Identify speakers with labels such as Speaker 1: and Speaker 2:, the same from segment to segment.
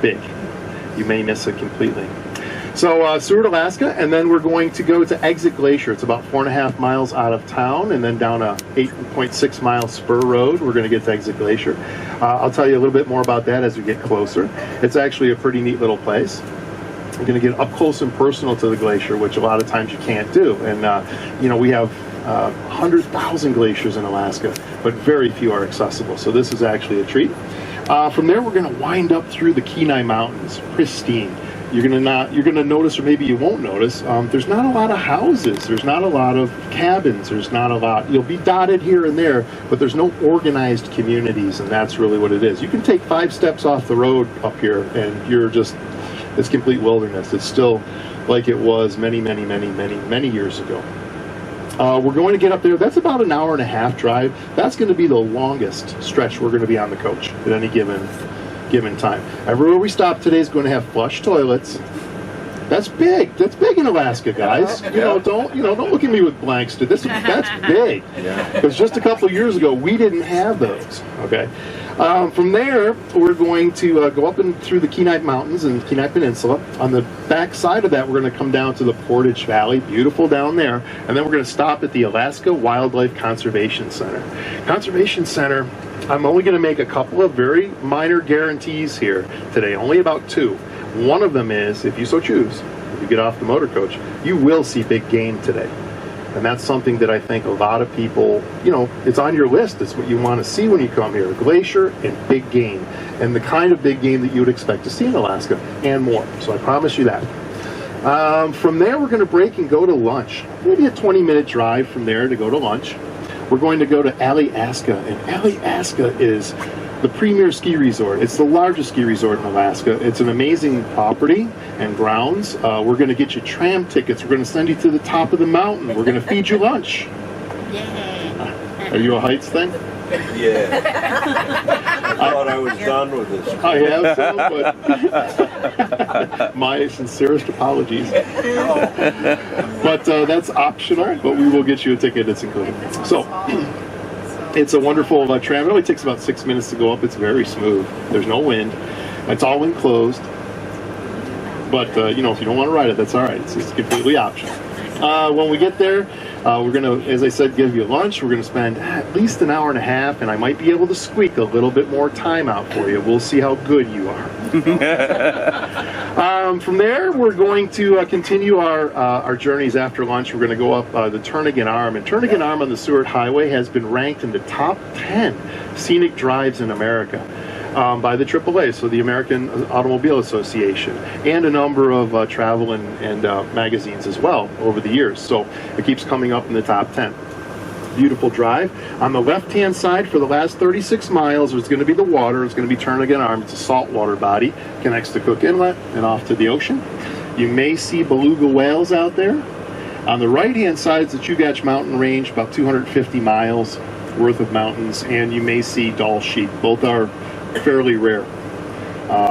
Speaker 1: big. You may miss it completely. So Seward, Alaska, and then we're going to go to Exit Glacier. It's about 4.5 miles out of town, and then down a 8.6 mile spur road, we're going to get to Exit Glacier. I'll tell you a little bit more about that as we get closer. It's actually a pretty neat little place. We're going to get up close and personal to the glacier, which a lot of times you can't do. And, we have 100,000 glaciers in Alaska, but very few are accessible. So this is actually a treat. From there, we're going to wind up through the Kenai Mountains, pristine. You're gonna notice, or maybe you won't notice, there's not a lot of houses, there's not a lot of cabins, there's not a lot, you'll be dotted here and there, but there's no organized communities, and that's really what it is. You can take 5 steps off the road up here, and it's complete wilderness. It's still like it was many years ago. We're going to get up there. That's about an hour and a half drive. That's going to be the longest stretch we're going to be on the coach at any given time. Everywhere we stop today is going to have flush toilets. That's big. That's big in Alaska, guys. Don't look at me with blanks. That's big. Because just a couple of years ago, we didn't have those. Okay. From there, we're going to go up and through the Kenai Mountains and Kenai Peninsula. On the back side of that, we're going to come down to the Portage Valley, beautiful down there, and then we're going to stop at the Alaska Wildlife Conservation Center. Conservation Center, I'm only going to make a couple of very minor guarantees here today, only about 2. One of them is, if you so choose, if you get off the motor coach, you will see big game today. And that's something that I think a lot of people, it's on your list. It's what you want to see when you come here. A glacier and big game. And the kind of big game that you would expect to see in Alaska and more. So I promise you that. From there, we're going to break and go to lunch. Maybe a 20-minute drive from there to go to lunch. We're going to go to Alyeska. And Alyeska is the premier ski resort. It's the largest ski resort in Alaska. It's an amazing property and grounds. We're going to get you tram tickets. We're going to send you to the top of the mountain. We're going to feed you lunch.
Speaker 2: Yay.
Speaker 1: Are you a heights thing?
Speaker 3: Yeah. I thought I was done with this.
Speaker 1: I have some, but my sincerest apologies. But that's optional, but we will get you a ticket. It's included. So, it's a wonderful tram. It only takes about 6 minutes to go up. It's very smooth. There's no wind. It's all enclosed. But, if you don't want to ride it, that's all right. It's completely optional. When we get there, we're going to, as I said, give you lunch. We're going to spend at least an hour and a half, and I might be able to squeak a little bit more time out for you. We'll see how good you are. From there, we're going to continue our journeys after lunch. We're going to go up the Turnagain Arm. And Turnagain Arm on the Seward Highway has been ranked in the top 10 scenic drives in America. By the AAA, so the American Automobile Association, and a number of travel and magazines as well over the years. So it keeps coming up in the top 10. Beautiful drive. On the left-hand side, for the last 36 miles, there's going to be the water. It's going to be Turnagain Arm. It's a saltwater body, connects to Cook Inlet and off to the ocean. You may see beluga whales out there. On the right-hand side is the Chugach Mountain Range, about 250 miles worth of mountains, and you may see Dall sheep. Both are fairly rare,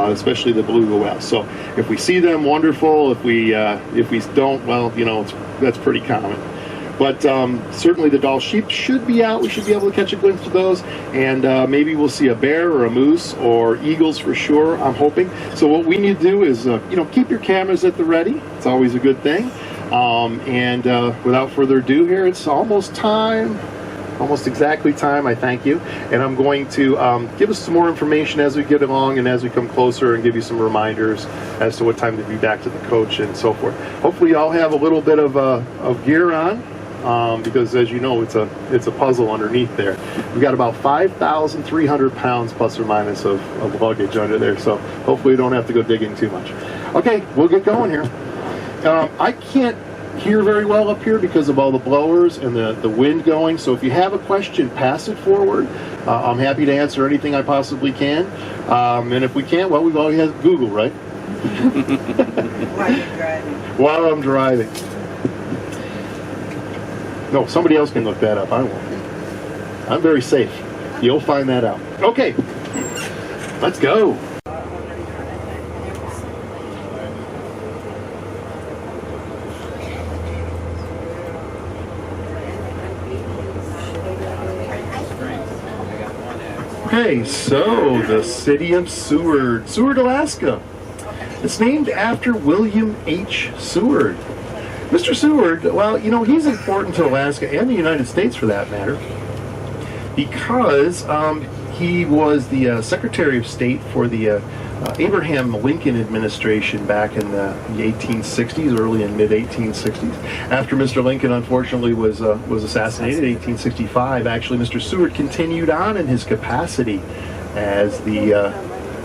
Speaker 1: especially the beluga whale. So if we see them, wonderful. If we don't, well, that's pretty common. But certainly the Dall sheep should be out. We should be able to catch a glimpse of those, and maybe we'll see a bear or a moose or eagles for sure, I'm hoping. So what we need to do is keep your cameras at the ready. It's always a good thing. And without further ado here, it's almost time. Almost exactly time, I thank you. And I'm going to give us some more information as we get along and as we come closer, and give you some reminders as to what time to be back to the coach and so forth. Hopefully you all have a little bit of gear on, because as you know, it's a puzzle underneath there. We've got about 5,300 pounds plus or minus of luggage under there, so hopefully you don't have to go digging too much. Okay, we'll get going here. I can't hear very well up here because of all the blowers and the wind going, so if you have a question, pass it forward. I'm happy to answer anything I possibly can, and if we can't, well, we've always had Google, right?
Speaker 4: While you're driving.
Speaker 1: While I'm driving. No, somebody else can look that up. I won't. I'm very safe. You'll find that out. Okay, let's go. Okay, so the city of Seward, Seward, Alaska. It's named after William H. Seward. Mr. Seward, well, you know, he's important to Alaska and the United States for that matter, because he was the Secretary of State for the Abraham Lincoln administration back in the 1860s, early and mid 1860s. After Mr. Lincoln unfortunately was assassinated in 1865, actually Mr. Seward continued on in his capacity as the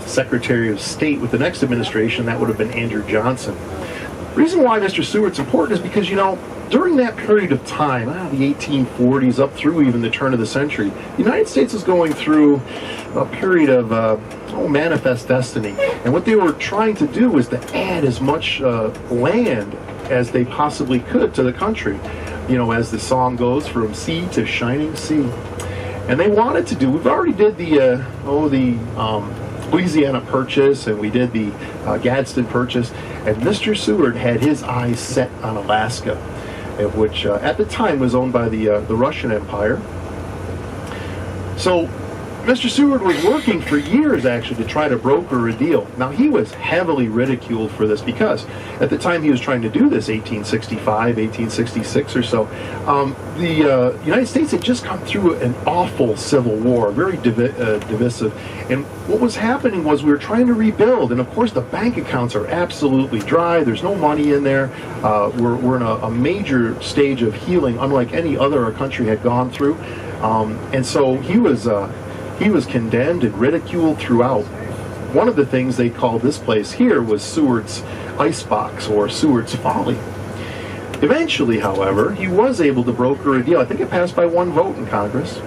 Speaker 1: Secretary of State with the next administration. That would have been Andrew Johnson. The reason why Mr. Seward's important is because, you know, during that period of time, the 1840s up through even the turn of the century, the United States was going through a period of manifest destiny. And what they were trying to do was to add as much land as they possibly could to the country. You know, as the song goes, from sea to shining sea. And they wanted to do, we've already did the Louisiana Purchase, and we did the Gadsden Purchase, and Mr. Seward had his eyes set on Alaska, which at the time was owned by the Russian Empire. So Mr. Seward was working for years actually to try to broker a deal. Now he was heavily ridiculed for this because at the time he was trying to do this, 1865, 1866 or so, the United States had just come through an awful civil war, very divisive. And what was happening was we were trying to rebuild, and of course the bank accounts are absolutely dry. There's no money in there. We're in a major stage of healing, unlike any other our country had gone through. And so he was condemned and ridiculed throughout. One of the things they called this place here was Seward's Icebox, or Seward's Folly. Eventually, however, he was able to broker a deal. I think it passed by one vote in Congress.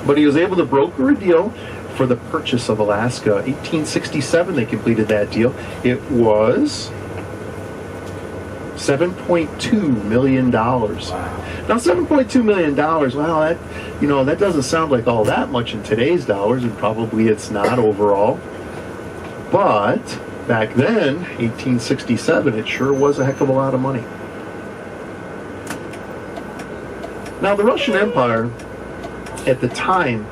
Speaker 1: But he was able to broker a deal for the purchase of Alaska. 1867 they completed that deal. It was $7.2 million. Now, $7.2 million, well, that doesn't sound like all that much in today's dollars, and probably it's not overall. But back then, 1867, it sure was a heck of a lot of money. Now, the Russian Empire at the time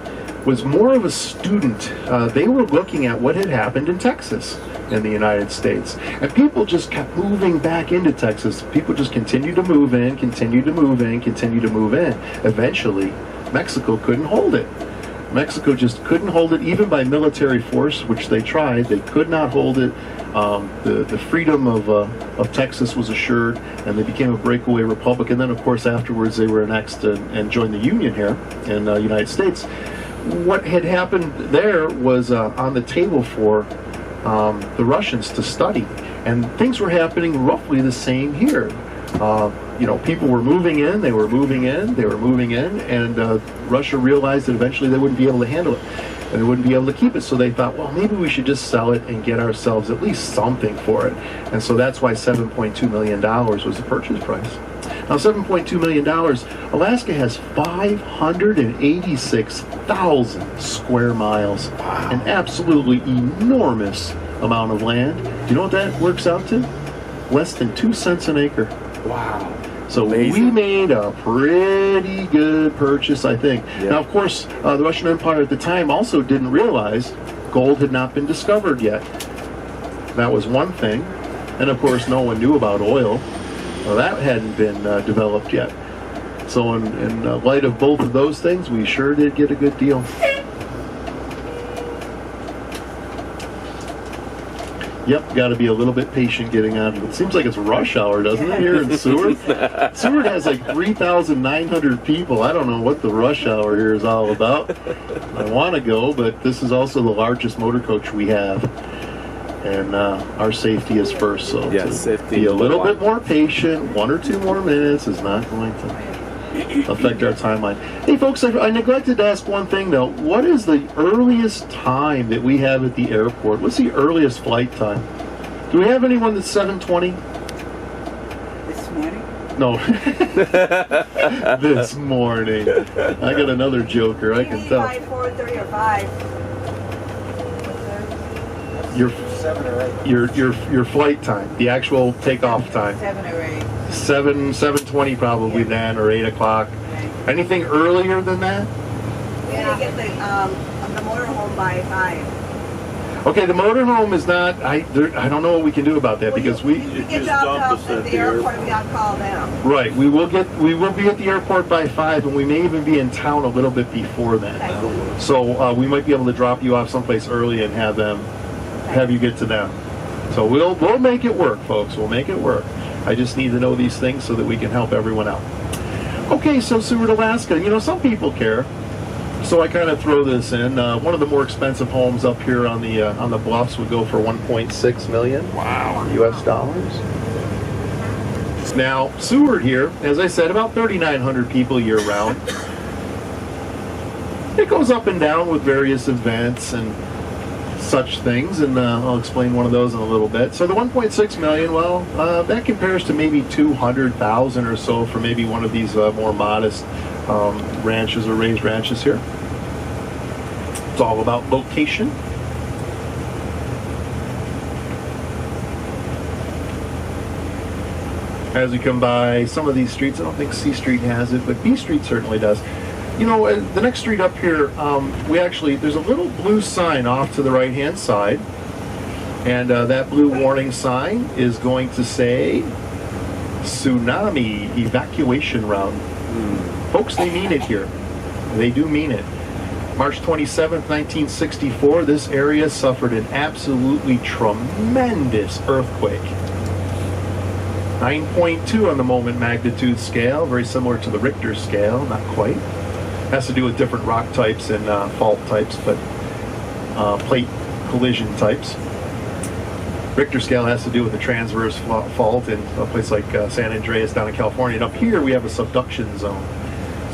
Speaker 1: was more of a student. They were looking at what had happened in Texas in the United States. And people just kept moving back into Texas. People just continued to move in, continued to move in, continued to move in. Eventually, Mexico couldn't hold it. Mexico just couldn't hold it, even by military force, which they tried. They could not hold it. The freedom of Texas was assured, and they became a breakaway republic. And then, of course, afterwards, they were annexed and joined the Union here in the United States. What had happened there was on the table for the Russians to study, and things were happening roughly the same here. People were moving in, they were moving in, they were moving in, and Russia realized that eventually they wouldn't be able to handle it, and they wouldn't be able to keep it, so they thought, well, maybe we should just sell it and get ourselves at least something for it. And so that's why $7.2 million was the purchase price. Now, $7.2 million, Alaska has 586,000 square miles, an absolutely enormous amount of land. Do you know what that works out to? Less than 2 cents an acre.
Speaker 5: Wow.
Speaker 1: So
Speaker 5: amazing.
Speaker 1: We made a pretty good purchase, I think.
Speaker 5: Yeah.
Speaker 1: Now, of course, the Russian Empire at the time also didn't realize gold had not been discovered yet. That was one thing. And, of course, no one knew about oil. Well, that hadn't been developed yet. So in light of both of those things, we sure did get a good deal. Yep, got to be a little bit patient getting on. It seems like it's rush hour, doesn't it, here in Seward? Seward has like 3,900 people. I don't know what the rush hour here is all about. I want to go, but this is also the largest motor coach we have. And our safety is first, so
Speaker 5: safety.
Speaker 1: Be a little bit more patient. 1 or 2 more minutes is not going to affect our timeline. Hey, folks, I neglected to ask one thing, though. What is the earliest time that we have at the airport? What's the earliest flight time? Do we have anyone that's 7:20?
Speaker 4: This morning?
Speaker 1: No. This morning. I got another joker, I can
Speaker 4: Maybe
Speaker 1: tell.
Speaker 4: by 4:30 or 5.
Speaker 1: Your
Speaker 3: 7 or 8.
Speaker 1: your flight time, the actual takeoff time.
Speaker 4: 7 or 8.
Speaker 1: 7:20 probably then, or 8 o'clock.
Speaker 4: Okay.
Speaker 1: Anything earlier than that?
Speaker 4: We gotta get the motorhome motorhome by 5.
Speaker 1: Okay, the motorhome is not. I don't know what we can do about that because
Speaker 4: You get
Speaker 3: just
Speaker 4: dropped
Speaker 3: dump
Speaker 4: off
Speaker 3: us
Speaker 4: at
Speaker 3: at
Speaker 4: the
Speaker 3: the
Speaker 4: airport. We got to call them.
Speaker 1: right. We will be at the airport by 5, and we may even be in town a little bit before then.
Speaker 4: Okay.
Speaker 1: So we might be able to drop you off someplace early and have you get to them. So we'll make it work, folks. We'll make it work. I just need to know these things so that we can help everyone out. Okay, so Seward, Alaska. You know, some people care. So I kind of throw this in. One of the more expensive homes up here on the bluffs would go for 1.6 million. Wow, U.S. dollars. Now Seward here, as I said, about 3,900 people year round. It goes up and down with various events and such things, and I'll explain one of those in a little bit. So the 1.6 million, well, that compares to maybe 200,000 or so for maybe one of these more modest ranches or raised ranches here. It's all about location. As we come by some of these streets, I don't think C Street has it, but B Street certainly does. You know, the next street up here, there's a little blue sign off to the right-hand side, and that blue warning sign is going to say tsunami evacuation route. Folks, they mean it here. They do mean it. March 27th, 1964, this area suffered an absolutely tremendous earthquake. 9.2 on the moment magnitude scale, very similar to the Richter scale, not quite. Has to do with different rock types and fault types, but plate collision types. Richter scale has to do with the transverse fault in a place like San Andreas down in California. And up here we have a subduction zone.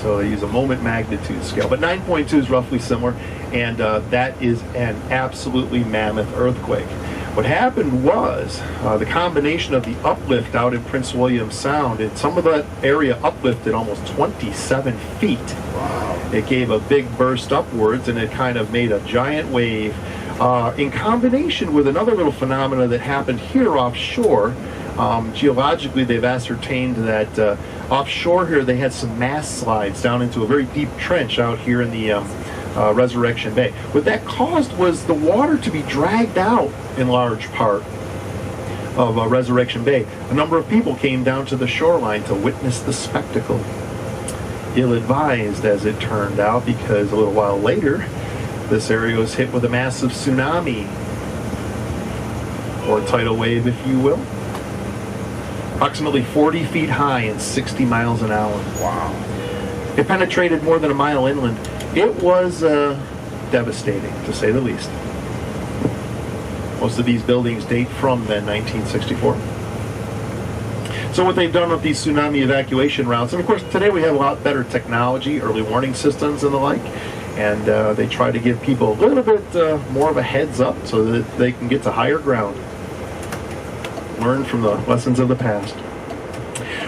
Speaker 1: So they use a moment magnitude scale. But 9.2 is roughly similar, and that is an absolutely mammoth earthquake. What happened was the combination of the uplift out in Prince William Sound, and some of that area uplifted almost 27 feet. Wow. It gave a big burst upwards, and it kind of made a giant wave. In combination with another little phenomena that happened here offshore, geologically they've ascertained that offshore here they had some mass slides down into a very deep trench out here in the Resurrection Bay. What that caused was the water to be dragged out in large part of Resurrection Bay. A number of people came down to the shoreline to witness the spectacle. Ill-advised, as it turned out, because a little while later this area was hit with a massive tsunami, or tidal wave, if you will. Approximately 40 feet high and 60 miles an hour. Wow. It penetrated more than a mile inland. It was devastating, to say the least. Most of these buildings date from then 1964. So what they've done with these tsunami evacuation routes, and of course today we have a lot better technology, early warning systems and the like, and they try to give people a little bit more of a heads up so that they can get to higher ground. Learn from the lessons of the past.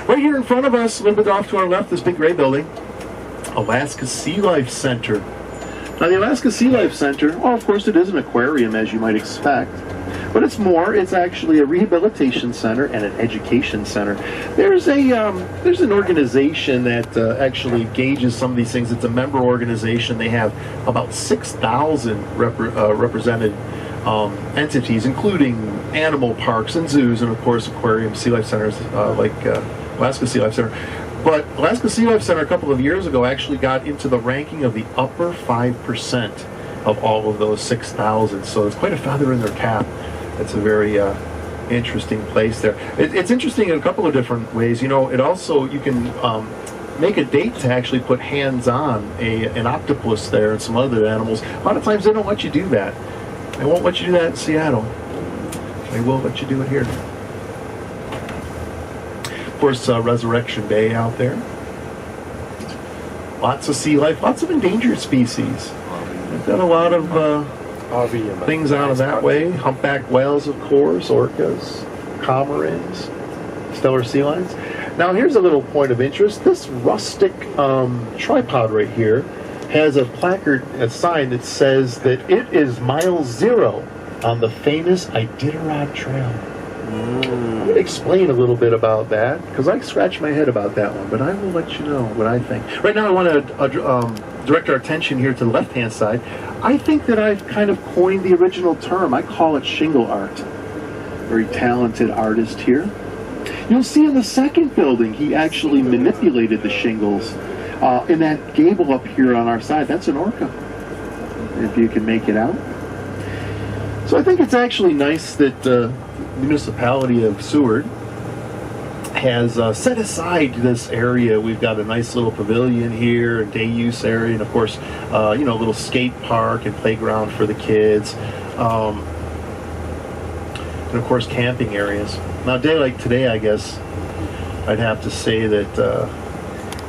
Speaker 1: Right here in front of us, a little bit off to our left, this big gray building, Alaska Sea Life Center. Now the Alaska Sea Life Center, well, of course it is an aquarium as you might expect, but it's more. It's actually a rehabilitation center and an education center. There's an organization that actually gauges some of these things. It's a member organization. They have about 6,000 represented entities, including animal parks and zoos, and of course aquarium, sea life centers like Alaska Sea Life Center. But Alaska Sea Life Center a couple of years ago actually got into the ranking of the upper 5% of all of those 6,000. So it's quite a feather in their cap. It's a very interesting place there. It's interesting in a couple of different ways. You know, it also, you can make a date to actually put hands on an octopus there and some other animals. A lot of times they don't let you do that. They won't let you do that in Seattle. They will let you do it here. Of course, Resurrection Bay out there. Lots of sea life, lots of endangered species. They've got a lot of things out of that way. Humpback whales, of course, orcas, cormorants, stellar sea lions. Now, here's a little point of interest. This rustic tripod right here has a placard, a sign that says that it is mile 0 on the famous Iditarod Trail. I'm going to explain a little bit about that, because I scratched my head about that one, but I will let you know what I think. Right now I want to direct our attention here to the left-hand side, I think that I've kind of coined the original term. I call it shingle art. Very talented artist here. You'll see in the second building, he actually manipulated the shingles. In that gable up here on our side, that's an orca, if you can make it out. So I think it's actually nice that the municipality of Seward has set aside this area. We've got a nice little pavilion here, a day use area, and of course, a little skate park and playground for the kids. And of course, camping areas. Now, a day like today, I guess, I'd have to say that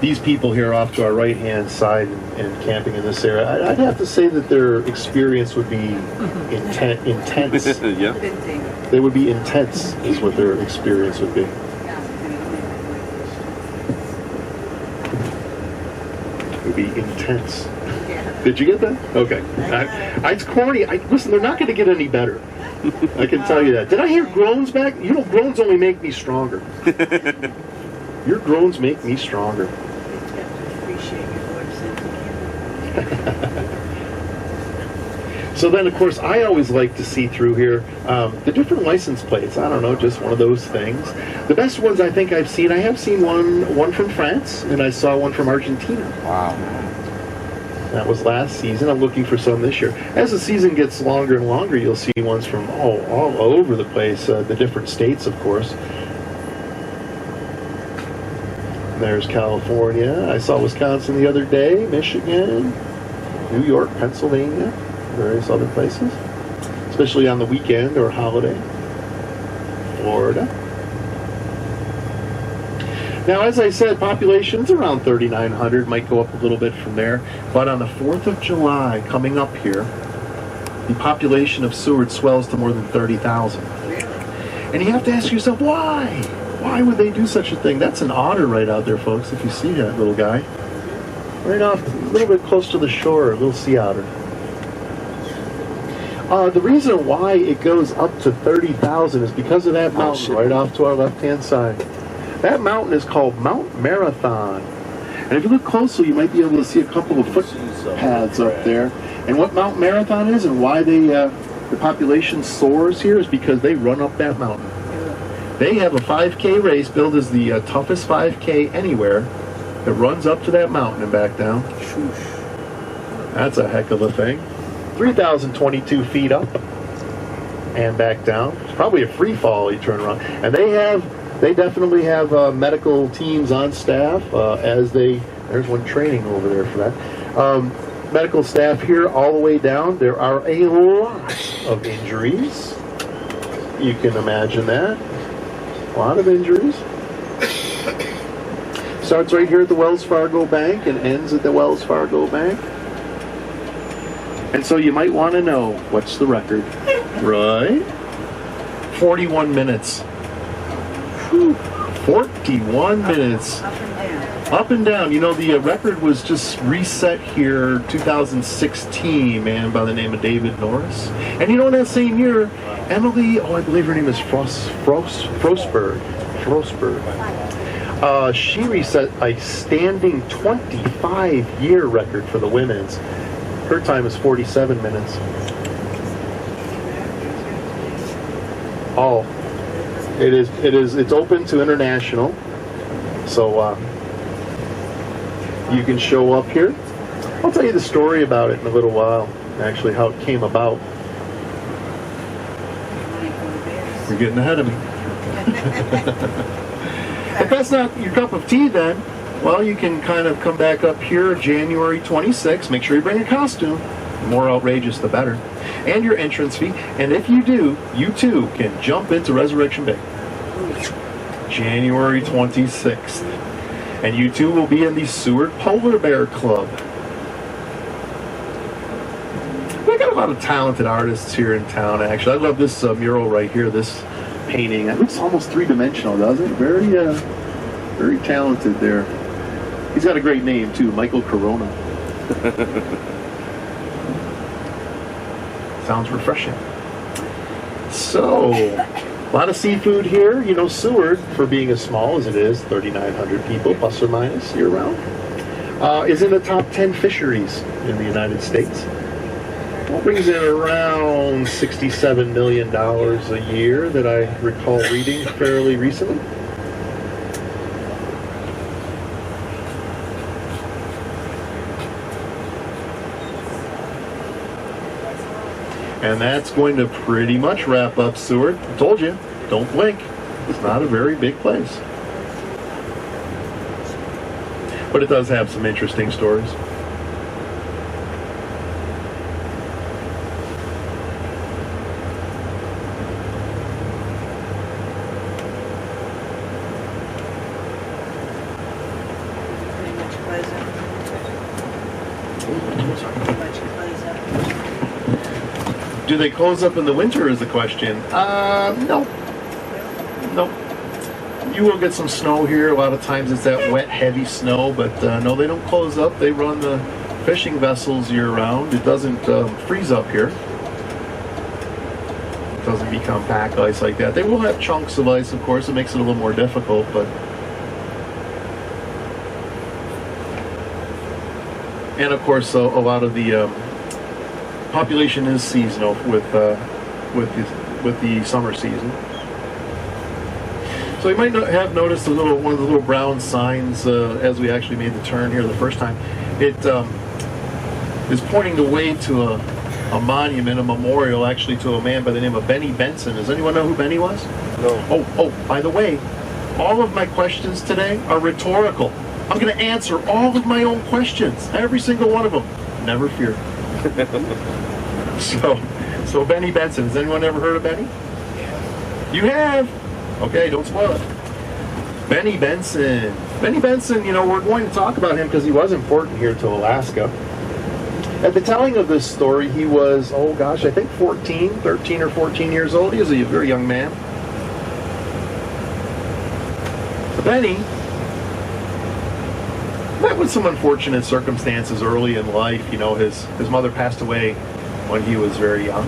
Speaker 1: these people here off to our right-hand side and camping in this area, I'd have to say that their experience would be intense.
Speaker 3: Yeah.
Speaker 1: They would be intense, is what their experience would be. It would be intense. Did you get that? Okay. It's corny. Listen, they're not going to get any better. I can tell you that. Did I hear groans back? You know, groans only make me stronger. Your groans make me stronger. So then, of course, I always like to see through here the different license plates. I don't know, just one of those things. The best ones I think I've seen, I have seen one from France, and I saw one from Argentina.
Speaker 3: Wow.
Speaker 1: That was last season. I'm looking for some this year. As the season gets longer and longer, you'll see ones from all over the place, the different states, of course. There's California. I saw Wisconsin the other day, Michigan, New York, Pennsylvania, various other places, especially on the weekend or holiday. Florida. Now, as I said, population's around 3,900, might go up a little bit from there. But on the 4th of July, coming up here, the population of Seward swells to more than 30,000. And you have to ask yourself, why? Why would they do such a thing? That's an otter right out there, folks, if you see that little guy. Right off, a little bit close to the shore, a little sea otter. The reason why it goes up to 30,000 is because of that mountain right off to our left-hand side. That mountain is called Mount Marathon. And if you look closely, you might be able to see a couple of footpaths up there. And what Mount Marathon is and why the population soars here is because they run up that mountain. They have a 5K race billed as the toughest 5K anywhere that runs up to that mountain and back down. That's a heck of a thing. 3,022 feet up and back down. It's probably a free fall you turn around. And they definitely have medical teams on staff there's one training over there for that. Medical staff here all the way down. There are a lot of injuries. You can imagine that. A lot of injuries. Starts right here at the Wells Fargo Bank and ends at the Wells Fargo Bank. And so you might want to know, what's the record? Right? 41 minutes. Whew. 41 minutes. Up and down. You know, the record was just reset here 2016, man, by the name of David Norris. And you know, in that same year, Emily, I believe her name is Frostberg. She reset a standing 25-year record for the women's. Her time is 47 minutes. Oh, it's open to international. So you can show up here. I'll tell you the story about it in a little while, actually, how it came about. You're getting ahead of me. If that's not your cup of tea, then, well, you can kind of come back up here January 26th. Make sure you bring a costume. The more outrageous, the better. And your entrance fee. And if you do, you too can jump into Resurrection Bay. January 26th. And you too will be in the Seward Polar Bear Club. We've got a lot of talented artists here in town, actually. I love this mural right here, this painting. It looks almost three-dimensional, doesn't it? Very talented there. He's got a great name, too, Michael Corona. Sounds refreshing. So, a lot of seafood here. You know, Seward, for being as small as it is, 3,900 people, plus or minus, year-round. is in the top 10 fisheries in the United States. What brings in around $67 million a year that I recall reading fairly recently. And that's going to pretty much wrap up Seward. I told you, don't blink. It's not a very big place. But it does have some interesting stories.
Speaker 4: Pretty much pleasant. Much pleasant.
Speaker 1: Do they close up in the winter is the question. No. No. You will get some snow here. A lot of times it's that wet, heavy snow, but no, they don't close up. They run the fishing vessels year-round. It doesn't freeze up here. It doesn't become pack ice like that. They will have chunks of ice, of course. It makes it a little more difficult, but... And, of course, a lot of the population is seasonal with the summer season. So you might have noticed one of the little brown signs as we actually made the turn here the first time. It is pointing the way to a monument, a memorial, actually to a man by the name of Benny Benson. Does anyone know who Benny was?
Speaker 3: No.
Speaker 1: Oh, by the way, all of my questions today are rhetorical. I'm going to answer all of my own questions, every single one of them. Never fear. So Benny Benson. Has anyone ever heard of Benny? Yeah. You have? Okay, don't spoil it. Benny Benson. Benny Benson, we're going to talk about him because he was important here to Alaska. At the telling of this story, he was, I think 13 or 14 years old. He was a very young man. Benny met with some unfortunate circumstances early in life. His mother passed away when he was very young.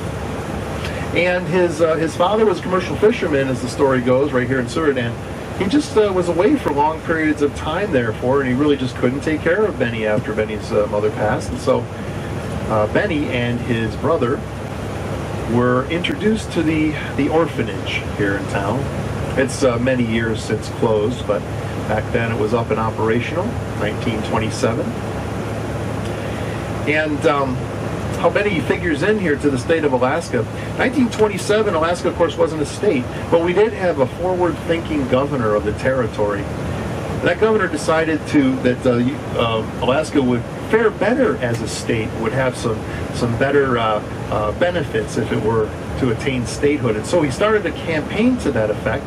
Speaker 1: And his father was a commercial fisherman, as the story goes, right here in Seward, and he just was away for long periods of time, therefore, and he really just couldn't take care of Benny after Benny's mother passed. And so Benny and his brother were introduced to the orphanage here in town. It's many years since closed, but back then it was up and operational, 1927. And how Benny figures in here to the state of Alaska. 1927, Alaska, of course, wasn't a state, but we did have a forward-thinking governor of the territory. That governor decided that Alaska would fare better as a state, would have some better benefits if it were to attain statehood. And so he started a campaign to that effect.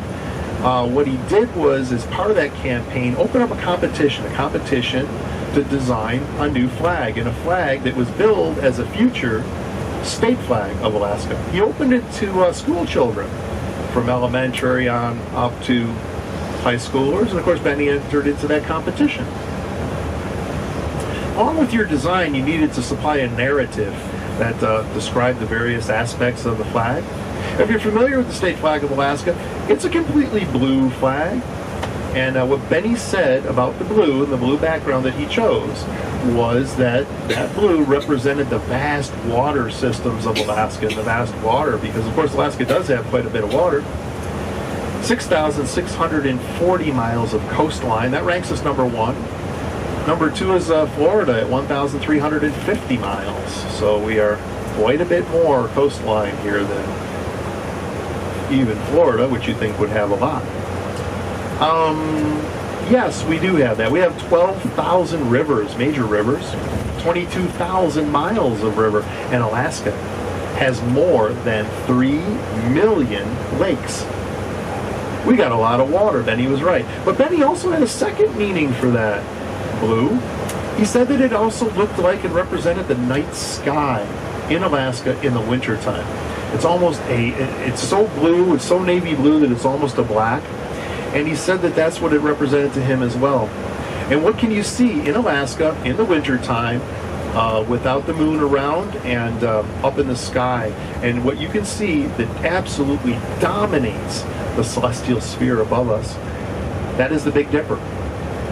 Speaker 1: What he did was, as part of that campaign, open up a competition to design a new flag, and a flag that was billed as a future state flag of Alaska. He opened it to school children from elementary on up to high schoolers, and of course Benny entered into that competition. Along with your design, you needed to supply a narrative that described the various aspects of the flag. If you're familiar with the state flag of Alaska, it's a completely blue flag. And what Benny said about the blue and the blue background that he chose was that blue represented the vast water systems of Alaska, and the vast water, because of course Alaska does have quite a bit of water. 6,640 miles of coastline. That ranks us number one. Number two is Florida at 1,350 miles. So we are quite a bit more coastline here than even Florida, which you think would have a lot. Yes, we do have that. We have 12,000 rivers, major rivers, 22,000 miles of river, and Alaska has more than 3 million lakes. We got a lot of water. Benny was right. But Benny also had a second meaning for that blue. He said that it also looked like and represented the night sky in Alaska in the wintertime. It's so blue, it's so navy blue that it's almost a black. And he said that that's what it represented to him as well. And what can you see in Alaska in the wintertime without the moon around and up in the sky? And what you can see that absolutely dominates the celestial sphere above us, that is the Big Dipper.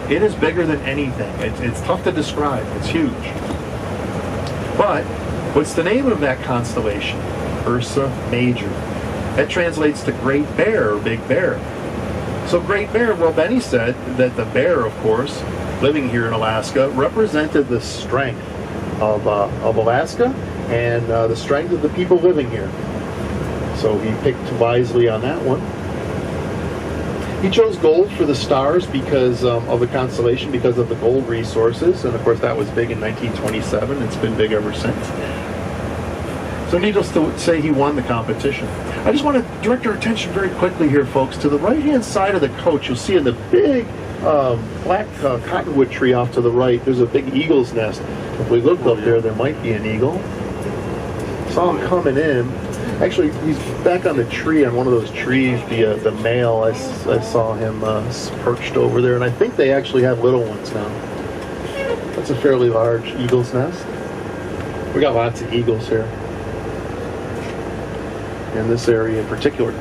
Speaker 1: It is bigger than anything. It's tough to describe. It's huge. But what's the name of that constellation? Ursa Major. That translates to Great Bear or Big Bear. So Great Bear, well, Benny said that the bear, of course, living here in Alaska, represented the strength of Alaska and the strength of the people living here. So he picked wisely on that one. He chose gold for the stars because of the constellation, because of the gold resources. And of course, that was big in 1927. It's been big ever since. So needless to say, he won the competition. I just want to direct our attention very quickly here, folks, to the right-hand side of the coach. You'll see in the big black cottonwood tree off to the right, there's a big eagle's nest. If we looked up there might be an eagle. Saw him coming in. Actually, he's back on the tree, on one of those trees, the male. I saw him perched over there, and I think they actually have little ones now. That's a fairly large eagle's nest. We got lots of eagles here in this area in particular.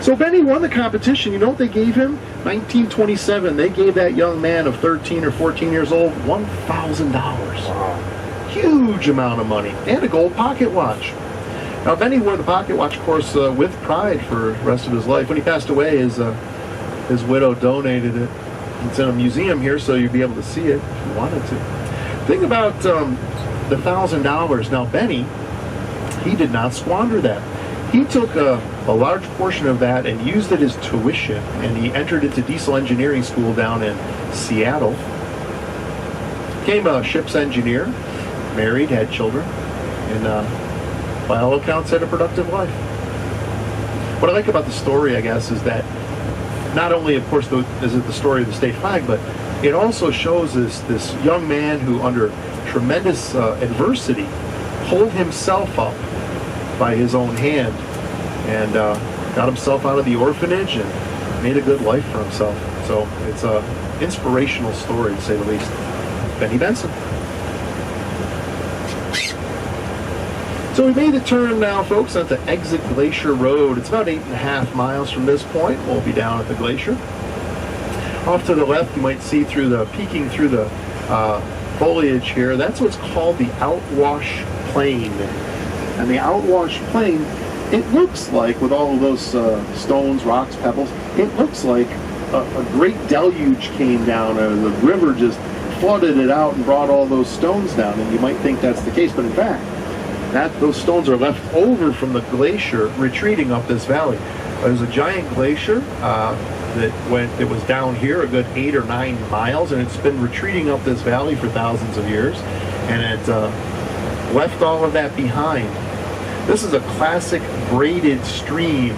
Speaker 1: So Benny won the competition. You know what they gave him? 1927. They gave that young man of 13 or 14 years old $1,000. Wow. Huge amount of money. And a gold pocket watch. Now Benny wore the pocket watch, of course, with pride for the rest of his life. When he passed away, his widow donated it. It's in a museum here, so you'll be able to see it if you wanted to. Think about the $1,000. Now Benny, he did not squander that. He took a large portion of that and used it as tuition, and he entered into diesel engineering school down in Seattle. Became a ship's engineer, married, had children, and by all accounts had a productive life. What I like about the story, I guess, is that not only, of course, is it the story of the state flag, but it also shows this young man who, under tremendous adversity, pulled himself up by his own hand and got himself out of the orphanage and made a good life for himself. So it's an inspirational story, to say the least. Benny Benson. So we made the turn now, folks, onto Exit Glacier Road. It's about 8.5 miles from this point. We'll be down at the glacier. Off to the left, you might see peeking through the foliage here. That's what's called the Outwash Plain. And the Outwash Plain, it looks like, with all of those stones, rocks, pebbles, it looks like a great deluge came down. The river just flooded it out and brought all those stones down. And you might think that's the case, but in fact, those stones are left over from the glacier retreating up this valley. There's a giant glacier that was down here a good 8 or 9 miles, and it's been retreating up this valley for thousands of years, and it left all of that behind. This is a classic braided stream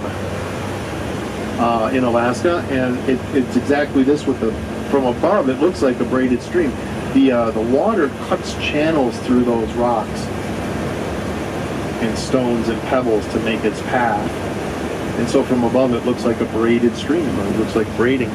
Speaker 1: in Alaska, and it's exactly this. From above, it looks like a braided stream. The water cuts channels through those rocks and stones and pebbles to make its path. And so from above it looks like a braided stream, or it looks like braiding.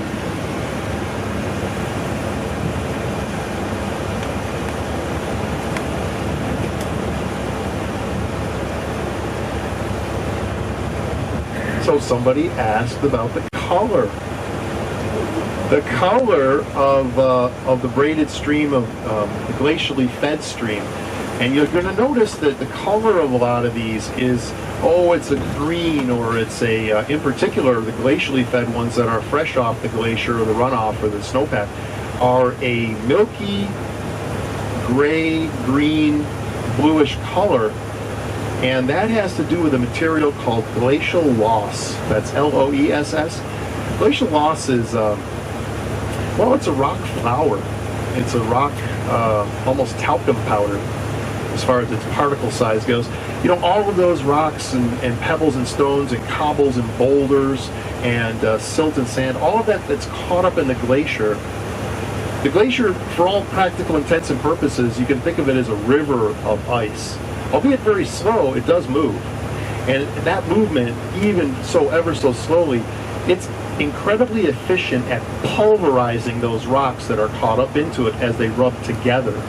Speaker 1: So somebody asked about the color. The color of the braided stream, of the glacially fed stream. And you're going to notice that the color of a lot of these is, it's a green, or it's in particular, the glacially fed ones that are fresh off the glacier or the runoff or the snowpack are a milky, gray, green, bluish color. And that has to do with a material called glacial loess. That's L-O-E-S-S. Glacial loess is, it's a rock flour. It's a rock, almost talcum powder, as far as its particle size goes. You know, all of those rocks and pebbles and stones and cobbles and boulders and silt and sand, all of that's caught up in the glacier. The glacier, for all practical intents and purposes, you can think of it as a river of ice. Albeit very slow, it does move. And that movement, even so ever so slowly, it's incredibly efficient at pulverizing those rocks that are caught up into it as they rub together,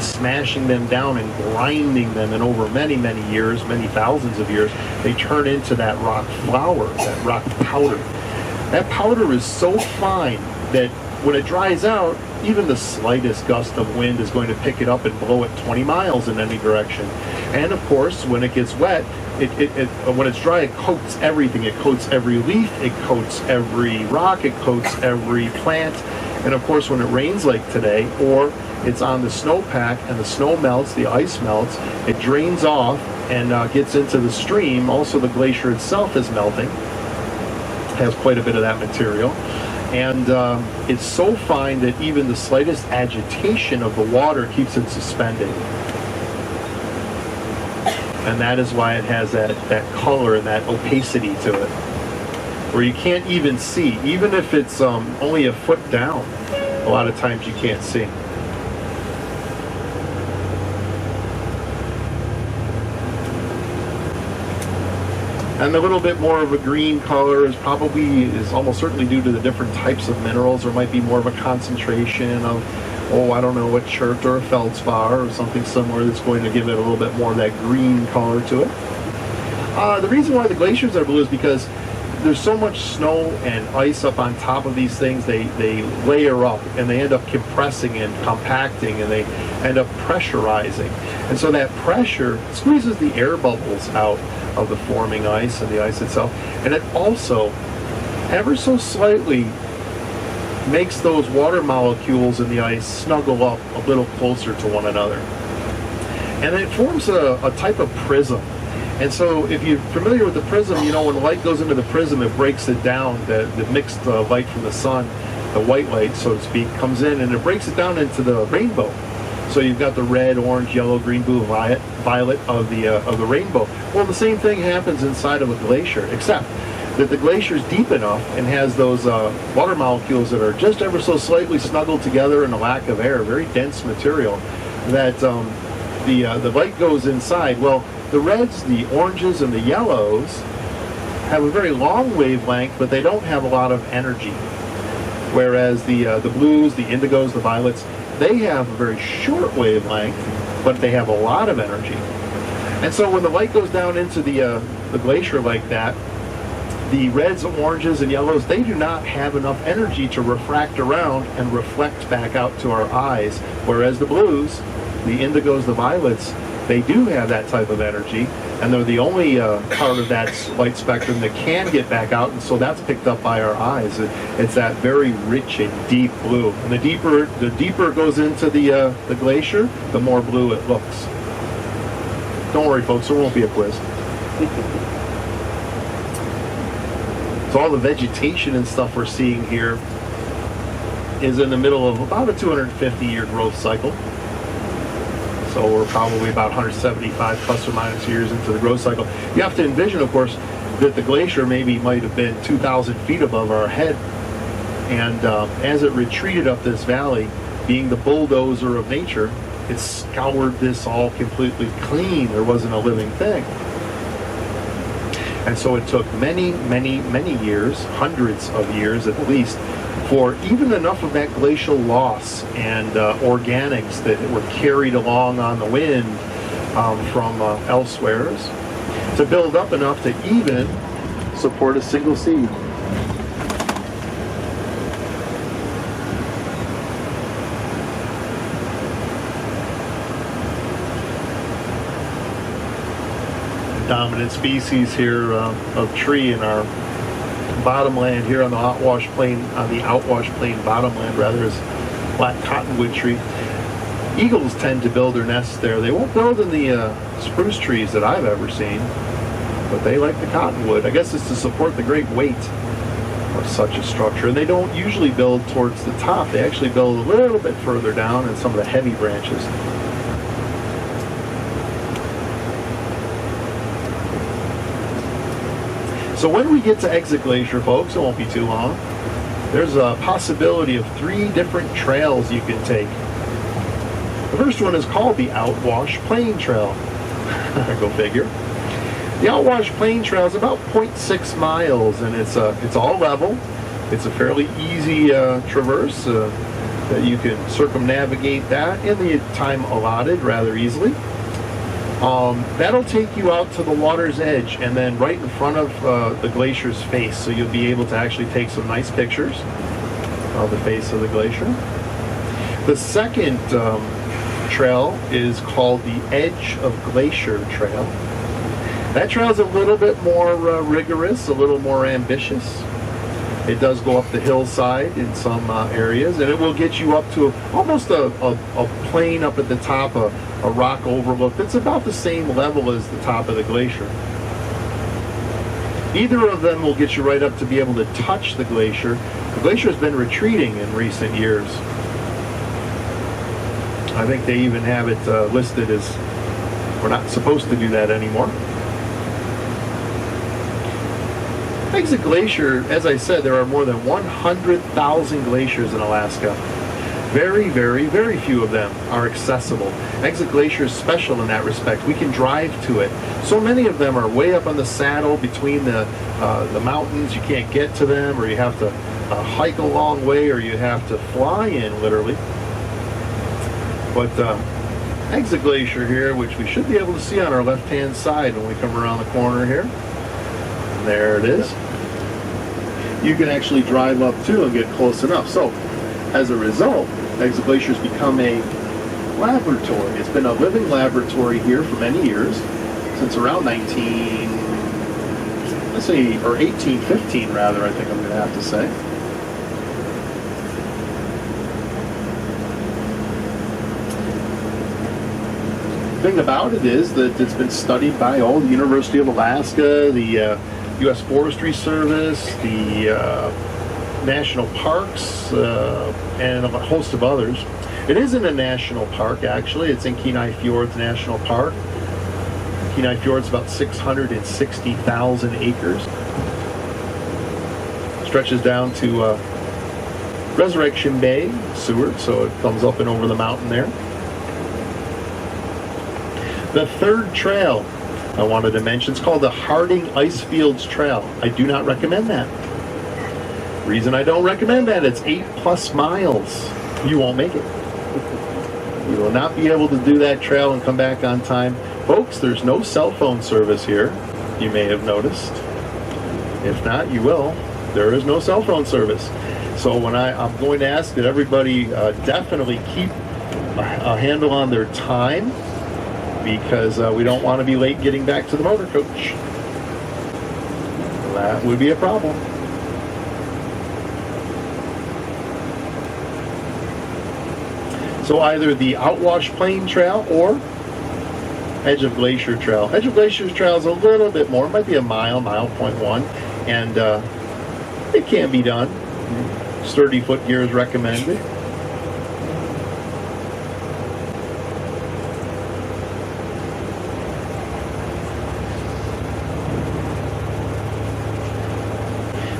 Speaker 1: smashing them down and grinding them, and over many, many years, many thousands of years, they turn into that rock flour, that rock powder. That powder is so fine that when it dries out, even the slightest gust of wind is going to pick it up and blow it 20 miles in any direction. And of course, when it gets wet, when it's dry, it coats everything. It coats every leaf, it coats every rock, it coats every plant. And of course, when it rains like today, or it's on the snowpack and the snow melts, the ice melts, it drains off and gets into the stream. Also, the glacier itself is melting, has quite a bit of that material. And it's so fine that even the slightest agitation of the water keeps it suspended. And that is why it has that color and that opacity to it, where you can't even see. Even if it's only a foot down, a lot of times you can't see. And a little bit more of a green color is almost certainly due to the different types of minerals. There might be more of a concentration of, I don't know, a chert or a feldspar or something similar that's going to give it a little bit more of that green color to it. The reason why the glaciers are blue is because there's so much snow and ice up on top of these things. They layer up and they end up compressing and compacting, and they end up pressurizing. And so that pressure squeezes the air bubbles out of the forming ice and the ice itself. And it also, ever so slightly, makes those water molecules in the ice snuggle up a little closer to one another. And it forms a type of prism. And so if you're familiar with the prism, when light goes into the prism, it breaks it down. The mixed light from the sun, the white light, so to speak, comes in and it breaks it down into the rainbow. So you've got the red, orange, yellow, green, blue, violet of the rainbow. Well, the same thing happens inside of a glacier, except that the glacier is deep enough and has those water molecules that are just ever so slightly snuggled together in a lack of air, very dense material, that the light goes inside. Well, the reds, the oranges, and the yellows have a very long wavelength, but they don't have a lot of energy. Whereas the blues, the indigos, the violets, they have a very short wavelength, but they have a lot of energy. And so when the light goes down into the glacier like that, the reds, oranges, and yellows, they do not have enough energy to refract around and reflect back out to our eyes. Whereas the blues, the indigos, the violets, they do have that type of energy, and they're the only part of that light spectrum that can get back out, and so that's picked up by our eyes. It's that very rich and deep blue. And the deeper it goes into the glacier, the more blue it looks. Don't worry, folks, there won't be a quiz. So all the vegetation and stuff we're seeing here is in the middle of about a 250-year growth cycle. So we're probably about 175 plus or minus years into the growth cycle. You have to envision, of course, that the glacier might have been 2,000 feet above our head. And as it retreated up this valley, being the bulldozer of nature, it scoured this all completely clean. There wasn't a living thing. And so it took many, many, many years, hundreds of years at least, for even enough of that glacial loss and organics that were carried along on the wind from elsewheres to build up enough to even support a single seed. Dominant species here of tree in our bottomland here on the outwash plain, bottomland rather, is black cottonwood tree. Eagles tend to build their nests there. They won't build in the spruce trees that I've ever seen, but they like the cottonwood. I guess it's to support the great weight of such a structure. And they don't usually build towards the top. They actually build a little bit further down in some of the heavy branches. So when we get to Exit Glacier, folks, it won't be too long, there's a possibility of 3 different trails you can take. The first one is called the Outwash Plain Trail. Go figure. The Outwash Plain Trail is about 0.6 miles, and it's all level. It's a fairly easy traverse that you can circumnavigate that in the time allotted rather easily. That'll take you out to the water's edge and then right in front of the glacier's face, so you'll be able to actually take some nice pictures. of the face of the glacier. The second trail is called the Edge of Glacier Trail. That trail is a little bit more rigorous, a little more ambitious. It does go up the hillside in some areas, and it will get you up to almost a plain up at the top, a rock overlook that's about the same level as the top of the glacier. Either of them will get you right up to be able to touch the glacier. The glacier has been retreating in recent years. I think they even have it listed as we're not supposed to do that anymore. Exit Glacier, as I said, there are more than 100,000 glaciers in Alaska. Very, very, very few of them are accessible. Exit Glacier is special in that respect. We can drive to it. So many of them are way up on the saddle between the mountains. You can't get to them, or you have to hike a long way, or you have to fly in, literally. But Exit Glacier here, which we should be able to see on our left-hand side when we come around the corner here. There it is. You can actually drive up to and get close enough. So, as a result, Exit Glacier has become a laboratory. It's been a living laboratory here for many years, since around 1815 rather, I think I'm going to have to say. The thing about it is that it's been studied by all the University of Alaska, the U.S. Forestry Service, the national parks, and a host of others. It isn't a national park, actually. It's in Kenai Fjords National Park. Kenai Fjord's about 660,000 acres. Stretches down to Resurrection Bay, Seward, so it comes up and over the mountain there. The third trail I wanted to mention is called the Harding Icefields Trail. I do not recommend that. Reason I don't recommend that, it's 8+ miles. You won't make it. You will not be able to do that trail and come back on time. Folks, there's no cell phone service here, you may have noticed. If not, you will. There is no cell phone service. So when I'm going to ask that everybody definitely keep a handle on their time, because we don't want to be late getting back to the motor coach. That would be a problem. So either the Outwash Plain Trail or Edge of Glacier Trail. Edge of Glacier Trail is a little bit more, it might be a mile, 1.1, and it can be done. Sturdy foot gear is recommended.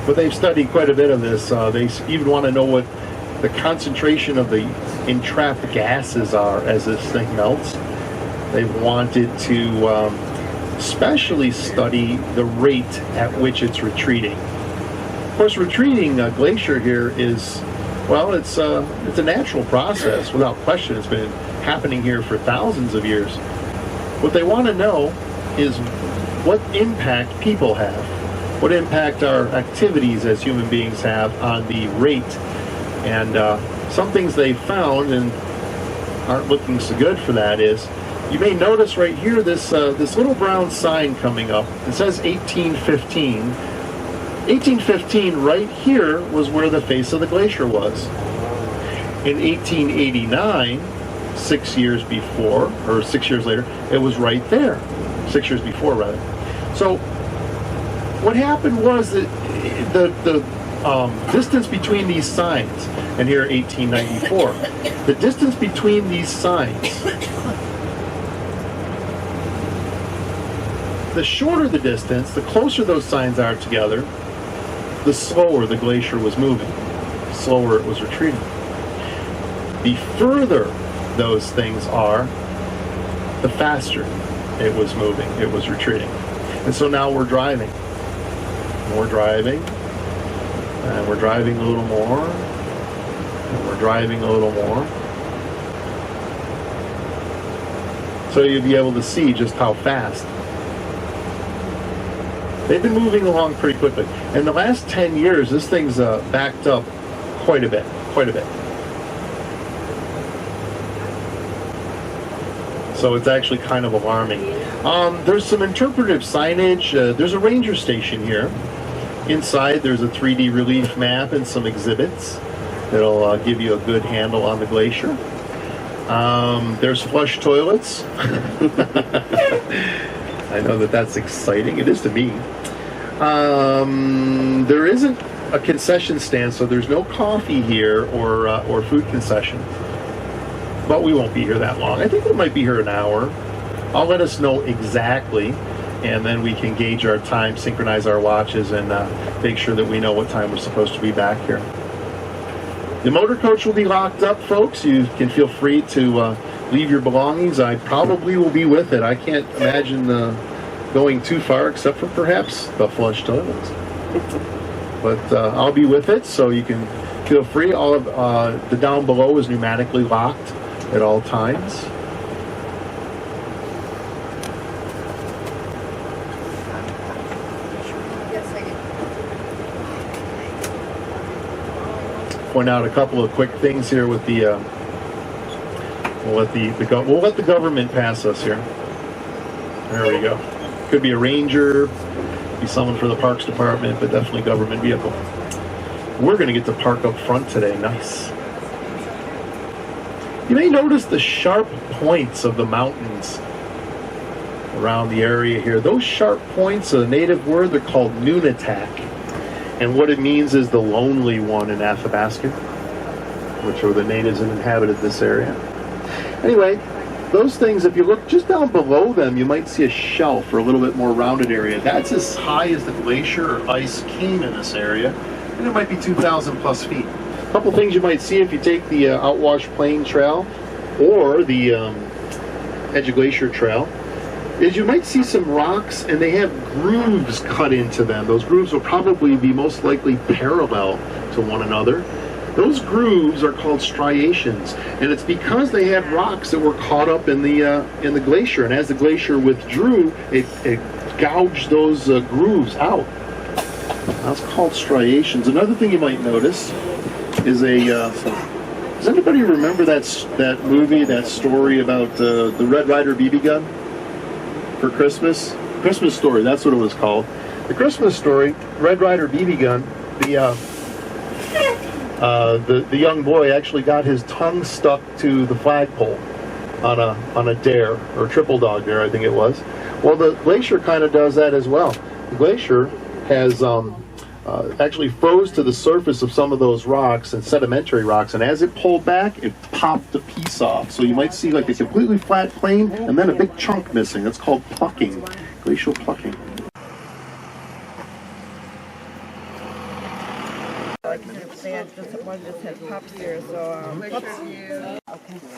Speaker 1: But they've studied quite a bit of this. They even want to know what the concentration of the entrapped gases are as this thing melts. They've wanted to especially study the rate at which it's retreating. Of course, retreating a glacier here is, well, it's a natural process, without question. It's been happening here for thousands of years. What they want to know is what impact people have. What impact our activities as human beings have on the rate. And some things they've found and aren't looking so good for that is, you may notice right here this little brown sign coming up. It says 1815. 1815 right here was where the face of the glacier was. In 1889, 6 years before, or 6 years later, it was right there. 6 years before, rather. So what happened was that the distance between these signs, and here 1894, the distance between these signs, the shorter the distance, the closer those signs are together, the slower the glacier was moving, the slower it was retreating. The further those things are, the faster it was moving, it was retreating. And so now we're driving. We're driving, and we're driving a little more, and we're driving a little more. So you'll be able to see just how fast. They've been moving along pretty quickly. In the last 10 years, this thing's backed up quite a bit, quite a bit. So it's actually kind of alarming. There's some interpretive signage. There's a ranger station here. Inside there's a 3D relief map and some exhibits that'll give you a good handle on the glacier. There's flush toilets. I know that's exciting. It is to me. There isn't a concession stand, so there's no coffee here or food concession. But we won't be here that long. I think we might be here an hour. I'll let us know exactly, and then we can gauge our time, synchronize our watches, and make sure that we know what time we're supposed to be back here. The motor coach will be locked up, folks. You can feel free to leave your belongings. I probably will be with it. I can't imagine going too far, except for perhaps the flush toilets. But I'll be with it, so you can feel free. All of the down below is pneumatically locked at all times. Point out a couple of quick things here with the we'll let the government pass us here. There we go. Could be a ranger, be someone for the parks department, but definitely government vehicle. We're going to get to park up front today. Nice. You may notice the sharp points of the mountains around the area here. Those sharp points, a native word, they're called Nunatak. And what it means is the lonely one in Athabascan, which are the natives that inhabited this area. Anyway, those things, if you look just down below them, you might see a shelf or a little bit more rounded area. That's as high as the glacier or ice came in this area, and it might be 2,000 plus feet. A couple things you might see if you take the Outwash Plain Trail or the Edge of Glacier Trail is you might see some rocks, and they have grooves cut into them. Those grooves will probably be most likely parallel to one another. Those grooves are called striations, and it's because they had rocks that were caught up in the glacier, and as the glacier withdrew, it gouged those grooves out. That's called striations. Another thing you might notice is does anybody remember that movie, that story about the Red Ryder BB gun for Christmas? Christmas Story, that's what it was called. The Christmas Story, Red Ryder BB gun, the young boy actually got his tongue stuck to the flagpole on a dare, or triple dog dare, I think it was. Well, the glacier kind of does that as well. The glacier has actually froze to the surface of some of those rocks and sedimentary rocks, and as it pulled back, it popped a piece off. So you might see like a completely flat plane and then a big chunk missing. That's called plucking, glacial plucking.
Speaker 5: One just had pops here, so okay.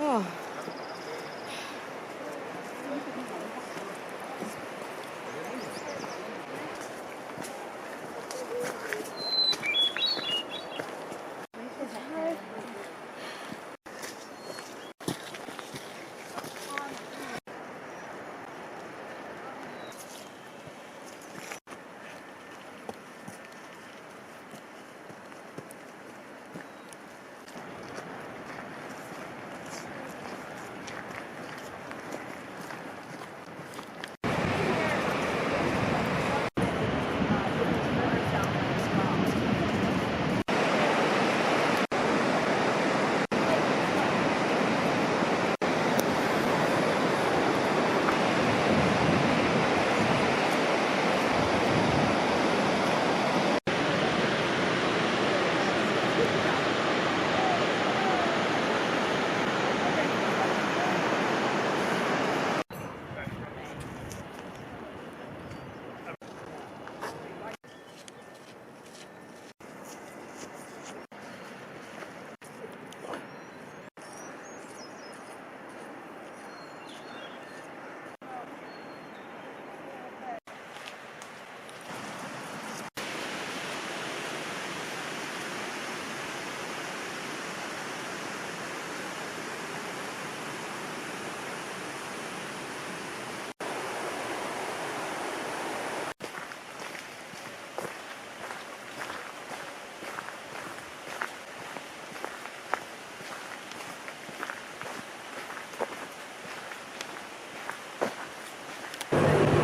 Speaker 5: Oh.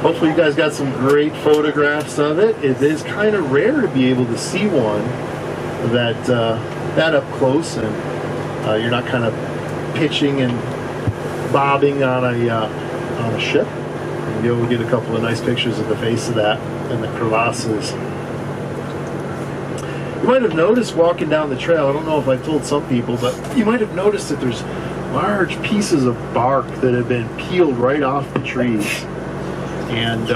Speaker 1: Hopefully you guys got some great photographs of it. It is kind of rare to be able to see one that up close, and you're not kind of pitching and bobbing on a ship. You'll be able to get a couple of nice pictures of the face of that and the crevasses. You might have noticed walking down the trail, I don't know if I told some people, but you might have noticed that there's large pieces of bark that have been peeled right off the trees. And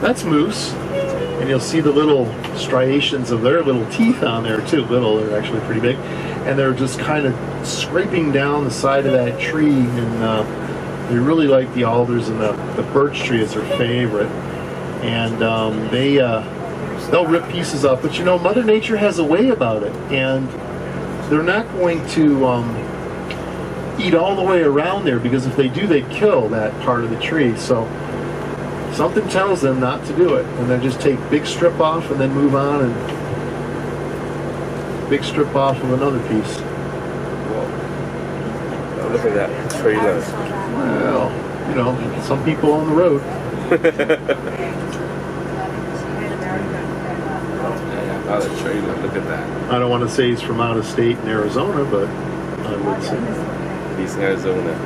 Speaker 1: that's moose, and you'll see the little striations of their little teeth on there too. They're actually pretty big, and they're just kind of scraping down the side of that tree. And they really like the alders, and the birch tree is their favorite. And they'll rip pieces off. But you know, Mother Nature has a way about it, and they're not going to eat all the way around there, because if they do, they kill that part of the tree. So something tells them not to do it, and then just take big strip off and then move on, and big strip off of another piece.
Speaker 3: Whoa. Oh, look at that trailer.
Speaker 1: Well, you know, some people on the road.
Speaker 3: Oh, the trailer, look at that.
Speaker 1: I don't want to say he's from out of state in Arizona, but I would say.
Speaker 3: He's in Arizona.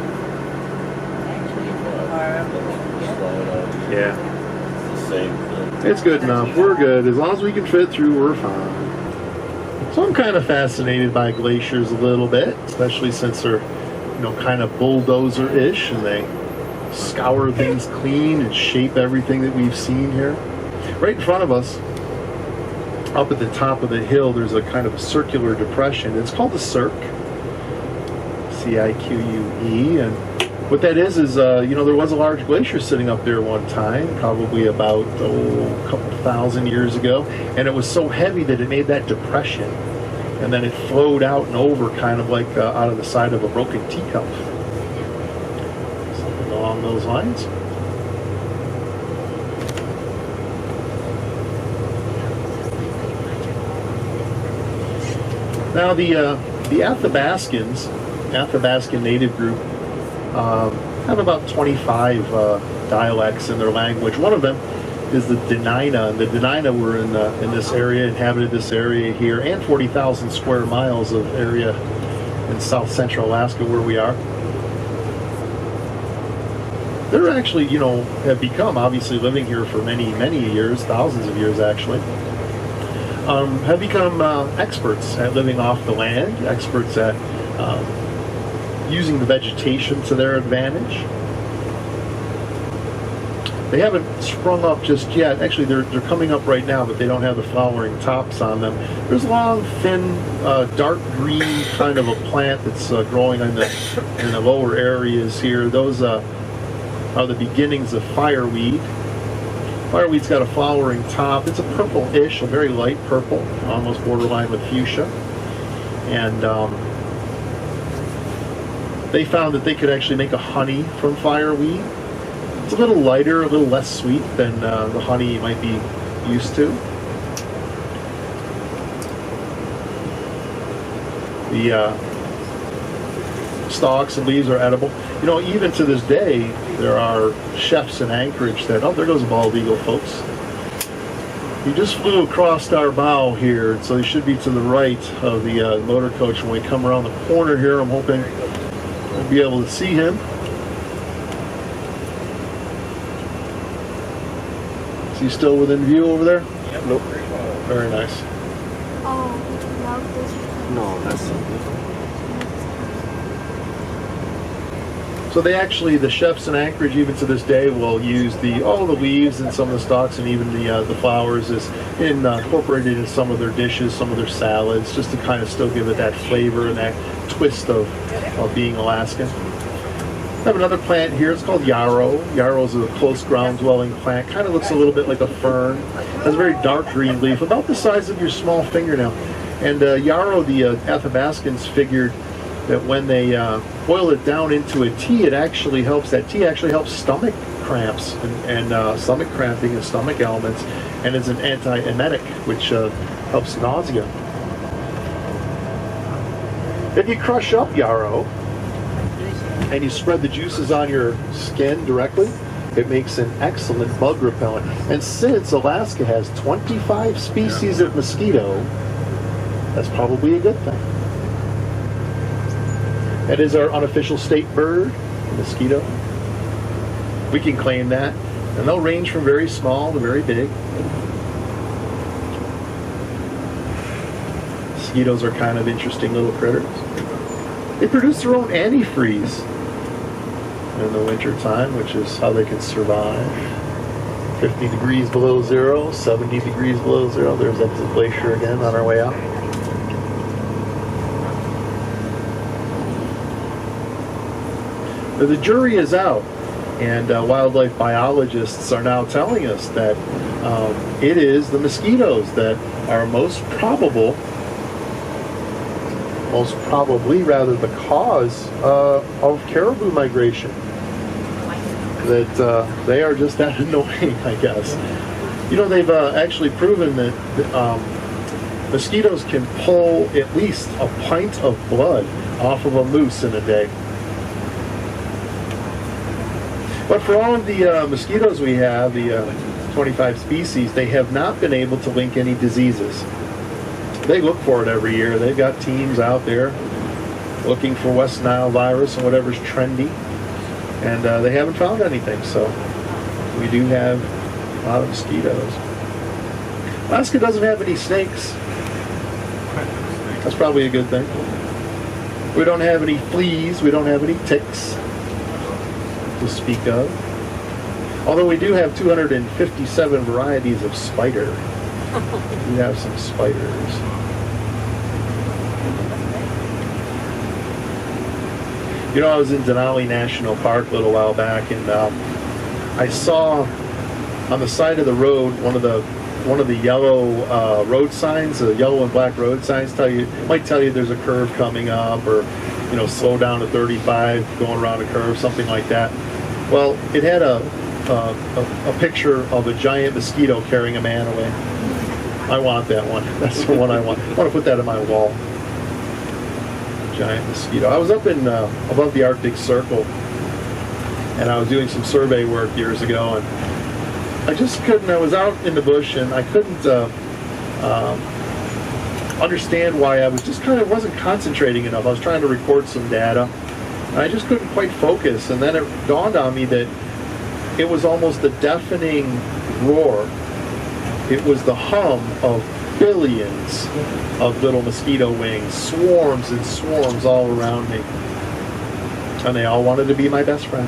Speaker 1: Yeah. It's good enough. We're good. As long as we can fit through, we're fine. So I'm kind of fascinated by glaciers a little bit, especially since they're, you know, kind of bulldozer-ish, and they scour things clean and shape everything that we've seen here. Right in front of us, up at the top of the hill, there's a kind of a circular depression. It's called the Cirque, C-I-Q-U-E, and what that is, you know, there was a large glacier sitting up there one time, probably about a couple thousand years ago, and it was so heavy that it made that depression, and then it flowed out and over, kind of like out of the side of a broken teacup. Something along those lines. Now the Athabascan native group have about 25 dialects in their language. One of them is the Denina. And the Denina were in this area, inhabited this area here, and 40,000 square miles of area in south central Alaska where we are. They're actually, you know, have become, obviously living here for many, many years, thousands of years actually, have become experts at living off the land, experts at using the vegetation to their advantage. They haven't sprung up just yet. Actually, they're coming up right now, but they don't have the flowering tops on them. There's a long, thin, dark green kind of a plant that's growing in the lower areas here. Those are the beginnings of fireweed. Fireweed's got a flowering top. It's a purple-ish, a very light purple, almost borderline with fuchsia. And they found that they could actually make a honey from fireweed. It's a little lighter, a little less sweet than the honey you might be used to. The stalks and leaves are edible. You know, even to this day, there are chefs in Anchorage that, oh, there goes a bald eagle, folks. He just flew across our bow here, so he should be to the right of the motor coach. When we come around the corner here, I'm hoping we'll be able to see him. Is he still within view over there?
Speaker 3: Yep.
Speaker 1: Nope. Very nice.
Speaker 2: Oh,
Speaker 3: No, that's something.
Speaker 1: So they actually, the chefs in Anchorage, even to this day, will use all the leaves and some of the stalks and even the flowers is incorporated in some of their dishes, some of their salads, just to kind of still give it that flavor and that twist of being Alaskan. I have another plant here. It's called yarrow. Yarrow is a close ground-dwelling plant. Kind of looks a little bit like a fern. Has a very dark green leaf, about the size of your small fingernail. And yarrow, the Athabascans figured that when they boil it down into a tea, it actually helps. That tea actually helps stomach cramps and stomach cramping and stomach ailments, and is an anti-emetic, which helps nausea. If you crush up yarrow and you spread the juices on your skin directly, it makes an excellent bug repellent. And since Alaska has 25 species of mosquito, that's probably a good thing. That is our unofficial state bird, the mosquito. We can claim that. And they'll range from very small to very big. Mosquitoes are kind of interesting little critters. They produce their own antifreeze in the winter time, which is how they can survive. 50 degrees below zero, 70 degrees below zero. There's that glacier again on our way out. The jury is out, and wildlife biologists are now telling us that it is the mosquitoes that are most probably the cause of caribou migration. That they are just that annoying, I guess. You know, they've actually proven that mosquitoes can pull at least a pint of blood off of a moose in a day. But for all of the mosquitoes we have, the 25 species, they have not been able to link any diseases. They look for it every year. They've got teams out there looking for West Nile virus and whatever's trendy. And they haven't found anything, so we do have a lot of mosquitoes. Alaska doesn't have any snakes. That's probably a good thing. We don't have any fleas. We don't have any ticks to speak of. Although we do have 257 varieties of spider. We have some spiders. You know, I was in Denali National Park a little while back, and I saw on the side of the road one of the yellow road signs, the yellow and black road signs might tell you there's a curve coming up, or slow down to 35 going around a curve, something like that. Well, it had a picture of a giant mosquito carrying a man away. I want that one. That's the one I want. I want to put that on my wall. Giant mosquito. I was up in above the Arctic Circle, and I was doing some survey work years ago, and I just couldn't, I was out in the bush and I couldn't understand why I was just kind of wasn't concentrating enough. I was trying to record some data and I just couldn't quite focus. And then it dawned on me that it was almost a deafening roar. It was the hum of billions of little mosquito wings, swarms and swarms all around me. And they all wanted to be my best friend.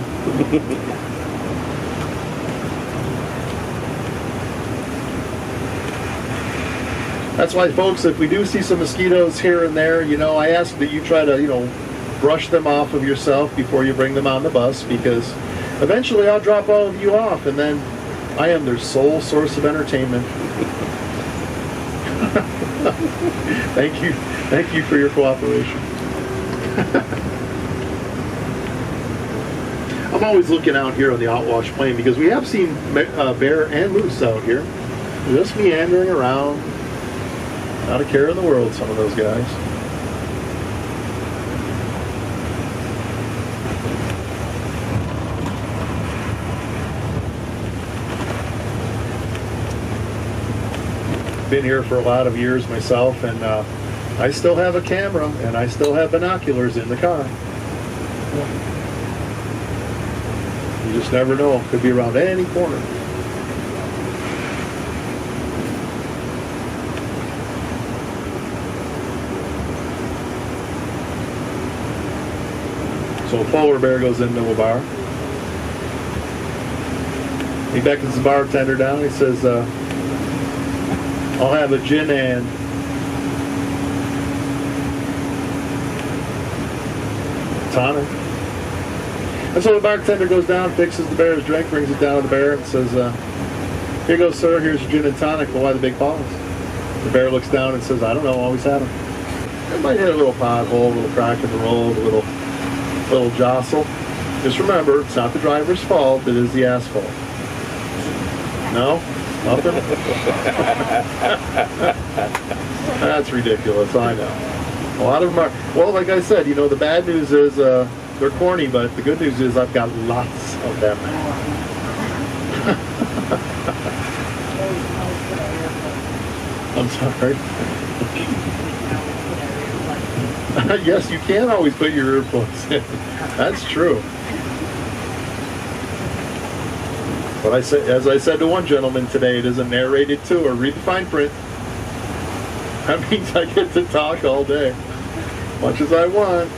Speaker 1: That's why, folks, if we do see some mosquitoes here and there, I ask that you try to, brush them off of yourself before you bring them on the bus, because eventually I'll drop all of you off, and then I am their sole source of entertainment. Thank you for your cooperation. I'm always looking out here on the Outwash Plain because we have seen bear and moose out here, just meandering around. Not a care in the world, some of those guys. Been here for a lot of years myself, and I still have a camera and I still have binoculars in the car. You just never know. Could be around any corner. So a polar bear goes into a bar. He beckons the bartender down. He says, I'll have a gin and tonic. And so the bartender goes down, fixes the bear's drink, brings it down to the bear, and says, here you go, sir, here's your gin and tonic. Well, why the big pause? The bear looks down and says, I don't know, always had them. It might hit a little pothole, a little crack in the road, a little jostle. Just remember, it's not the driver's fault, it is the asphalt. No? Nothing? That's ridiculous, I know. A lot of them are, well, like I said, the bad news is they're corny, but the good news is I've got lots of them. I'm sorry. Yes, you can always put your earplugs in. That's true. But as I said to one gentleman today, it is a narrated tour. Read the fine print. That means I get to talk all day, much as I want.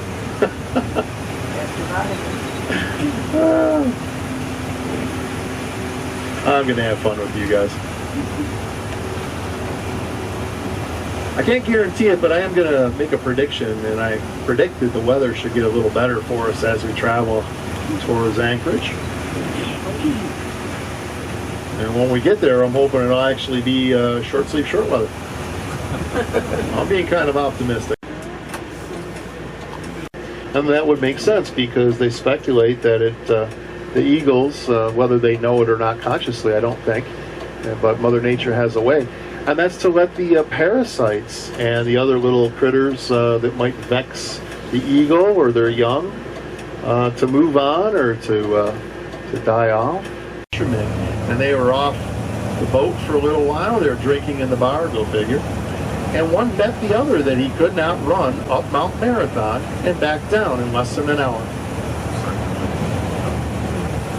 Speaker 1: I'm going to have fun with you guys. I can't guarantee it, but I am going to make a prediction, and I predicted the weather should get a little better for us as we travel towards Anchorage. And when we get there, I'm hoping it'll actually be short sleeve, short weather. I'm being kind of optimistic. And that would make sense because they speculate that the eagles, whether they know it or not consciously, I don't think, but Mother Nature has a way. And that's to let the parasites and the other little critters that might vex the eagle or their young to move on or to die off. And they were off the boat for a little while. They were drinking in the bar, go figure. And one bet the other that he could not run up Mount Marathon and back down in less than an hour.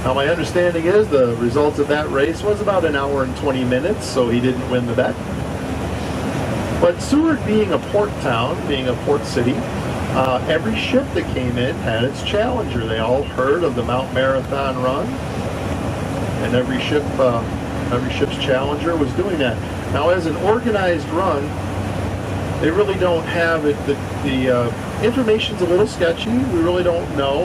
Speaker 1: Now my understanding is the result of that race was about an hour and 20 minutes, so he didn't win the bet. But Seward being a port town, being a port city, every ship that came in had its challenger. They all heard of the Mount Marathon run, and every ship's challenger was doing that. Now as an organized run, they really don't have it. The information's a little sketchy. We really don't know.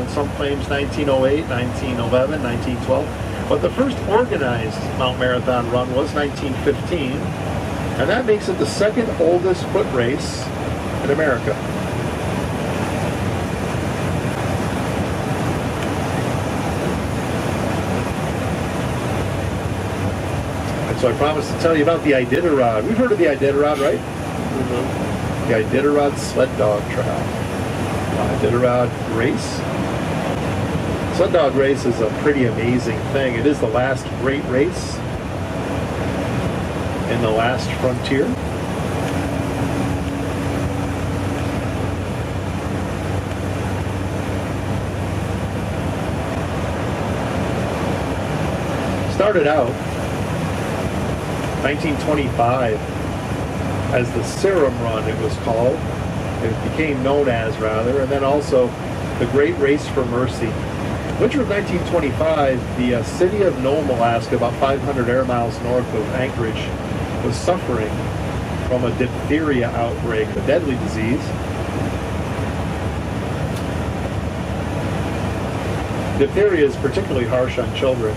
Speaker 1: Some claims 1908, 1911, 1912. But the first organized Mount Marathon run was 1915. And that makes it the second oldest foot race in America. And so I promised to tell you about the Iditarod. We've heard of the Iditarod, right? The Iditarod sled dog trail. Iditarod race. So Sundog race is a pretty amazing thing. It is the last great race in the last frontier. Started out 1925 as the Serum Run, it was called. It became known as, rather, and then also the Great Race for Mercy. Winter of 1925, the city of Nome, Alaska, about 500 air miles north of Anchorage, was suffering from a diphtheria outbreak, a deadly disease. Diphtheria is particularly harsh on children.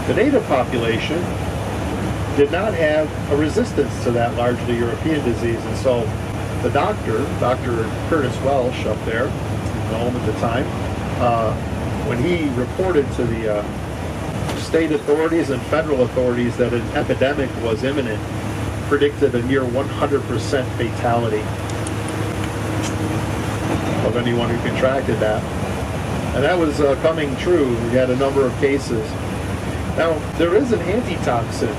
Speaker 1: The native population did not have a resistance to that largely European disease, and so the Dr. Curtis Welsh up there, in Nome at the time, when he reported to the state authorities and federal authorities that an epidemic was imminent, predicted a near 100% fatality of anyone who contracted that. And that was coming true. We had a number of cases. Now, there is an antitoxin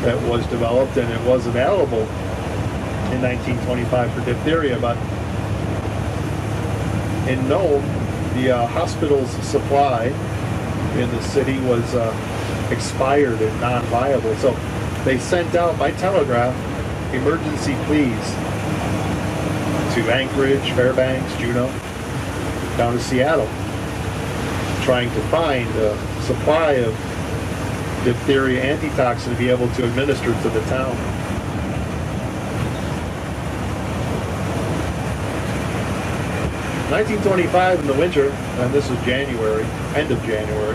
Speaker 1: that was developed and it was available in 1925 for diphtheria, but in Nome, the hospital's supply in the city was expired and non-viable. So they sent out by telegraph emergency pleas to Anchorage, Fairbanks, Juneau, down to Seattle, trying to find a supply of diphtheria antitoxin to be able to administer to the town. In 1925 in the winter, and this was January, end of January,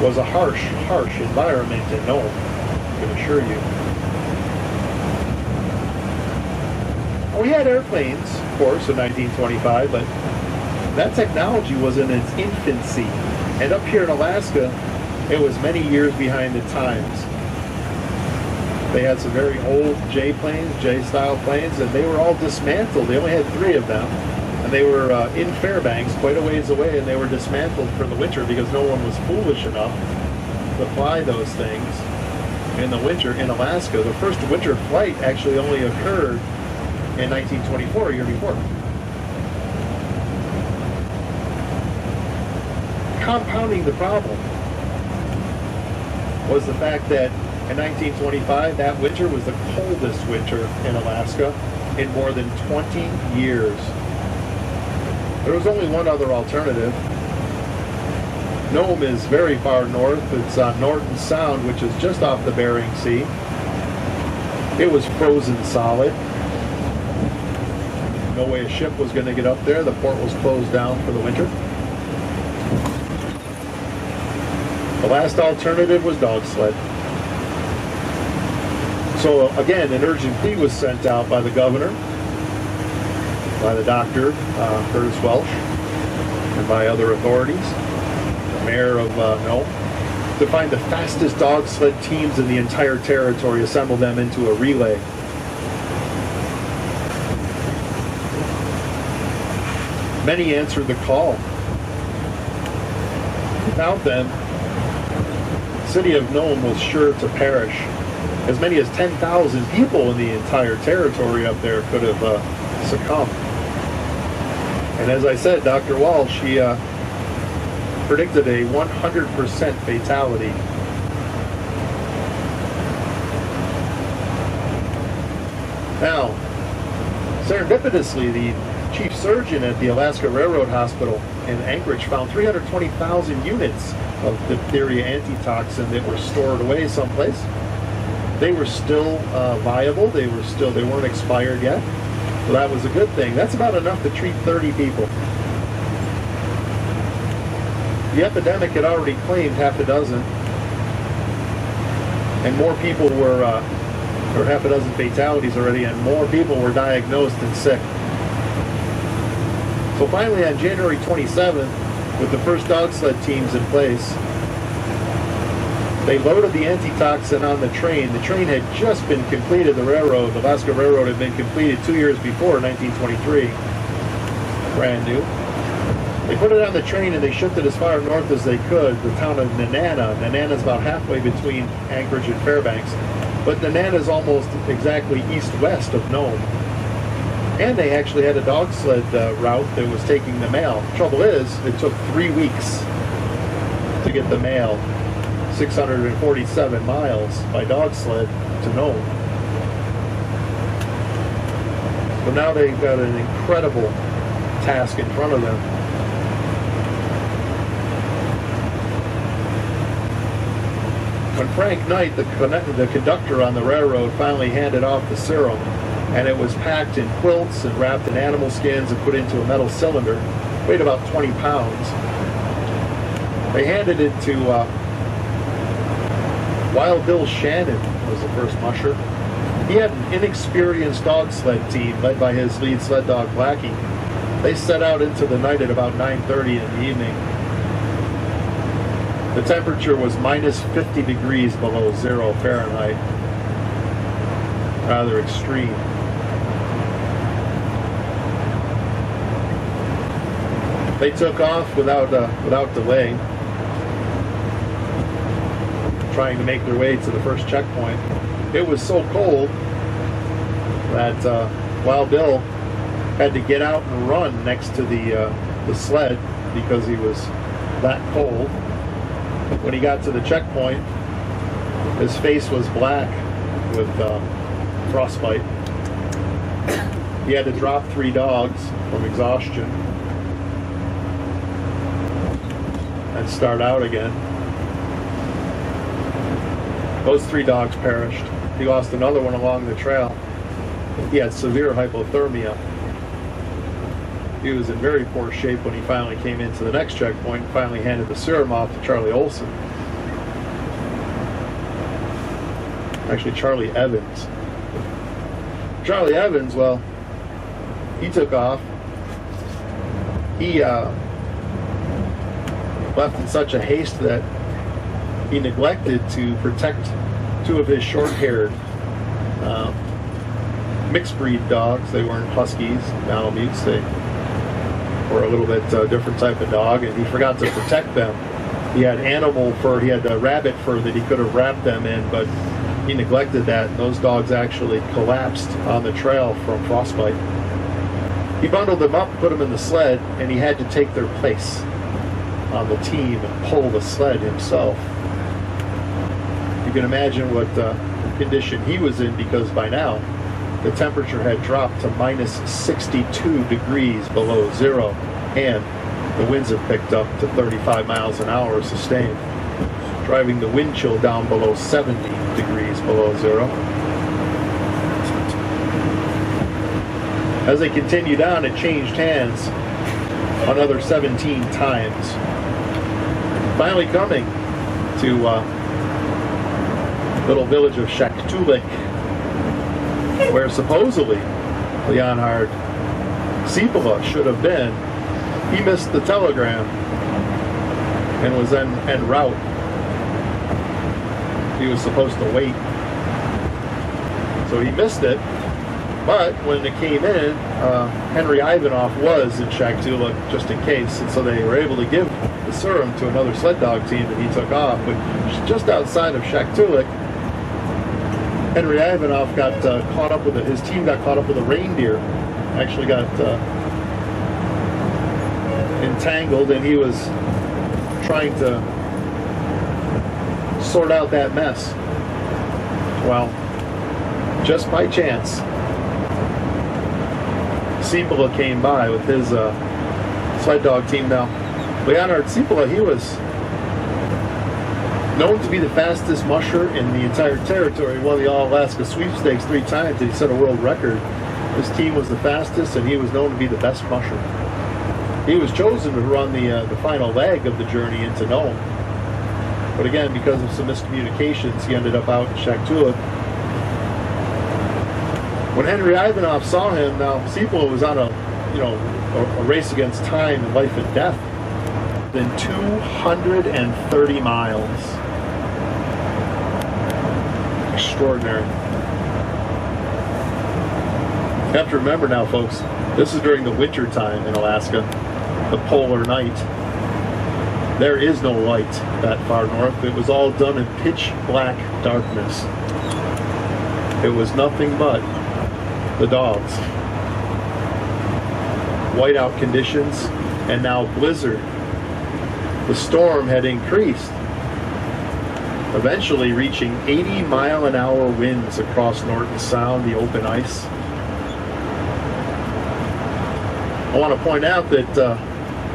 Speaker 1: was a harsh environment in Nome, I can assure you. Well, we had airplanes, of course, in 1925, but that technology was in its infancy. And up here in Alaska, it was many years behind the times. They had some very old J-planes, J-style planes, and they were all dismantled. They only had 3 of them. And they were in Fairbanks, quite a ways away, and they were dismantled for the winter because no one was foolish enough to fly those things in the winter in Alaska. The first winter flight actually only occurred in 1924, a year before. Compounding the problem was the fact that in 1925, that winter was the coldest winter in Alaska in more than 20 years. There was only one other alternative. Nome is very far north. It's on Norton Sound, which is just off the Bering Sea. It was frozen solid. No way a ship was going to get up there. The port was closed down for the winter. The last alternative was dog sled. So again, an urgent plea was sent out by the governor, by the doctor, Curtis Welsh, and by other authorities, the mayor of Nome, to find the fastest dog sled teams in the entire territory, assemble them into a relay. Many answered the call. Without them, the city of Nome was sure to perish. As many as 10,000 people in the entire territory up there could have succumbed. And as I said, Dr. Walsh, he predicted a 100% fatality. Now, serendipitously, the chief surgeon at the Alaska Railroad Hospital in Anchorage found 320,000 units of diphtheria antitoxin that were stored away someplace. They were still viable. They weren't expired yet. So that was a good thing. That's about enough to treat 30 people. The epidemic had already claimed half a dozen, and more people were, or half a dozen fatalities already, and more people were diagnosed and sick. So finally, on January 27th, with the first dog sled teams in place, they loaded the antitoxin on the train. The train had just been completed, the Alaska Railroad had been completed 2 years before, 1923. brand new. They put it on the train and they shipped it as far north as they could, the town of Nenana. Nenana's about halfway between Anchorage and Fairbanks, but Nenana's almost exactly east-west of Nome. And they actually had a dog sled route that was taking the mail. Trouble is, it took 3 weeks to get the mail, 647 miles by dog sled to Nome. So now they've got an incredible task in front of them. When Frank Knight, the conductor on the railroad, finally handed off the serum, and it was packed in quilts and wrapped in animal skins and put into a metal cylinder, weighed about 20 pounds. They handed it to Wild Bill Shannon was the first musher. He had an inexperienced dog sled team led by his lead sled dog Blackie. They set out into the night at about 9:30 in the evening. The temperature was minus 50 degrees below 0 Fahrenheit. Rather extreme. They took off without delay, trying to make their way to the first checkpoint. It was so cold that Wild Bill had to get out and run next to the sled because he was that cold. When he got to the checkpoint, his face was black with frostbite. He had to drop 3 dogs from exhaustion and start out again. Those 3 dogs perished. He lost another one along the trail. He had severe hypothermia. He was in very poor shape when he finally came into the next checkpoint and finally handed the serum off to Charlie Olson. Actually, Charlie Evans. Charlie Evans, well, he took off. He left in such a haste that he neglected to protect 2 of his short-haired mixed breed dogs. They weren't Huskies, Malamutes. They were a little bit different type of dog, and he forgot to protect them. He had animal fur, he had rabbit fur that he could have wrapped them in, but he neglected that, and those dogs actually collapsed on the trail from frostbite. He bundled them up, put them in the sled, and he had to take their place on the team and pull the sled himself. You can imagine what condition he was in, because by now the temperature had dropped to minus 62 degrees below 0, and the winds have picked up to 35 miles an hour sustained, driving the wind chill down below 70 degrees below 0. As they continued on, it changed hands another 17 times. Finally coming to little village of Shaktoolik, where supposedly Leonhard Seepola should have been. He missed the telegram and was then en route. He was supposed to wait. So he missed it, but when it came in, Henry Ivanov was in Shaktoolik just in case, and so they were able to give the serum to another sled dog team, and he took off. But just outside of Shaktoolik, Henry Ivanov got caught up with it. His team got caught up with a reindeer. Actually got entangled, and he was trying to sort out that mess. Well, just by chance, Seepola came by with his sled dog team. Now, Leonhard Seepola, he was known to be the fastest musher in the entire territory. He won the All-Alaska Sweepstakes 3 times, and he set a world record. His team was the fastest, and he was known to be the best musher. He was chosen to run the final leg of the journey into Nome. But again, because of some miscommunications, he ended up out in Shaktoolik. When Henry Ivanov saw him, now Seepola was on a race against time and life and death. Then 230 miles. Extraordinary. have to remember now, folks, this is during the winter time in Alaska, the polar night. There is no light that far north. It was all done in pitch black darkness. It was nothing but the dogs. Whiteout conditions, and now blizzard. The storm had increased, eventually reaching 80-mile-an-hour winds across Norton Sound, the open ice. I want to point out that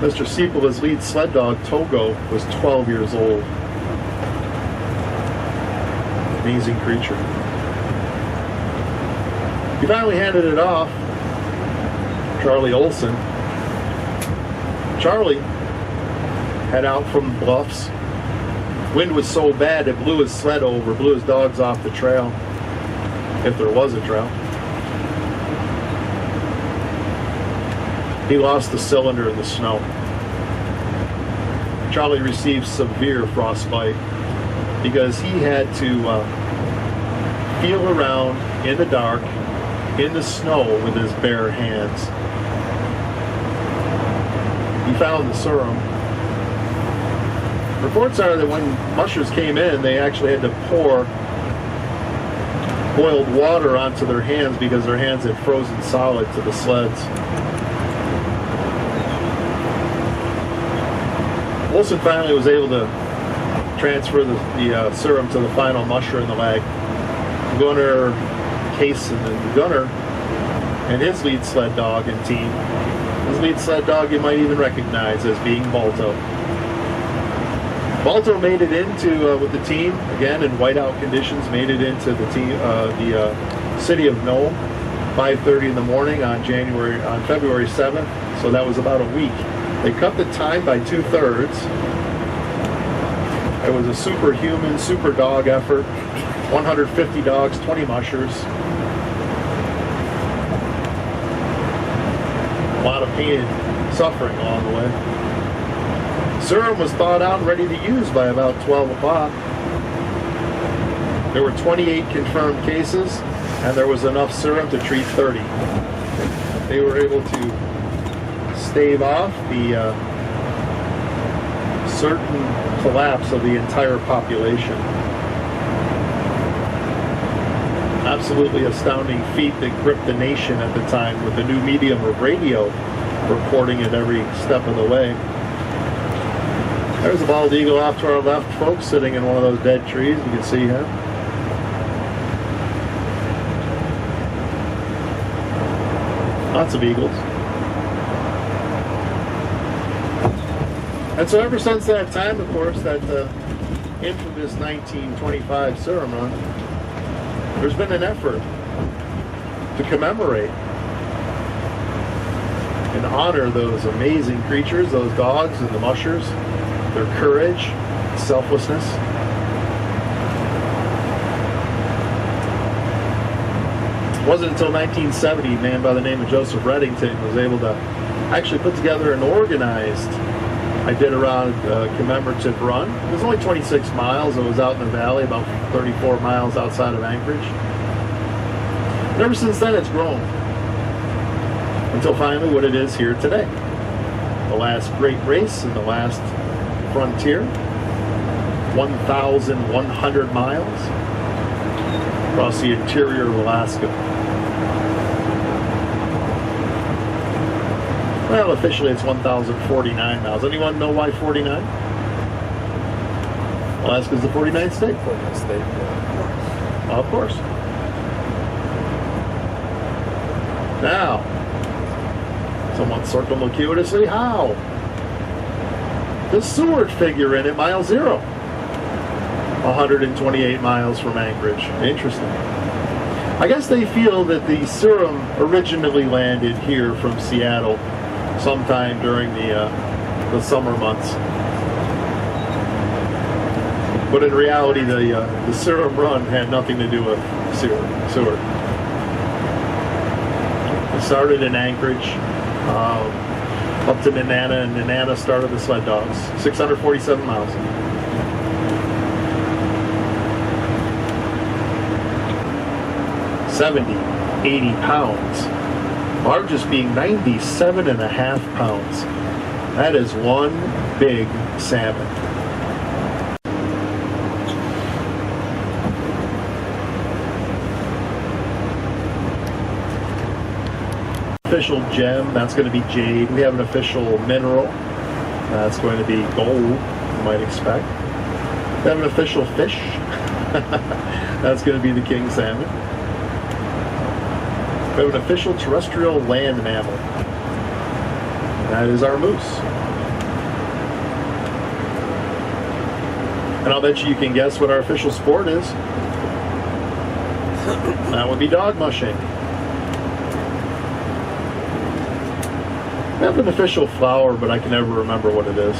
Speaker 1: Mr. Sepula's lead sled dog, Togo, was 12 years old. Amazing creature. He finally handed it off. Charlie Olson. Charlie head out from the bluffs. Wind was so bad it blew his sled over, blew his dogs off the trail, if there was a trail. He lost the cylinder in the snow. Charlie received severe frostbite because he had to feel around in the dark, in the snow with his bare hands. He found the serum. Reports are that when mushers came in, they actually had to pour boiled water onto their hands because their hands had frozen solid to the sleds. Wilson finally was able to transfer the serum to the final musher in the leg. Gunner Case and the gunner and his lead sled dog and team. His lead sled dog you might even recognize as being Balto. Balto made it into, with the team, again in whiteout conditions, made it into the team, the city of Nome, 5:30 in the morning on February 7th. So that was about a week. They cut the time by 2/3. It was a superhuman, super dog effort. 150 dogs, 20 mushers. A lot of pain and suffering along the way. Serum was thawed out and ready to use by about 12 o'clock. There were 28 confirmed cases, and there was enough serum to treat 30. They were able to stave off the certain collapse of the entire population. Absolutely astounding feat that gripped the nation at the time with the new medium of radio reporting it every step of the way. There's a bald eagle off to our left, folks, sitting in one of those dead trees. You can see him. Lots of eagles. And so ever since that time, of course, that infamous 1925 serum run, there's been an effort to commemorate and honor those amazing creatures, those dogs and the mushers, their courage, selflessness. It wasn't until 1970 a man by the name of Joseph Reddington was able to actually put together an organized Iditarod commemorative run. It was only 26 miles. It was out in the valley, about 34 miles outside of Anchorage. And ever since then, it's grown. Until finally what it is here today. The last great race and the last frontier. 1,100 miles across the interior of Alaska. Well, officially it's 1,049 miles. Anyone know why 49? Alaska's the 49th state.
Speaker 3: 49th state, yeah.
Speaker 1: Of course. Now, somewhat circumlocutously, how does Seward figure in at mile 0? 128 miles from Anchorage. Interesting. I guess they feel that the serum originally landed here from Seattle sometime during the summer months. But in reality, the serum run had nothing to do with Seward. It started in Anchorage, up to Nenana, and Nenana started the sled dogs. 647 miles. $70, 80 pounds Largest being 97.5 pounds. That is one big salmon. Official gem, that's going to be jade. We have an official mineral. That's going to be gold, you might expect. We have an official fish. That's going to be the king salmon. We have an official terrestrial land mammal. That is our moose. And I'll bet you can guess what our official sport is. That would be dog mushing. We have an official flower, but I can never remember what it is.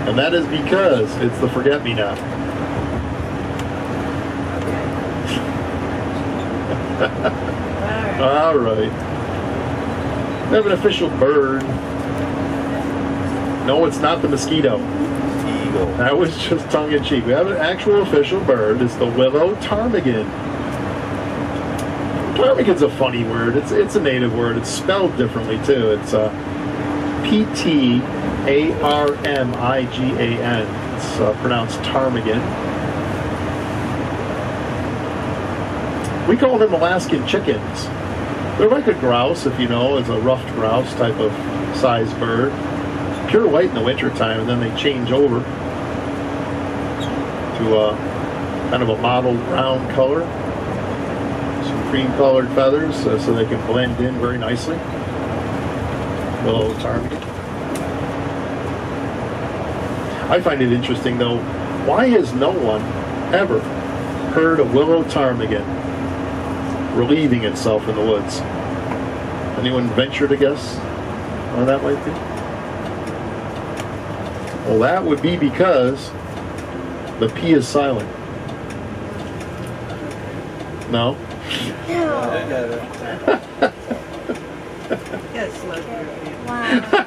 Speaker 1: And that is because it's the forget-me-not. All right. We have an official bird. No, it's not the mosquito.
Speaker 3: Eagle.
Speaker 1: That was just tongue-in-cheek. We have an actual official bird. It's the willow ptarmigan. Ptarmigan's a funny word. It's a native word. It's spelled differently too. It's P-T-A-R-M-I-G-A-N. It's pronounced ptarmigan. We call them Alaskan chickens. They're like a grouse, if you know. It's a ruffed grouse type of size bird. Pure white in the wintertime, and then they change over to kind of a mottled brown color. Some cream-colored feathers so they can blend in very nicely. Willow ptarmigan. I find it interesting, though, why has no one ever heard a willow ptarmigan relieving itself in the woods? Anyone venture to guess why that might be? Well, that would be because the P is silent. No?
Speaker 4: Yes, look.
Speaker 2: Wow.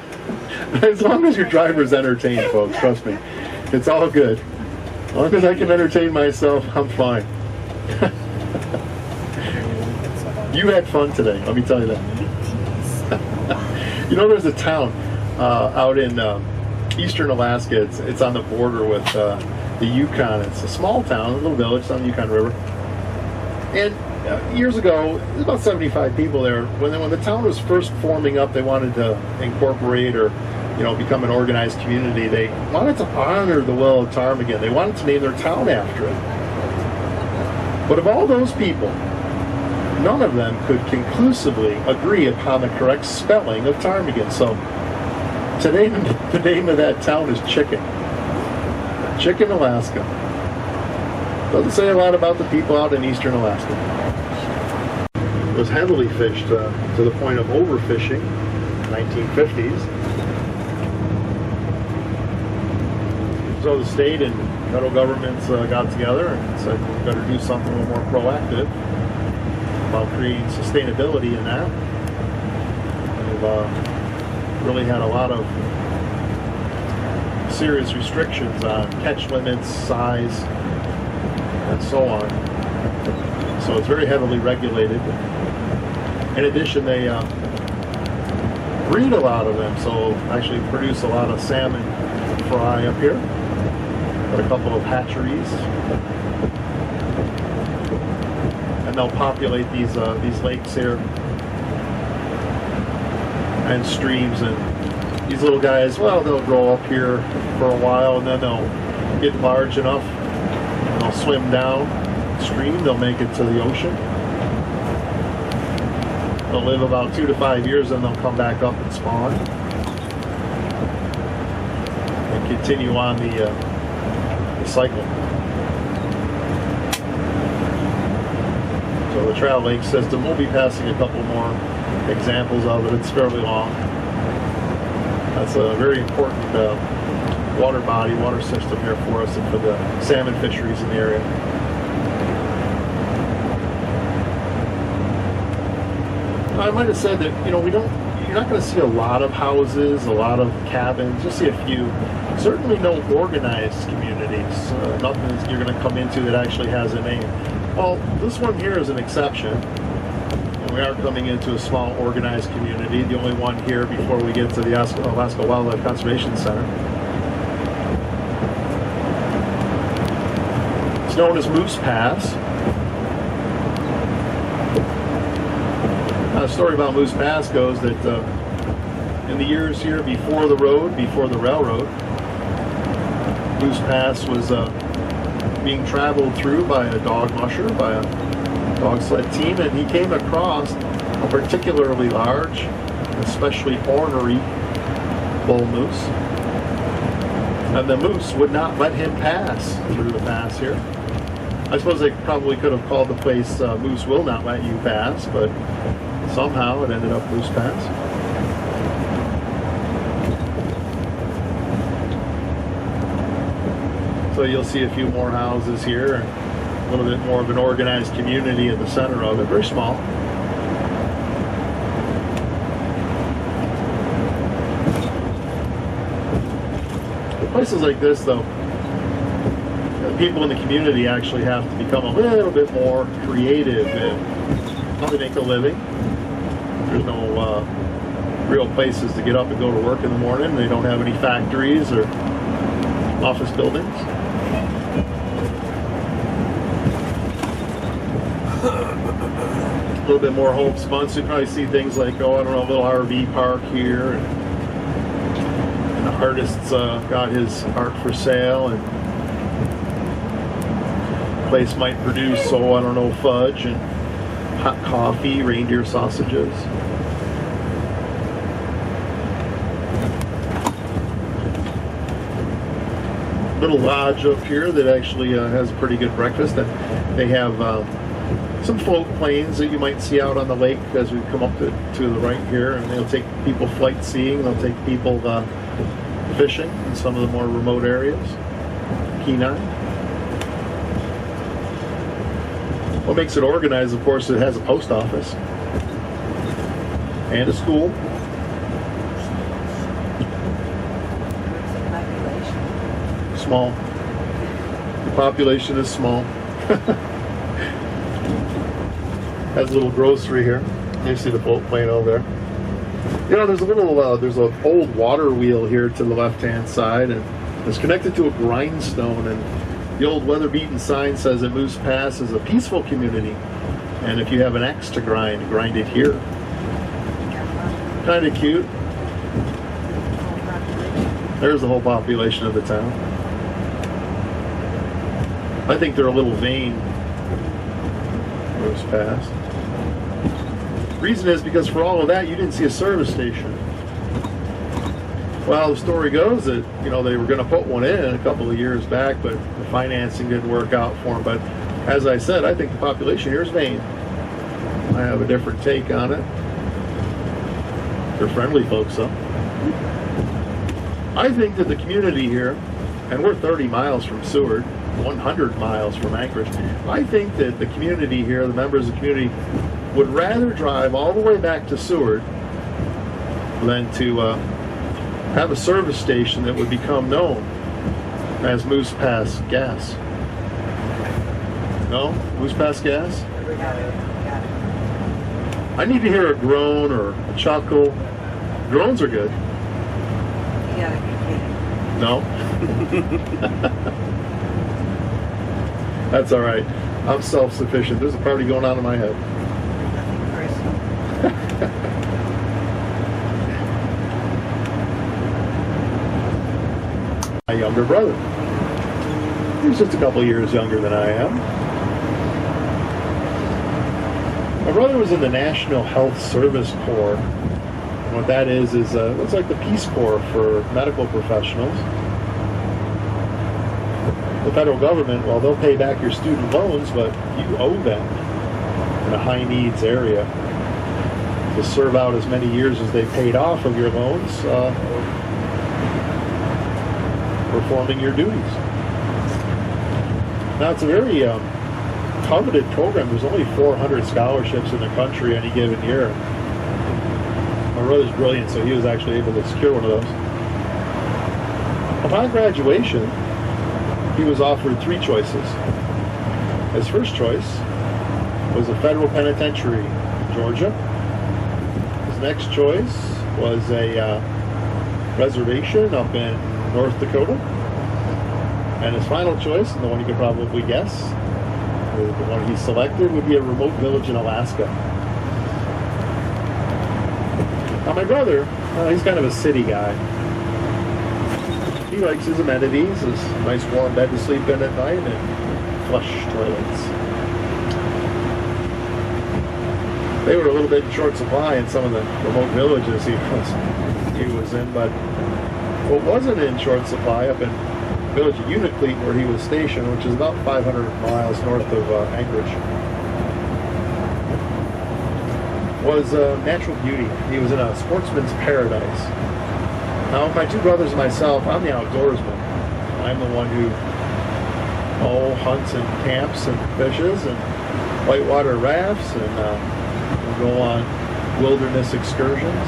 Speaker 1: As long as your driver's entertained, folks, trust me. It's all good. As long as I can entertain myself, I'm fine. You had fun today, let me tell you that. You know, there's a town out in eastern Alaska. It's on the border with the Yukon. It's a small town, a little village on the Yukon River. And years ago, there's about 75 people there. When the town was first forming up, they wanted to incorporate or become an organized community. They wanted to honor the willow ptarmigan. They wanted to name their town after it. But of all those people, none of them could conclusively agree upon the correct spelling of ptarmigan. So today, the name of that town is Chicken, Alaska. Doesn't say a lot about the people out in eastern Alaska. It was heavily fished to the point of overfishing in the 1950s. So the state and federal governments got together and said, we better do something a little more proactive about creating sustainability in that. We've really had a lot of serious restrictions on catch limits, size, and so on. So it's very heavily regulated. In addition, they breed a lot of them, so actually produce a lot of salmon fry up here. Got a couple of hatcheries. And they'll populate these lakes here and streams, and these little guys, well, they'll grow up here for a while and then they'll get large enough and they'll swim down stream, they'll make it to the ocean. They'll live about 2 to 5 years and they'll come back up and spawn and continue on the cycle. So the Trout Lake system, we'll be passing a couple more examples of it. It's fairly long. That's a very important water body, water system here for us and for the salmon fisheries in the area. I might have said that, we don't you're not going to see a lot of houses, a lot of cabins. You'll see a few. Certainly no organized communities. Nothing that you're going to come into that actually has a name. Well, this one here is an exception. And we are coming into a small organized community, the only one here before we get to the Alaska Wildlife Conservation Center. It's known as Moose Pass. The story about Moose Pass goes that in the years here before the railroad, Moose Pass was being traveled through by a dog musher, by a dog sled team, and he came across a particularly large, especially ornery bull moose. And the moose would not let him pass through the pass here. I suppose they probably could have called the place Moose Will Not Let You Pass, but somehow it ended up Moose Pass. So you'll see a few more houses here, and a little bit more of an organized community in the center of it, very small. Places like this, though, people in the community actually have to become a little bit more creative in how they make a living. There's no real places to get up and go to work in the morning. They don't have any factories or office buildings. A little bit more homespun, so you probably see things like, oh, I don't know, a little RV park here. And the artist's got his art for sale, and the place might produce, oh, I don't know, fudge and hot coffee, reindeer sausages. Little lodge up here that actually has a pretty good breakfast. And they have some float planes that you might see out on the lake as we come up to the right here, and they'll take people flight seeing, they'll take people fishing in some of the more remote areas. Kenai. What makes it organized, of course, it has a post office and a school. Small. The population is small. Has a little grocery here. You see the float plane over there. You know, there's a little, there's an old water wheel here to the left-hand side, and it's connected to a grindstone, and the old weather-beaten sign says that Moose Pass is a peaceful community, and if you have an axe to grind it here. Kind of cute. There's the whole population of the town. I think they're a little vain, Moose Pass. Reason is because for all of that, you didn't see a service station. Well, the story goes that, you know, they were going to put one in a couple of years back, but the financing didn't work out for them. But as I said, I think the population here is vain. I have a different take on it. They're friendly folks, though. I think that the community here, and we're 30 miles from Seward, 100 miles from Anchorage, I think that the community here, the members of the community, would rather drive all the way back to Seward than to have a service station that would become known as Moose Pass Gas. No? Moose Pass Gas? I need to hear a groan or a chuckle. Groans are good.
Speaker 4: You gotta be kidding.
Speaker 1: No? That's all right. I'm self-sufficient. There's a party going on in my head.
Speaker 4: Nothing personal.
Speaker 1: My younger brother. He's just a couple of years younger than I am. My brother was in the National Health Service Corps. And what that is it's like the Peace Corps for medical professionals. The federal government, well, they'll pay back your student loans, but you owe them in a high needs area to serve out as many years as they paid off of your loans, performing your duties. Now, it's a very coveted program. There's only 400 scholarships in the country any given year. My brother's brilliant, so he was actually able to secure one of those. Upon graduation, he was offered 3 choices. His first choice was a federal penitentiary in Georgia. His next choice was a reservation up in North Dakota. And his final choice, and the one you could probably guess, the one he selected, would be a remote village in Alaska. Now my brother, he's kind of a city guy. He likes his amenities, his nice warm bed to sleep in at night, and flush toilets. They were a little bit in short supply in some of the remote villages he was in, but what wasn't in short supply up in the village of Unacleet, where he was stationed, which is about 500 miles north of Anchorage, was natural beauty. He was in a sportsman's paradise. Now, my 2 brothers and myself, I'm the outdoorsman. I'm the one who hunts and camps and fishes and whitewater rafts and we'll go on wilderness excursions.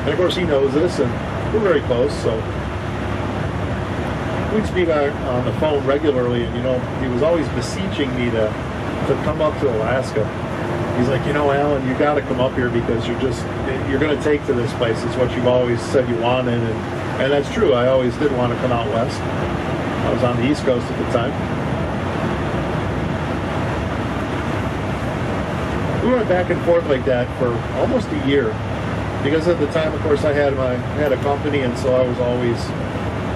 Speaker 1: And of course he knows this, and we're very close, so we'd speak on the phone regularly, and he was always beseeching me to come up to Alaska. He's like, Allan, you got to come up here because you're going to take to this place. It's what you've always said you wanted, and that's true. I always did want to come out west. I was on the East Coast at the time. We went back and forth like that for almost a year, because at the time, of course, I had a company, and so I was always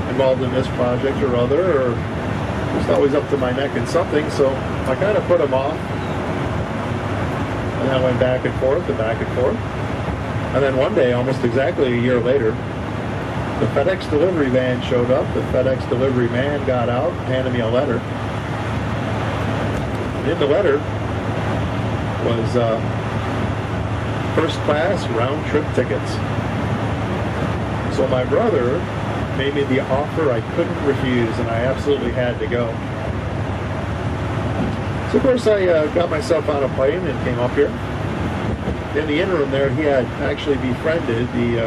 Speaker 1: involved in this project or other, or just always up to my neck in something. So I kind of put him off. And I went back and forth and back and forth. And then one day, almost exactly a year later, the FedEx delivery van showed up. The FedEx delivery man got out and handed me a letter. And in the letter was first class round trip tickets. So my brother made me the offer I couldn't refuse, and I absolutely had to go. So of course I got myself on a plane and came up here. In the interim there, he had actually befriended the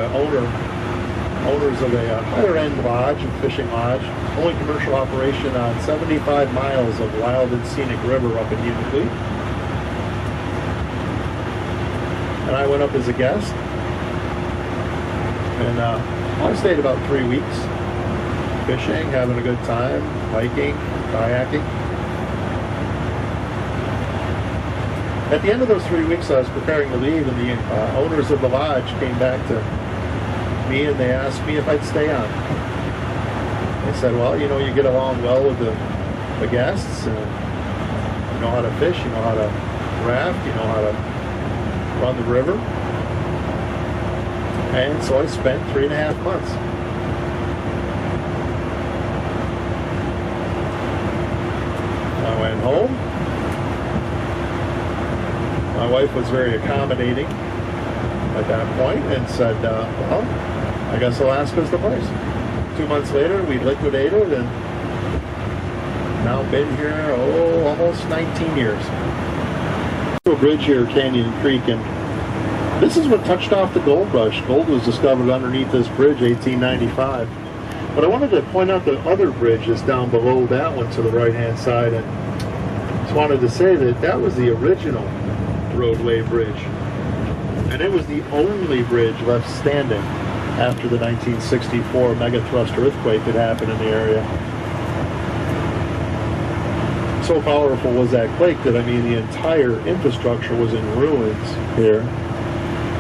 Speaker 1: owners of a higher-end lodge, a fishing lodge, only commercial operation on 75 miles of wild and scenic river up in Unacleet. And I went up as a guest, and I stayed about 3 weeks, fishing, having a good time, hiking, kayaking. At the end of those 3 weeks, I was preparing to leave, and the owners of the lodge came back to me, and they asked me if I'd stay on. They said, well, you get along well with the guests, and you know how to fish, you know how to raft, you know how to run the river. And so I spent 3.5 months. I went home. My wife was very accommodating at that point and said, well, I guess Alaska's the place. 2 months later, we liquidated and now been here, almost 19 years. A bridge here, Canyon Creek, and this is what touched off the gold rush. Gold was discovered underneath this bridge, 1895. But I wanted to point out the other bridge that's down below that one to the right-hand side, and just wanted to say that that was the original roadway bridge, and it was the only bridge left standing after the 1964 megathrust earthquake that happened in the area. So powerful was that quake that, the entire infrastructure was in ruins here,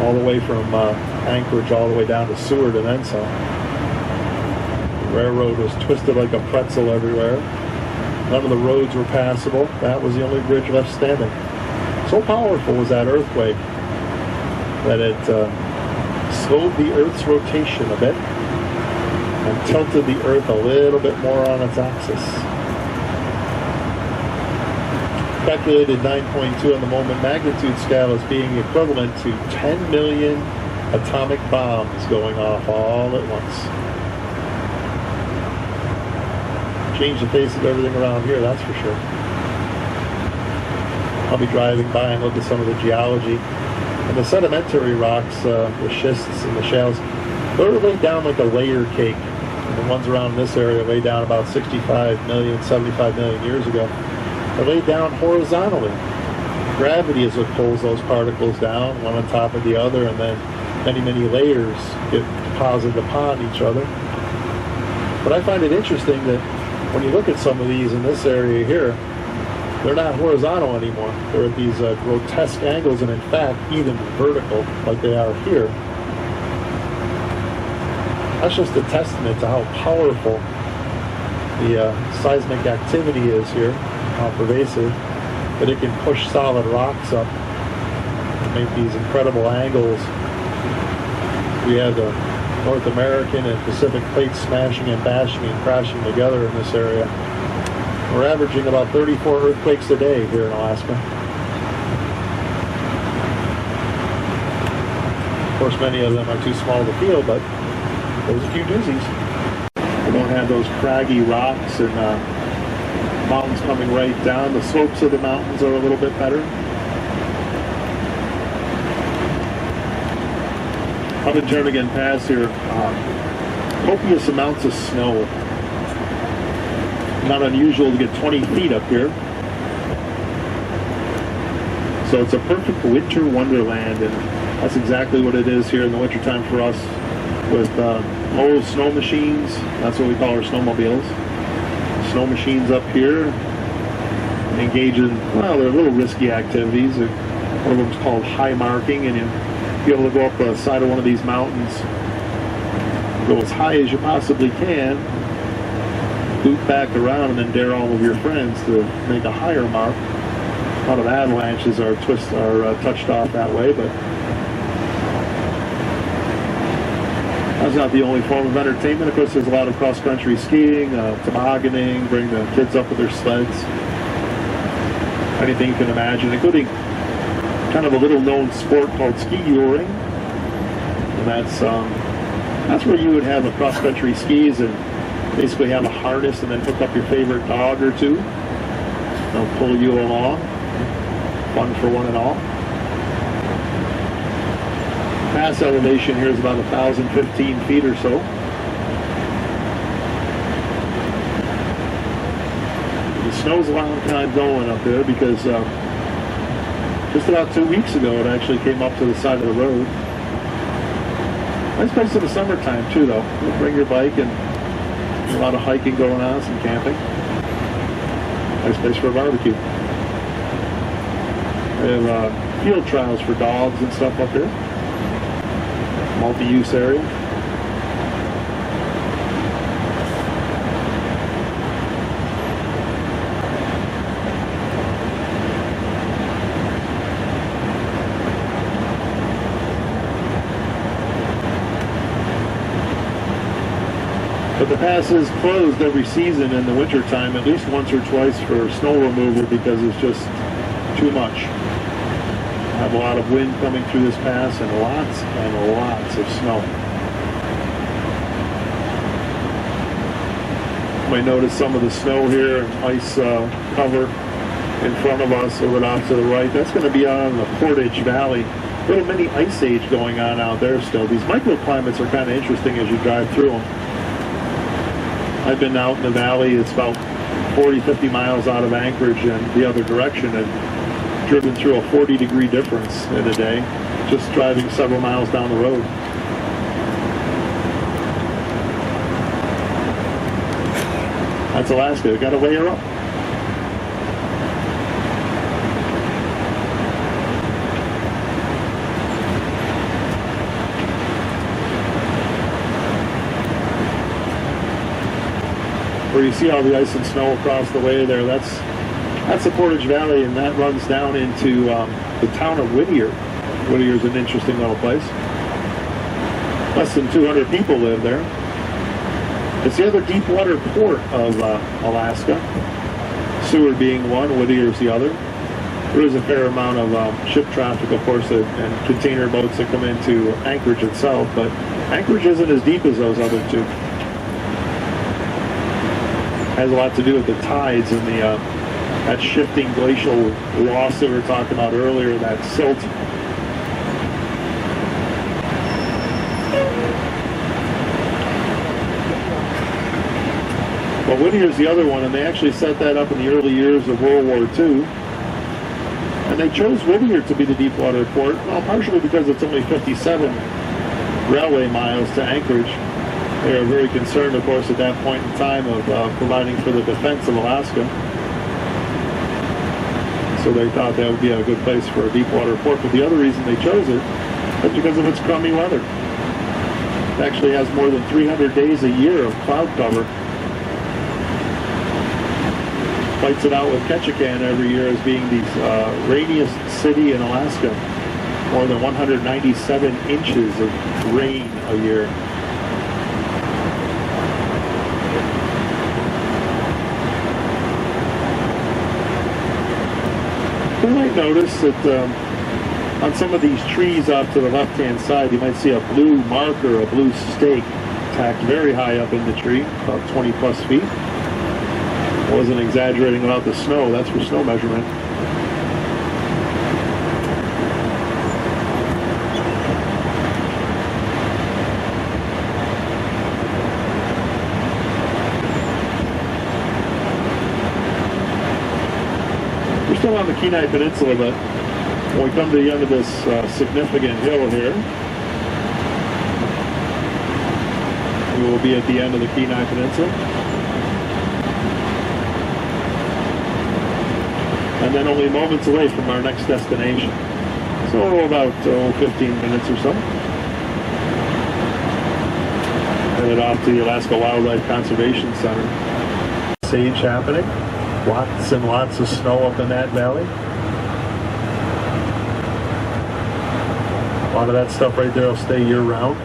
Speaker 1: all the way from Anchorage all the way down to Seward and then some. The railroad was twisted like a pretzel everywhere. None of the roads were passable. That was the only bridge left standing. So powerful was that earthquake that it slowed the Earth's rotation a bit and tilted the Earth a little bit more on its axis. Calculated 9.2 on the moment magnitude scale as being equivalent to 10 million atomic bombs going off all at once. Changed the face of everything around here, that's for sure. I'll be driving by and look at some of the geology. And the sedimentary rocks, the schists and the shales, they're laid down like a layer cake. And the ones around this area laid down about 65 million, 75 million years ago. They're laid down horizontally. Gravity is what pulls those particles down, one on top of the other, and then many, many layers get deposited upon each other. But I find it interesting that when you look at some of these in this area here, they're not horizontal anymore. They're at these grotesque angles, and in fact, even vertical, like they are here. That's just a testament to how powerful the seismic activity is here, how pervasive, that it can push solid rocks up and make these incredible angles. We have the North American and Pacific plates smashing and bashing and crashing together in this area. We're averaging about 34 earthquakes a day here in Alaska. Of course, many of them are too small to feel, but there's a few doozies. We don't have those craggy rocks and mountains coming right down. The slopes of the mountains are a little bit better. Up in Jernigan Pass here, copious amounts of snow. Not unusual to get 20 feet up here. So it's a perfect winter wonderland, and that's exactly what it is here in the wintertime for us with old snow machines. That's what we call our snowmobiles. Snow machines up here engage in, well, they're little risky activities. One of them's called high marking, and you'll be able to go up the side of one of these mountains, go as high as you possibly can, loop back around, and then dare all of your friends to make a higher mark. A lot of avalanches are touched off that way, but that's not the only form of entertainment. Of course, there's a lot of cross-country skiing, tobogganing, bring the kids up with their sleds, anything you can imagine, including kind of a little-known sport called ski youring. And that's where you would have a cross-country skis and basically have a harness and then hook up your favorite dog or two. They'll pull you along. Fun for one and all. Pass elevation here is about 1,015 feet or so. The snow's a long time going up there because just about 2 weeks ago it actually came up to the side of the road. Nice place in the summertime too, though. You'll bring your bike, and a lot of hiking going on, some camping. Nice place for a barbecue. They have field trials for dogs and stuff up here. Multi-use area. But the pass is closed every season in the wintertime, at least once or twice for snow removal, because it's just too much. I have a lot of wind coming through this pass and lots of snow. You might notice some of the snow here and ice cover in front of us, a little off to the right. That's going to be out in the Portage Valley. Little mini ice age going on out there still. These microclimates are kind of interesting as you drive through them. I've been out in the valley. It's about 40, 50 miles out of Anchorage and the other direction, and driven through a 40-degree difference in a day, just driving several miles down the road. That's Alaska. Got to layer up. Where you see all the ice and snow across the way there, that's the Portage Valley, and that runs down into the town of Whittier. Whittier's an interesting little place. Less than 200 people live there. It's the other deep water port of Alaska. Seward being one, Whittier's the other. There is a fair amount of ship traffic, of course, and container boats that come into Anchorage itself, but Anchorage isn't as deep as those other two. Has a lot to do with the tides and the that shifting glacial loss that we were talking about earlier, that silt. Well, Whittier's the other one, and they actually set that up in the early years of World War II. And they chose Whittier to be the deep water port, well, partially because it's only 57 railway miles to Anchorage. They were very concerned, of course, at that point in time of providing for the defense of Alaska. So they thought that would be a good place for a deep water port. But the other reason they chose it is because of its crummy weather. It actually has more than 300 days a year of cloud cover. Fights it out with Ketchikan every year as being the rainiest city in Alaska. More than 197 inches of rain a year. You might notice that on some of these trees off to the left-hand side, you might see a blue marker, a blue stake tacked very high up in the tree, about 20 plus feet. I wasn't exaggerating about the snow, that's for snow measurement. We're still on the Kenai Peninsula, but when we come to the end of this significant hill here, we will be at the end of the Kenai Peninsula. And then only moments away from our next destination. So about 15 minutes or so. Headed off to the Alaska Wildlife Conservation Center. Sage happening. Lots and lots of snow up in that valley. A lot of that stuff right there will stay year-round.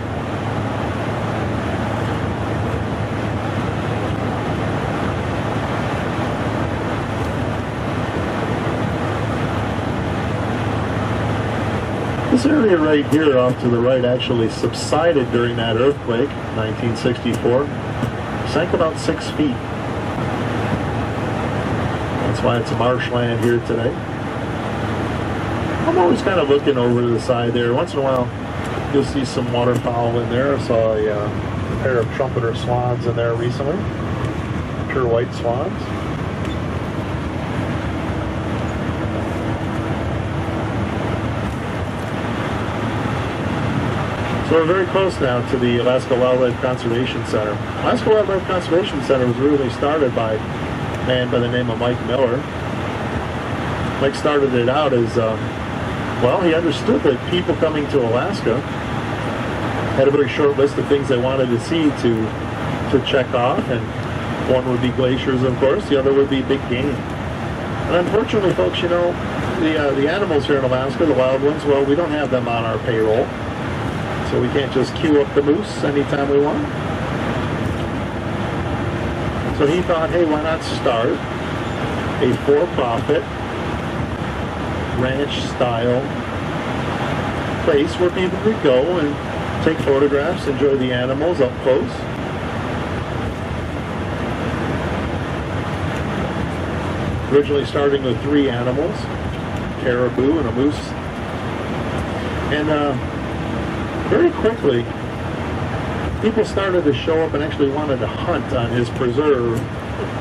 Speaker 1: This area right here off to the right actually subsided during that earthquake, 1964. Sank about 6 feet. That's why it's marshland here today. I'm always kind of looking over to the side there. Once in a while, you'll see some waterfowl in there. I saw a pair of trumpeter swans in there recently. Pure white swans. So we're very close now to the Alaska Wildlife Conservation Center. Alaska Wildlife Conservation Center was really started by a man by the name of Mike Miller. Mike started it out as, well, he understood that people coming to Alaska had a very short list of things they wanted to see to check off, and one would be glaciers, of course, the other would be big game. And unfortunately, folks, you know, the animals here in Alaska, the wild ones, well, we don't have them on our payroll. So we can't just queue up the moose anytime we want. So he thought, hey, why not start a for-profit ranch-style place where people could go and take photographs, enjoy the animals up close. Originally starting with 3 animals, caribou and a moose. And very quickly, people started to show up and actually wanted to hunt on his preserve.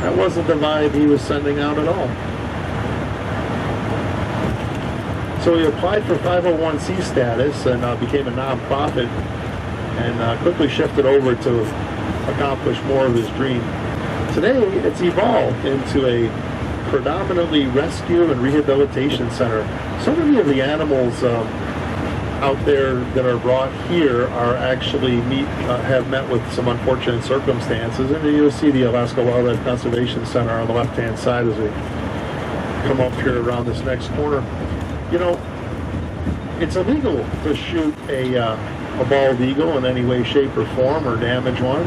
Speaker 1: That wasn't the vibe he was sending out at all. So he applied for 501c status and became a nonprofit and quickly shifted over to accomplish more of his dream. Today, it's evolved into a predominantly rescue and rehabilitation center. So many of the animals out there that are brought here are actually have met with some unfortunate circumstances, and you'll see the Alaska Wildlife Conservation Center on the left-hand side as we come up here around this next corner. You know, it's illegal to shoot a bald eagle in any way, shape, or form, or damage one,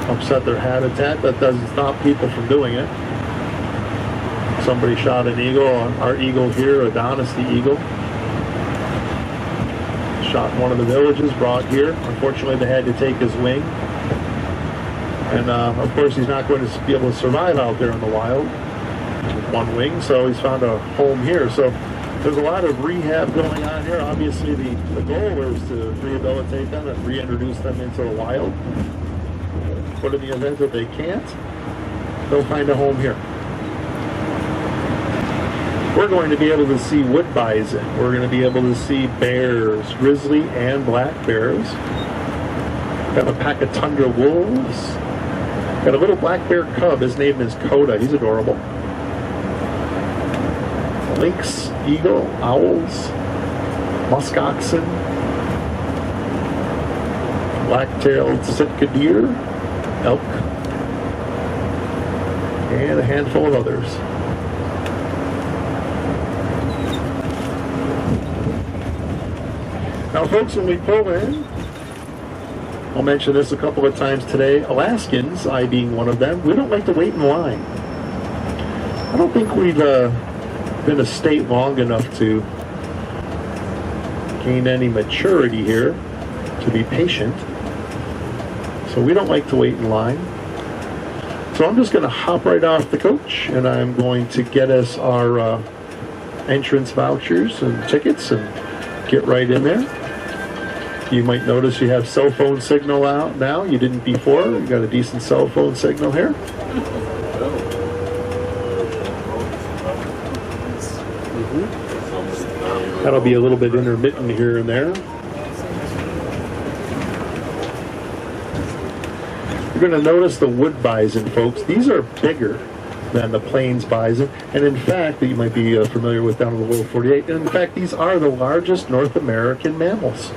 Speaker 1: upset their habitat. That doesn't stop people from doing it. Somebody shot an eagle, our eagle here, Adonis the eagle. Shot in one of the villages, brought here. Unfortunately, they had to take his wing. And of course, he's not going to be able to survive out there in the wild. one wing, so he's found a home here. So there's a lot of rehab going on here. Obviously, the goal is to rehabilitate them and reintroduce them into the wild. But in the event that they can't, they'll find a home here. We're going to be able to see wood bison. We're going to be able to see bears, grizzly and black bears. Got a pack of tundra wolves. Got a little black bear cub. His name is Coda. He's adorable. Lynx, eagle, owls, musk oxen, black-tailed Sitka deer, elk, and a handful of others. Now, folks, when we pull in, I'll mention this a couple of times today, Alaskans, I being one of them, we don't like to wait in line. I don't think we've been a state long enough to gain any maturity here to be patient. So we don't like to wait in line. So I'm just going to hop right off the coach, and I'm going to get us our entrance vouchers and tickets and get right in there. You might notice you have cell phone signal out now. You didn't before. You got a decent cell phone signal here. That'll be a little bit intermittent here and there. You're going to notice the wood bison, folks. These are bigger than the plains bison. And in fact, that you might be familiar with down in the Lower 48. And in fact, these are the largest North American mammals.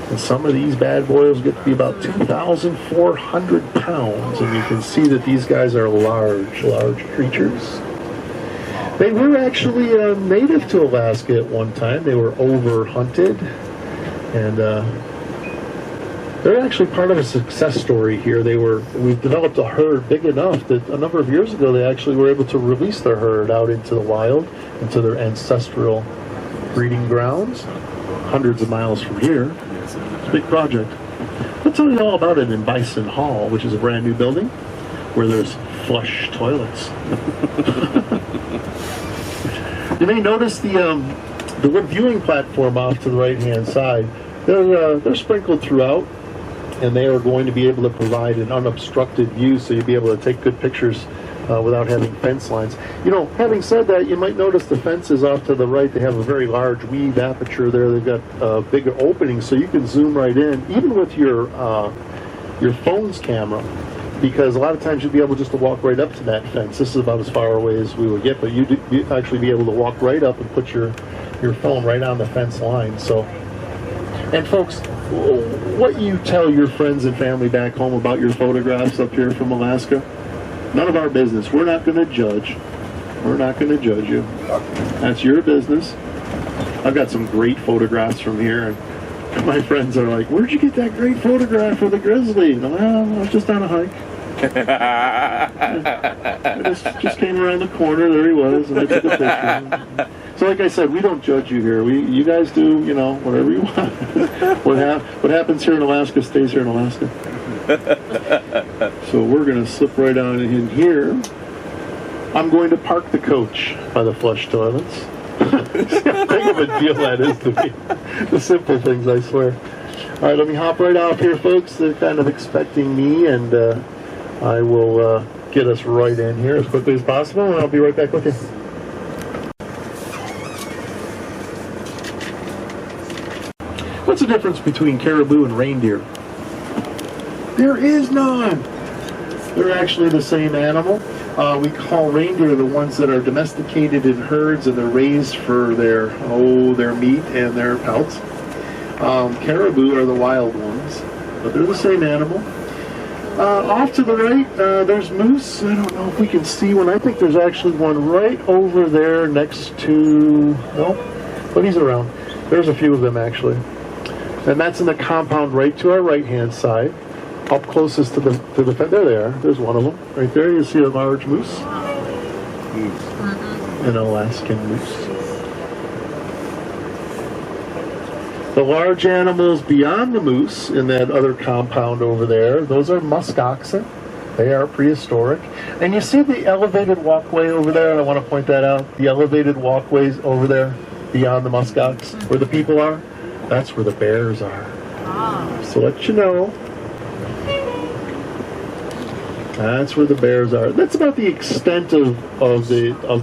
Speaker 1: And some of these bad boys get to be about 2,400 pounds. And you can see that these guys are large, large creatures. They were actually native to Alaska at one time. They were over-hunted. And they're actually part of a success story here. We've developed a herd big enough that a number of years ago they actually were able to release their herd out into the wild, into their ancestral breeding grounds, hundreds of miles from here. It's a big project. I'll tell you all about it in Bison Hall, which is a brand new building where there's flush toilets. You may notice the wood viewing platform off to the right-hand side. They're sprinkled throughout, and they are going to be able to provide an unobstructed view, so you'll be able to take good pictures without having fence lines. You know, having said that, you might notice the fences off to the right. They have a very large weave aperture there. They've got bigger openings, so you can zoom right in, even with your phone's camera, because a lot of times you'll be able just to walk right up to that fence. This is about as far away as we would get, but you'd actually be able to walk right up and put your phone right on the fence line. So, and folks, what you tell your friends and family back home about your photographs up here from Alaska, none of our business. We're not going to judge. We're not going to judge you. That's your business. I've got some great photographs from here, and my friends are like, "Where'd you get that great photograph of the grizzly?" And I was just on a hike. I just came around the corner. There he was, and I took a picture. So, like I said, we don't judge you here. You guys do, whatever you want. What happens here in Alaska stays here in Alaska. So we're going to slip right on in here. I'm going to park the coach by the flush toilets. See how big of a deal that is to me. The simple things, I swear. All right, let me hop right off here, folks. They're kind of expecting me, and I will get us right in here as quickly as possible, and I'll be right back with you. What's the difference between caribou and reindeer? There is none. They're actually the same animal. We call reindeer the ones that are domesticated in herds, and they're raised for their meat and their pelts. Caribou are the wild ones, but they're the same animal. Off to the right, there's moose. I don't know if we can see one. I think there's actually one right over there next to... No, but he's around. There's a few of them, actually. And that's in the compound right to our right-hand side. Up closest to the fence. There they are. There's one of them. Right there, you see a large moose. An Alaskan moose. The large animals beyond the moose in that other compound over there, those are musk oxen. They are prehistoric. And you see the elevated walkway over there? I want to point that out. The elevated walkways over there beyond the muskox, where the people are. That's where the bears are. So let you know. That's where the bears are. That's about the extent of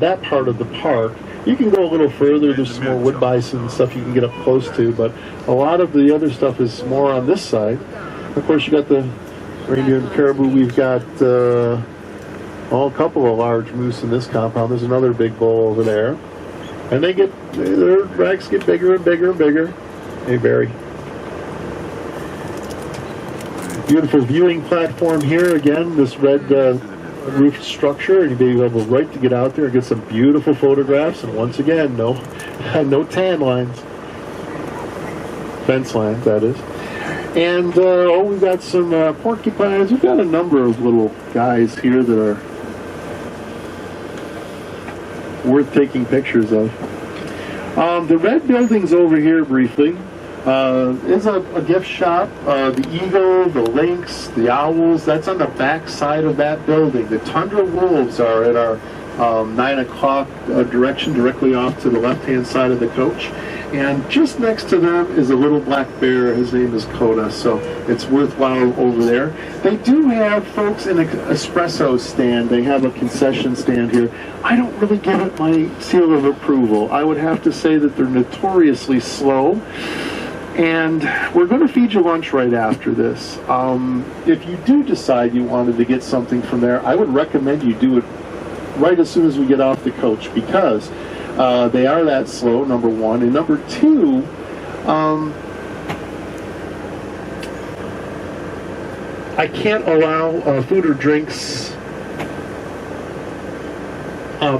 Speaker 1: that part of the park. You can go a little further. There's some more wood bison and stuff you can get up close to, but a lot of the other stuff is more on this side. Of course, you got the reindeer and caribou. We've got a couple of large moose in this compound. There's another big bull over there, and their racks get bigger and bigger and bigger. They vary. Beautiful viewing platform here. Again, this red roof structure, and you'll be able to get out there and get some beautiful photographs. And once again, no tan lines, fence lines, that is. And we've got some porcupines. We've got a number of little guys here that are worth taking pictures of. The red buildings over here, briefly, is a gift shop. The eagle, the lynx, the owls, that's on the back side of that building. The tundra wolves are at our 9 o'clock direction, directly off to the left-hand side of the coach. And just next to them is a little black bear. His name is Coda, so it's worthwhile over there. They do have, folks, an espresso stand. They have a concession stand here. I don't really give it my seal of approval. I would have to say that they're notoriously slow. And we're going to feed you lunch right after this. If you do decide you wanted to get something from there, I would recommend you do it right as soon as we get off the coach, because they are that slow, number one. And number two, I can't allow food or drinks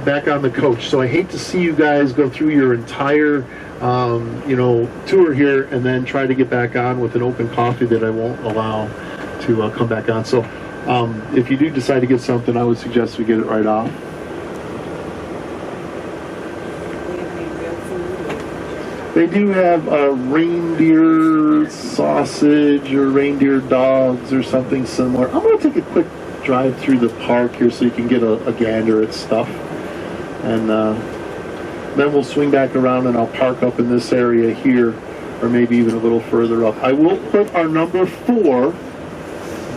Speaker 1: back on the coach. So I hate to see you guys go through your entire tour here and then try to get back on with an open coffee that I won't allow to come back on. So if you do decide to get something, I would suggest we get it right off. They do have reindeer sausage or reindeer dogs or something similar. I'm going to take a quick drive through the park here so you can get a gander at stuff. And then we'll swing back around and I'll park up in this area here, or maybe even a little further up. I will put our number 4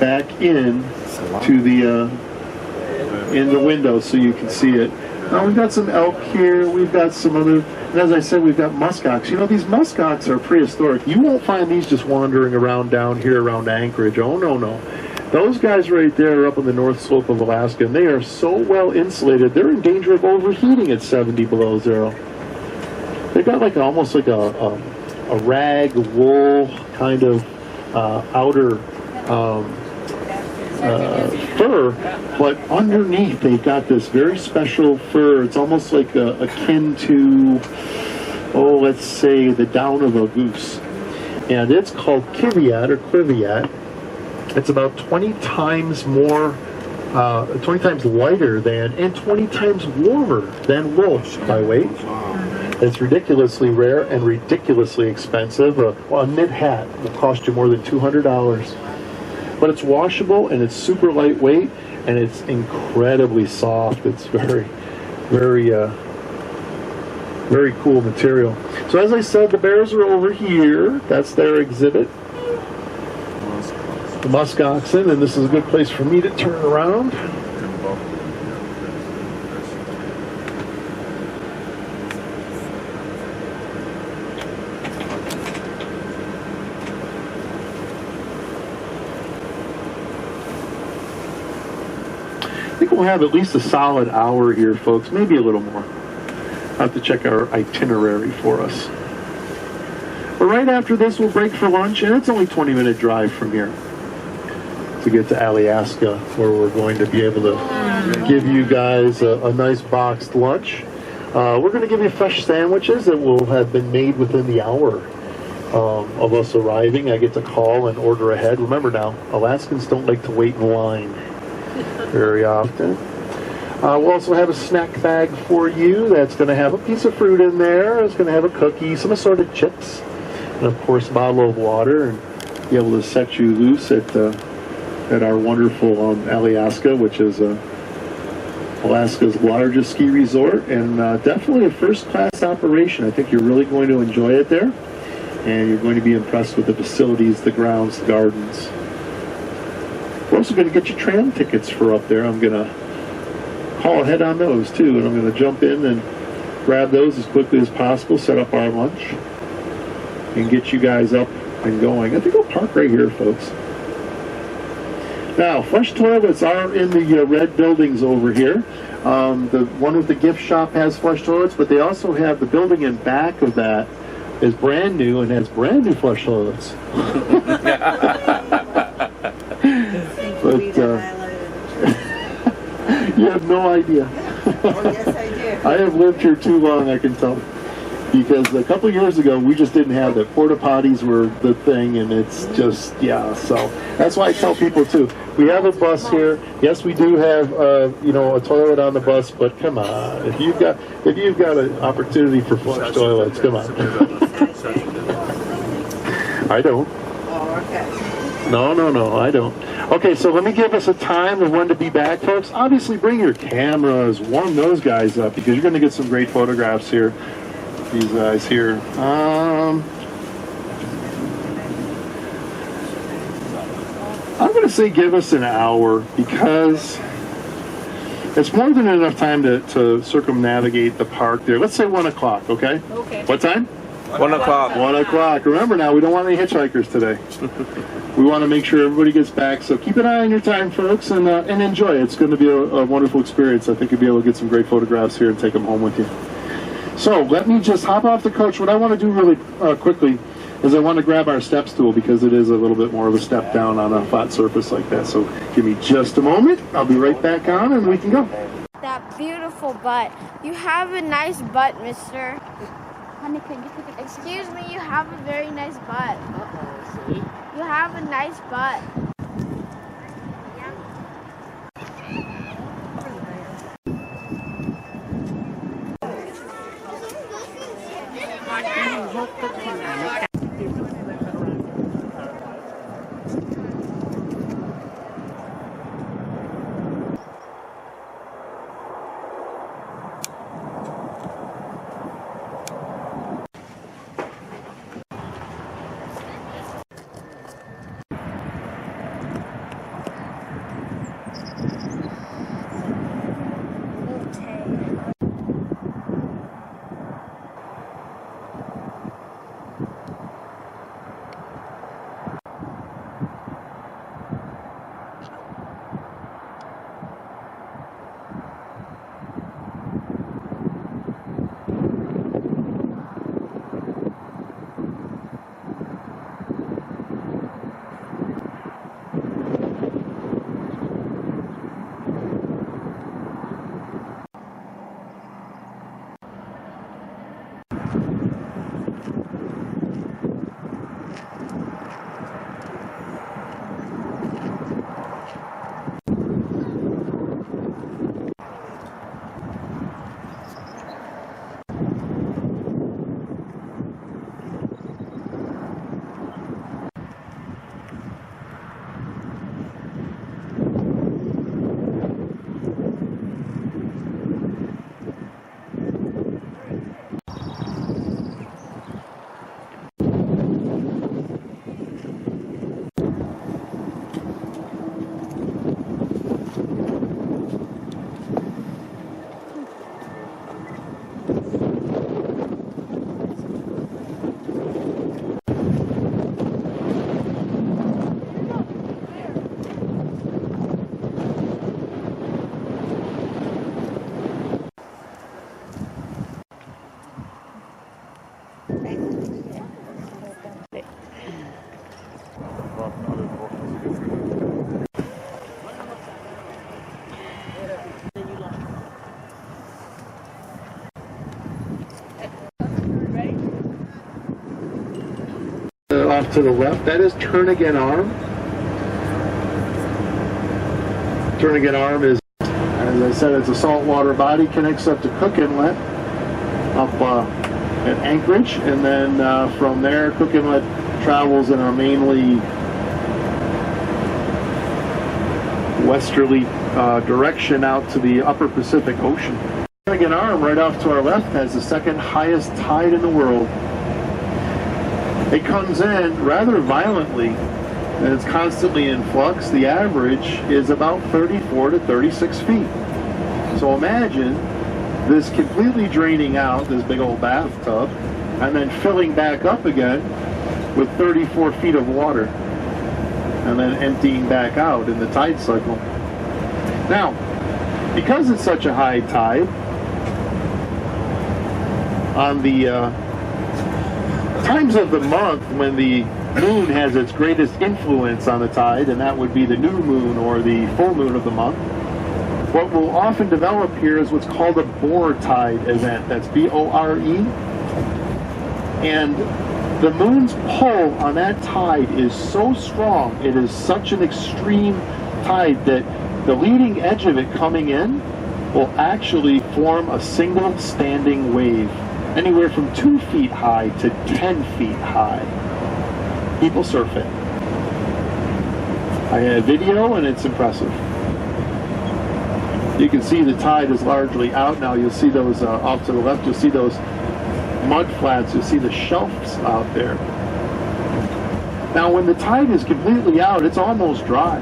Speaker 1: back in to the in the window so you can see it. Now we've got some elk here. We've got some other, and as I said, we've got muskox. You know, these muskox are prehistoric. You won't find these just wandering around down here around Anchorage. Oh, no, no. Those guys right there are up on the north slope of Alaska, and they are so well insulated, they're in danger of overheating at 70 below zero. They've got like almost like a rag, wool kind of outer fur, but underneath they've got this very special fur. It's almost like akin to, let's say, the down of a goose. And it's called kiviat or quiviat. It's about 20 times more, 20 times lighter than, and 20 times warmer than wool by weight. It's ridiculously rare and ridiculously expensive. A knit hat will cost you more than $200. But it's washable and it's super lightweight and it's incredibly soft. It's very, very, very cool material. So as I said, the bears are over here. That's their exhibit. The musk oxen, and this is a good place for me to turn around. I think we'll have at least a solid hour here, folks, maybe a little more. I'll have to check our itinerary for us. But right after this, we'll break for lunch, and it's only a 20-minute drive from here to get to Alyeska, where we're going to be able to give you guys a nice boxed lunch. We're going to give you fresh sandwiches that will have been made within the hour of us arriving. I get to call and order ahead. Remember now, Alaskans don't like to wait in line very often. We'll also have a snack bag for you that's going to have a piece of fruit in there. It's going to have a cookie, some assorted chips, and of course a bottle of water, and be able to set you loose at at our wonderful Alyeska, which is Alaska's largest ski resort, and definitely a first-class operation. I think you're really going to enjoy it there, and you're going to be impressed with the facilities, the grounds, the gardens. We're also going to get you tram tickets for up there. I'm going to call ahead on those too, and I'm going to jump in and grab those as quickly as possible, set up our lunch, and get you guys up and going. I think I'll park right here, folks. Now, flush toilets are in the red buildings over here. The one with the gift shop has flush toilets, but they also have the building in back of that is brand new and has brand new flush toilets. But you have no idea.
Speaker 4: Oh, yes, I do.
Speaker 1: I have lived here too long, I can tell. Because a couple years ago, we just didn't have that. Porta potties were the thing, and it's just, yeah. So that's why I tell people too. We have a bus here. Yes, we do have, you know, a toilet on the bus. But come on, if you've got an opportunity for flush toilets, come on. I don't.
Speaker 4: Oh, okay.
Speaker 1: No, I don't. Okay, so let me give us a time of when to be back, folks. Obviously, bring your cameras, warm those guys up, because you're going to get some great photographs here. These guys here. I'm going to say give us an hour, because it's more than enough time to circumnavigate the park there. Let's say 1 o'clock, okay?
Speaker 2: Okay.
Speaker 1: What time?
Speaker 3: 1 o'clock.
Speaker 1: 1 o'clock. Remember now, we don't want any hitchhikers today. We want to make sure everybody gets back. So keep an eye on your time, folks, and enjoy. It's going to be a wonderful experience. I think you'll be able to get some great photographs here and take them home with you. So let me just hop off the coach. What I want to do really quickly is I want to grab our step stool, because it is a little bit more of a step down on a flat surface like that. So give me just a moment. I'll be right back on and we can go.
Speaker 6: That beautiful butt. You have a nice butt, mister.
Speaker 2: Honey, can you take it?
Speaker 6: Excuse me, you have a very nice butt.
Speaker 2: Uh-oh, see?
Speaker 6: You have a nice butt.
Speaker 1: Off to the left, that is Turnagain Arm. Turnagain Arm is, as I said, it's a saltwater body, connects up to Cook Inlet, up at Anchorage, and then from there, Cook Inlet travels in a mainly westerly direction out to the upper Pacific Ocean. Ketchikan Arm, right off to our left, has the second highest tide in the world. It comes in rather violently, and it's constantly in flux. The average is about 34 to 36 feet. So imagine this completely draining out, this big old bathtub, and then filling back up again with 34 feet of water, and then emptying back out in the tide cycle. Now, because it's such a high tide, on the times of the month when the moon has its greatest influence on the tide, and that would be the new moon or the full moon of the month, what will often develop here is what's called a bore tide event. That's B-O-R-E. And the moon's pull on that tide is so strong, it is such an extreme tide that the leading edge of it coming in will actually form a single standing wave, anywhere from 2 feet high to 10 feet high. People surf it. I have video and it's impressive. You can see the tide is largely out now. You'll see those off to the left, you'll see those mud flats, you'll see the shelves out there. Now when the tide is completely out, it's almost dry.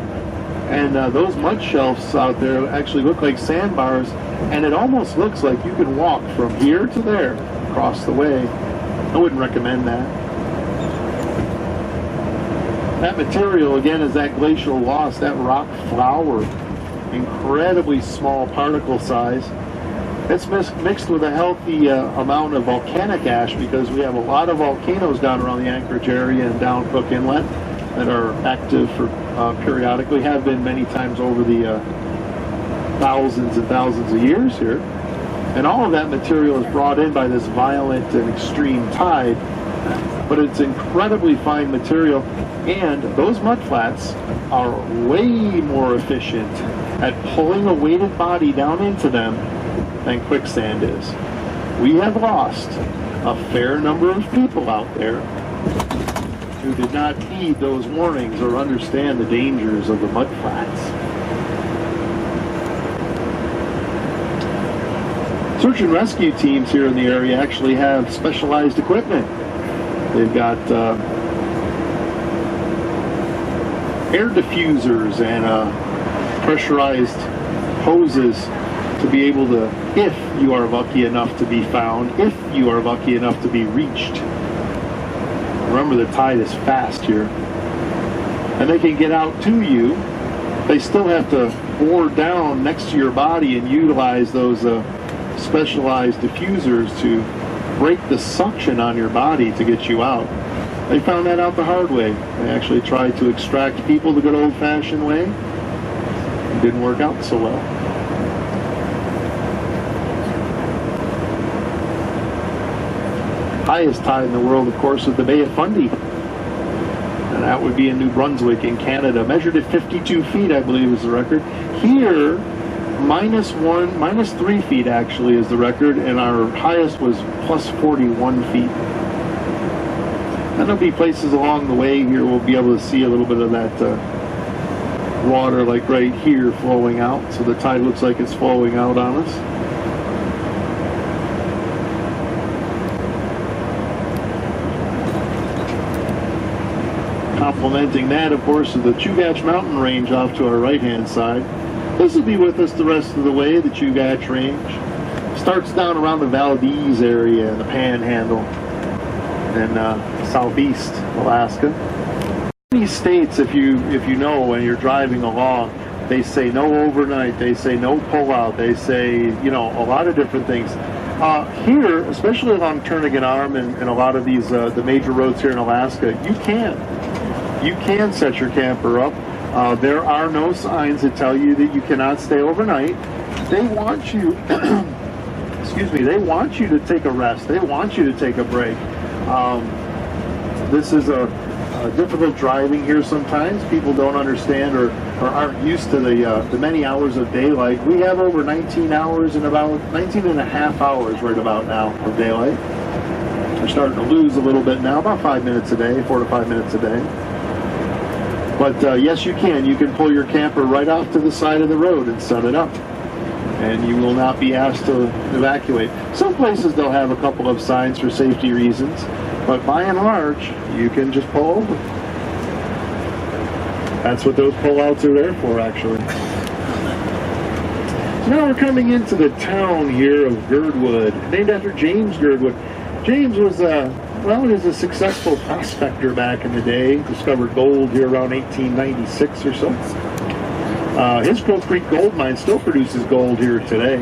Speaker 1: And those mud shelves out there actually look like sandbars, and it almost looks like you can walk from here to there across the way. I wouldn't recommend that. That material, again, is that glacial loss, that rock flour, incredibly small particle size. It's mixed with a healthy amount of volcanic ash, because we have a lot of volcanoes down around the Anchorage area and down Cook Inlet that are active for periodically, have been many times over the thousands and thousands of years here. And all of that material is brought in by this violent and extreme tide, but it's incredibly fine material, and those mud flats are way more efficient at pulling a weighted body down into them than quicksand is. We have lost a fair number of people out there who did not heed those warnings or understand the dangers of the mud flats. Search and rescue teams here in the area actually have specialized equipment. They've got air diffusers and pressurized hoses to be able to, if you are lucky enough to be found, if you are lucky enough to be reached. Remember, the tide is fast here. And they can get out to you. They still have to bore down next to your body and utilize those specialized diffusers to break the suction on your body to get you out. They found that out the hard way. They actually tried to extract people the good old-fashioned way. It didn't work out so well. Highest tide in the world, of course, is the Bay of Fundy. And that would be in New Brunswick in Canada. Measured at 52 feet, I believe, is the record. Here, minus 3 feet actually is the record, and our highest was plus 41 feet. And there'll be places along the way here we'll be able to see a little bit of that water, like right here, flowing out. So the tide looks like it's flowing out on us. Complementing that, of course, is the Chugach Mountain Range off to our right-hand side. This will be with us the rest of the way, the Chugach Range. Starts down around the Valdez area and the Panhandle and southeast Alaska. Many states, if you know when you're driving along, they say no overnight, they say no pullout, they say, you know, a lot of different things. Here, especially along Turnagain Arm and a lot of these, the major roads here in Alaska, you can set your camper up. There are no signs that tell you that you cannot stay overnight. They want you, excuse me, they want you to take a rest. They want you to take a break. This is a difficult driving here sometimes. People don't understand or aren't used to the many hours of daylight. We have over 19 hours and about 19 and a half hours right about now of daylight. We're starting to lose a little bit now, about 5 minutes a day, 4 to 5 minutes a day. But yes, you can. You can pull your camper right off to the side of the road and set it up. And you will not be asked to evacuate. Some places they'll have a couple of signs for safety reasons, but by and large, you can just pull over. That's what those pullouts are there for, actually. So now we're coming into the town here of Girdwood, named after James Girdwood. James was he was a successful prospector back in the day. Discovered gold here around 1896 or so. His Crow Creek gold mine still produces gold here today.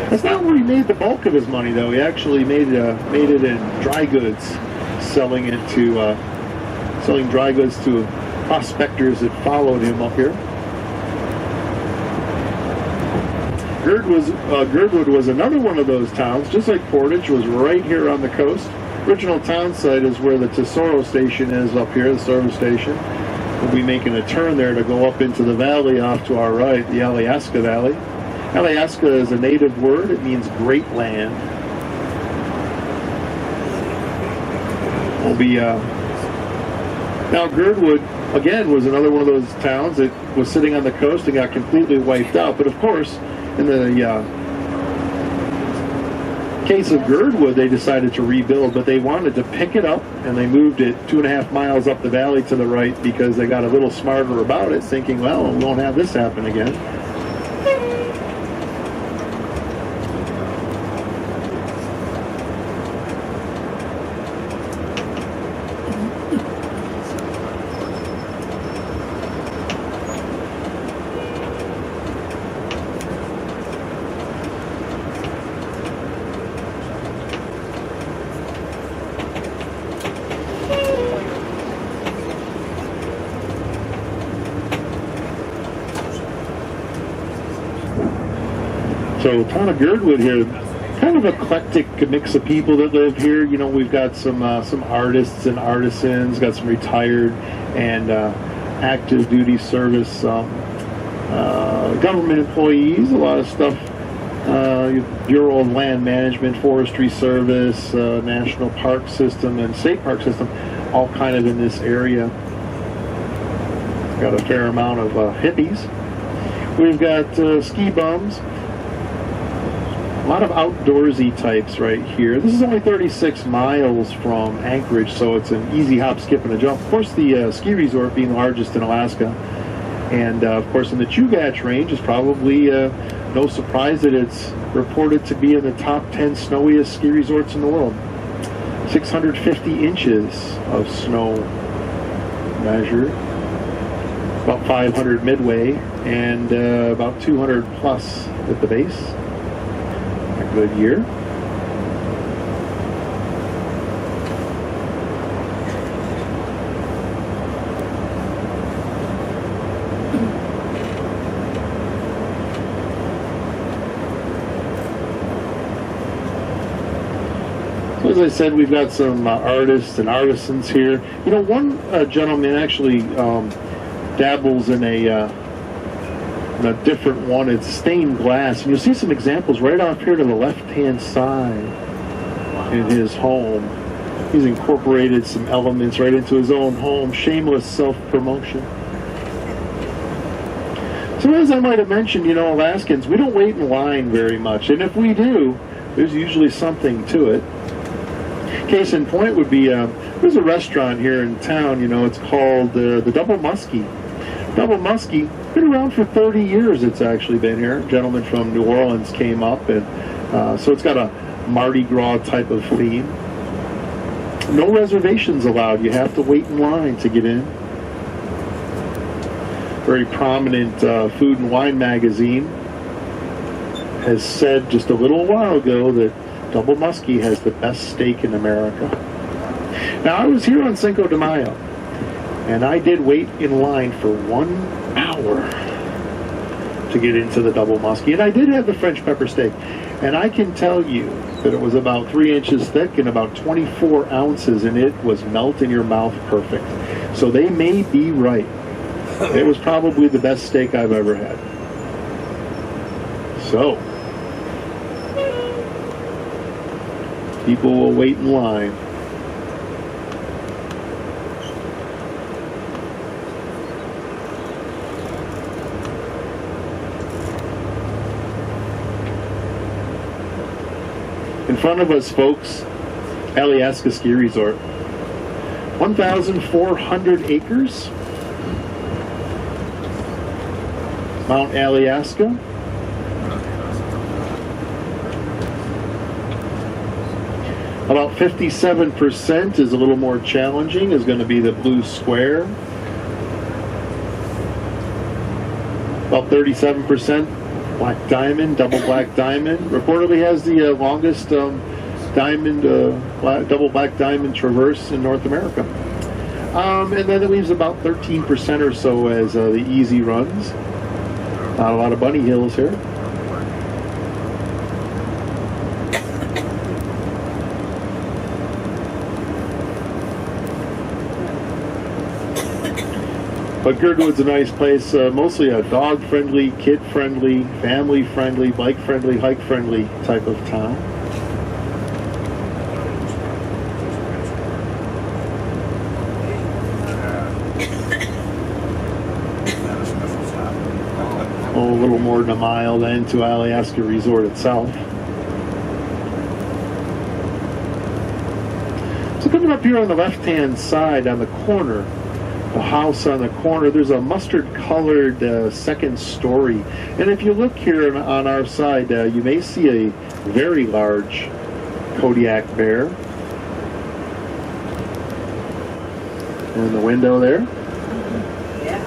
Speaker 1: That's not where he made the bulk of his money, though. He actually made it in dry goods, selling dry goods to prospectors that followed him up here. Girdwood was another one of those towns, just like Portage, was right here on the coast. Original town site is where the Tesoro station is up here, the service station. We'll be making a turn there to go up into the valley off to our right, the Alyeska Valley. Alyeska is a native word. It means great land. We'll be now Girdwood again was another one of those towns that was sitting on the coast and got completely wiped out. But of course, in the case of Girdwood, they decided to rebuild, but they wanted to pick it up, and they moved it 2.5 miles up the valley to the right because they got a little smarter about it, thinking, well, we won't have this happen again. So town of Girdwood here, kind of eclectic mix of people that live here. You know, we've got some artists and artisans, got some retired and active duty service government employees, a lot of stuff. Bureau of Land Management, Forestry Service, National Park System, and State Park System, all kind of in this area. Got a fair amount of hippies. We've got ski bums. A lot of outdoorsy types right here. This is only 36 miles from Anchorage, so it's an easy hop, skip, and a jump. Of course, the ski resort being the largest in Alaska. And, of course, in the Chugach Range, it's probably no surprise that it's reported to be in the top 10 snowiest ski resorts in the world. 650 inches of snow measured. About 500 midway, and about 200 plus at the base. Good year. So as I said, we've got some artists and artisans here. You know, one gentleman actually dabbles in a different one. It's stained glass, and you'll see some examples right off here to the left-hand side in his home. He's incorporated some elements right into his own home. Shameless self-promotion. So as I might have mentioned, you know, Alaskans, we don't wait in line very much, and if we do, there's usually something to it. Case in point would be there's a restaurant here in town. You know, it's called the Double Muskie. Double Muskie, been around for 30 years. It's actually been here. A gentleman from New Orleans came up, and so it's got a Mardi Gras type of theme. No reservations allowed. You have to wait in line to get in. Very prominent food and wine magazine has said just a little while ago that Double Muskie has the best steak in America. Now, I was here on Cinco de Mayo, and I did wait in line for 1 hour to get into the Double Muskie. And I did have the French pepper steak. And I can tell you that it was about 3 inches thick and about 24 ounces, and it was melt in your mouth perfect. So they may be right. It was probably the best steak I've ever had. So, people will wait in line. front of us, folks, Alyeska Ski Resort. 1,400 acres. Mount Alyeska. About 57% is a little more challenging, is going to be the blue square. About 37% black diamond, double black diamond. Reportedly has the longest diamond, double black diamond traverse in North America. And then it leaves about 13% or so as the easy runs. Not a lot of bunny hills here. But Girdwood's a nice place, mostly a dog-friendly, kid-friendly, family-friendly, bike-friendly, hike-friendly type of town. A little more than a mile then to Alyeska Resort itself. So coming up here on the left-hand side on the corner, the house on the corner, there's a mustard-colored second story. And if you look here on our side, you may see a very large Kodiak bear in the window there.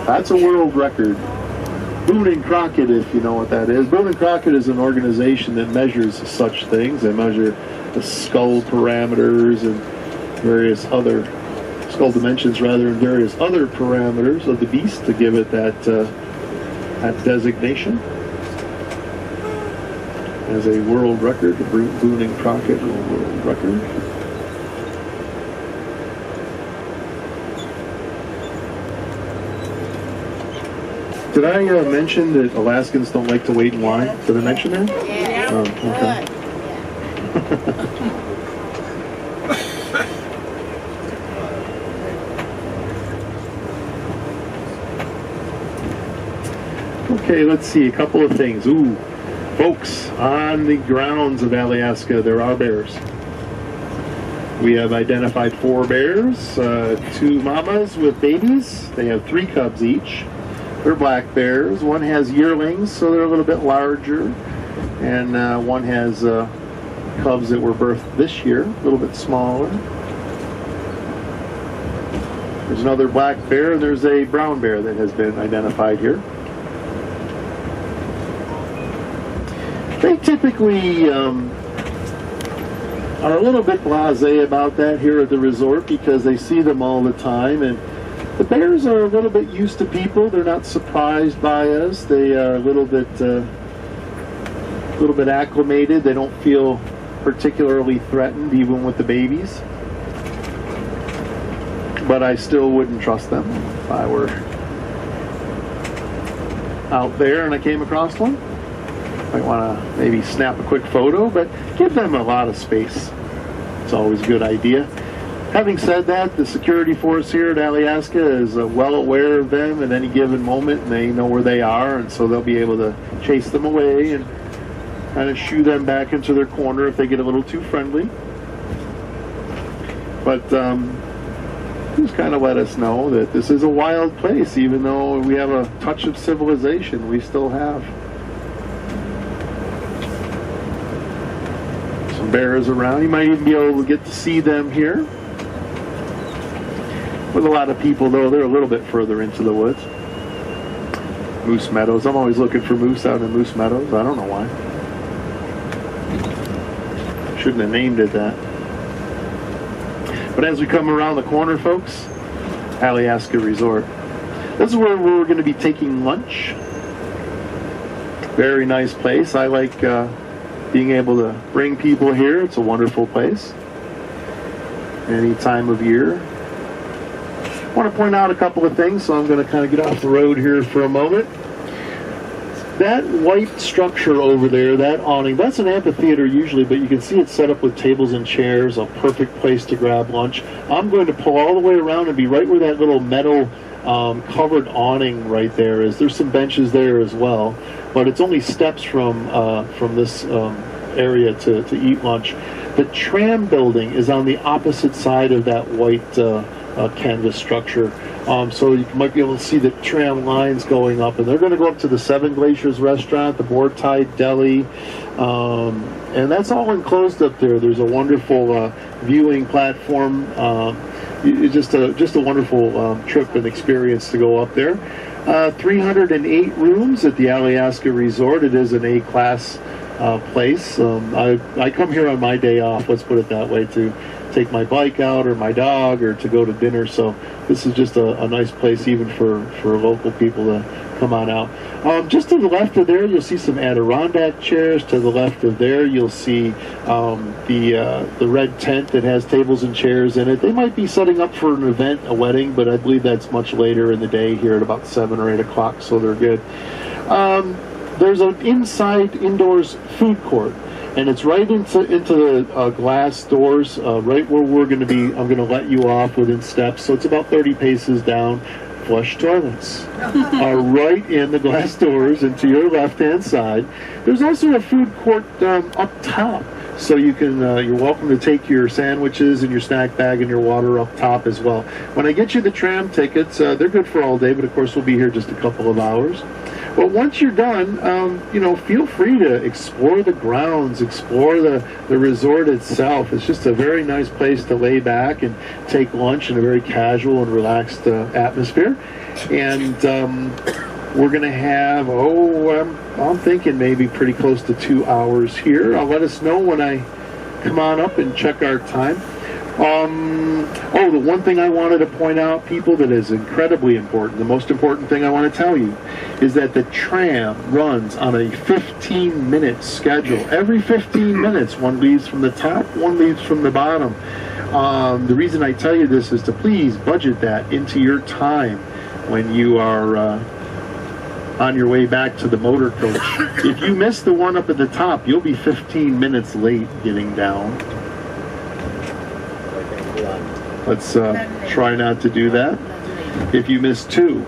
Speaker 1: That's a world record. Boone and Crockett, if you know what that is. Boone and Crockett is an organization that measures such things. They measure the skull parameters and various other skull dimensions, rather, and various other parameters of the beast to give it that that designation as a world record. The Boone and Crockett world record. Did I mention that Alaskans don't like to wait in line? Did I mention that?
Speaker 6: Yeah.
Speaker 1: Oh, okay. Okay, let's see, a couple of things. Ooh, folks, on the grounds of Alyeska, there are bears. We have identified 4 bears, 2 mamas with babies. They have 3 cubs each. They're black bears. One has yearlings, so they're a little bit larger. And one has cubs that were birthed this year, a little bit smaller. There's another black bear, and there's a brown bear that has been identified here. They typically are a little bit blasé about that here at the resort because they see them all the time, and the bears are a little bit used to people. They're not surprised by us. They are a little bit acclimated. They don't feel particularly threatened even with the babies. But I still wouldn't trust them if I were out there and I came across one. Might want to maybe snap a quick photo, but give them a lot of space. It's always a good idea. Having said that, the security force here at Alyeska is well aware of them at any given moment, and they know where they are, and so they'll be able to chase them away and kind of shoo them back into their corner if they get a little too friendly. But just kind of let us know that this is a wild place. Even though we have a touch of civilization, we still have bears around. You might even be able to get to see them here. With a lot of people, though, they're a little bit further into the woods. Moose Meadows. I'm always looking for moose out in Moose Meadows. I don't know why. Shouldn't have named it that. But as we come around the corner, folks, Alyeska Resort. This is where we're going to be taking lunch. Very nice place. I like being able to bring people here. It's a wonderful place. Any time of year. I want to point out a couple of things, so I'm going to kind of get off the road here for a moment. That white structure over there, that awning, that's an amphitheater usually, but you can see it's set up with tables and chairs, a perfect place to grab lunch. I'm going to pull all the way around and be right where that little metal covered awning right there is. There's some benches there as well, but it's only steps from this area to eat lunch. The tram building is on the opposite side of that white canvas structure. So you might be able to see the tram lines going up, and they're going to go up to the Seven Glaciers restaurant, the Board Tide Deli, and that's all enclosed up there. There's a wonderful viewing platform. Just a wonderful trip and experience to go up there. 308 rooms at the Alyeska Resort. It is an A-class place. I come here on my day off, let's put it that way, to take my bike out or my dog or to go to dinner. So this is just a nice place even for local people to come on out. Just to the left of there, you'll see some Adirondack chairs. To the left of there, you'll see the red tent that has tables and chairs in it. They might be setting up for an event, a wedding, but I believe that's much later in the day here at about 7 or 8 o'clock, so they're good. There's an indoors food court, and it's right into the glass doors, right where we're going to be. I'm going to let you off within steps, so it's about 30 paces down. Flush toilets are right in the glass doors and to your left-hand side. There's also a food court up top, so you can you're welcome to take your sandwiches and your snack bag and your water up top as well. When I get you the tram tickets, they're good for all day, but of course we'll be here just a couple of hours. But once you're done, feel free to explore the grounds, explore the resort itself. It's just a very nice place to lay back and take lunch in a very casual and relaxed atmosphere. And we're going to have, I'm thinking maybe pretty close to 2 hours here. I'll let us know when I come on up and check our time. The one thing I wanted to point out, people, that is incredibly important, the most important thing I want to tell you, is that the tram runs on a 15-minute schedule. Every 15 minutes, one leaves from the top, one leaves from the bottom. The reason I tell you this is to please budget that into your time when you are on your way back to the motor coach. If you miss the one up at the top, you'll be 15 minutes late getting down. Let's try not to do that. If you miss 2,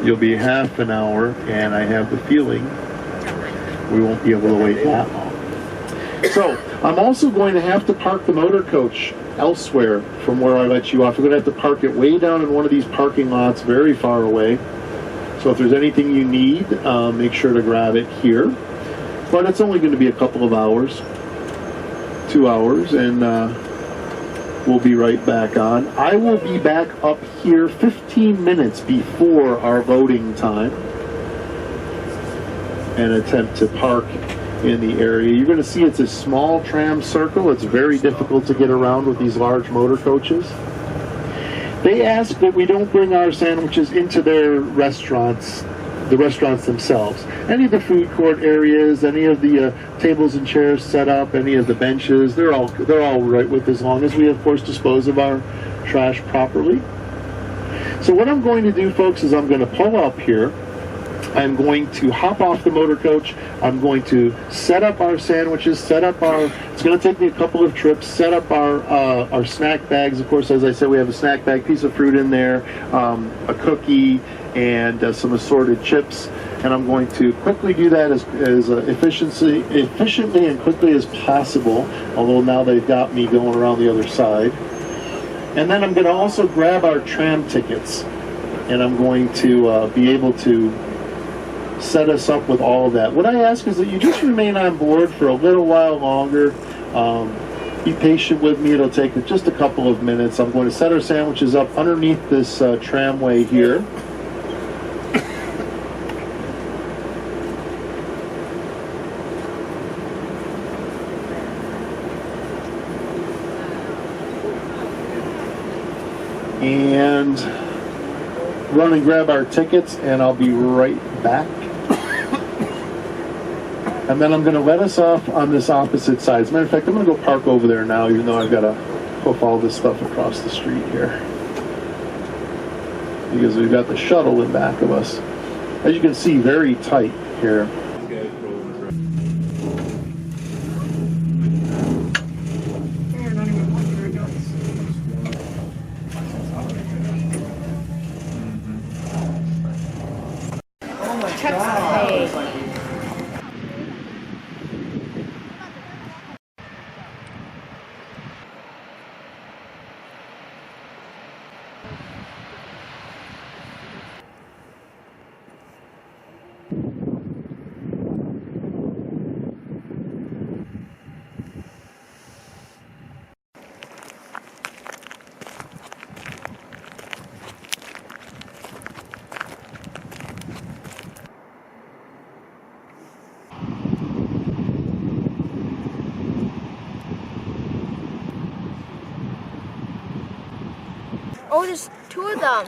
Speaker 1: you'll be half an hour, and I have the feeling we won't be able to wait that long. So I'm also going to have to park the motor coach elsewhere from where I let you off. We're going to have to park it way down in one of these parking lots very far away. So if there's anything you need, make sure to grab it here. But it's only going to be a couple of hours, 2 hours, and we'll be right back on. I will be back up here 15 minutes before our loading time and attempt to park in the area. You're going to see it's a small tram circle. It's very difficult to get around with these large motor coaches. They ask that we don't bring our sandwiches into their restaurants, the restaurants themselves. Any of the food court areas, any of the tables and chairs set up, any of the benches, they're all right with, as long as we of course dispose of our trash properly. So what I'm going to do, folks, is I'm going to pull up here. I'm going to hop off the motor coach. I'm going to set up our sandwiches, it's going to take me a couple of trips, set up our snack bags. Of course, as I said, we have a snack bag, piece of fruit in there, a cookie, and some assorted chips. And I'm going to quickly do that as efficiently and quickly as possible, although now they've got me going around the other side. And then I'm going to also grab our tram tickets, and I'm going to be able to set us up with all of that. What I ask is that you just remain on board for a little while longer. Be patient with me. It'll take just a couple of minutes. I'm going to set our sandwiches up underneath this tramway here. And run and grab our tickets, and I'll be right back. And then I'm going to let us off on this opposite side. As a matter of fact, I'm going to go park over there now, even though I've got to hoof all this stuff across the street here, because we've got the shuttle in back of us. As you can see, very tight here.
Speaker 6: Oh, there's two of them.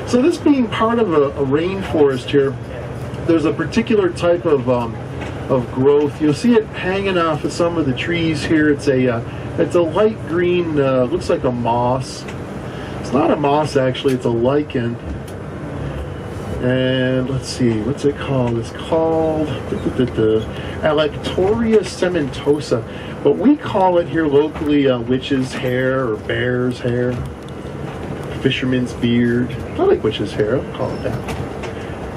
Speaker 1: So this being part of a rainforest here, there's a particular type of growth. You'll see it hanging off of some of the trees here. It's a light green, looks like a moss. It's not a moss actually, it's a lichen. And let's see, what's it called? It's called Alectoria cementosa, but we call it here locally witch's hair or bear's hair, fisherman's beard. I like witch's hair, I'll call it that.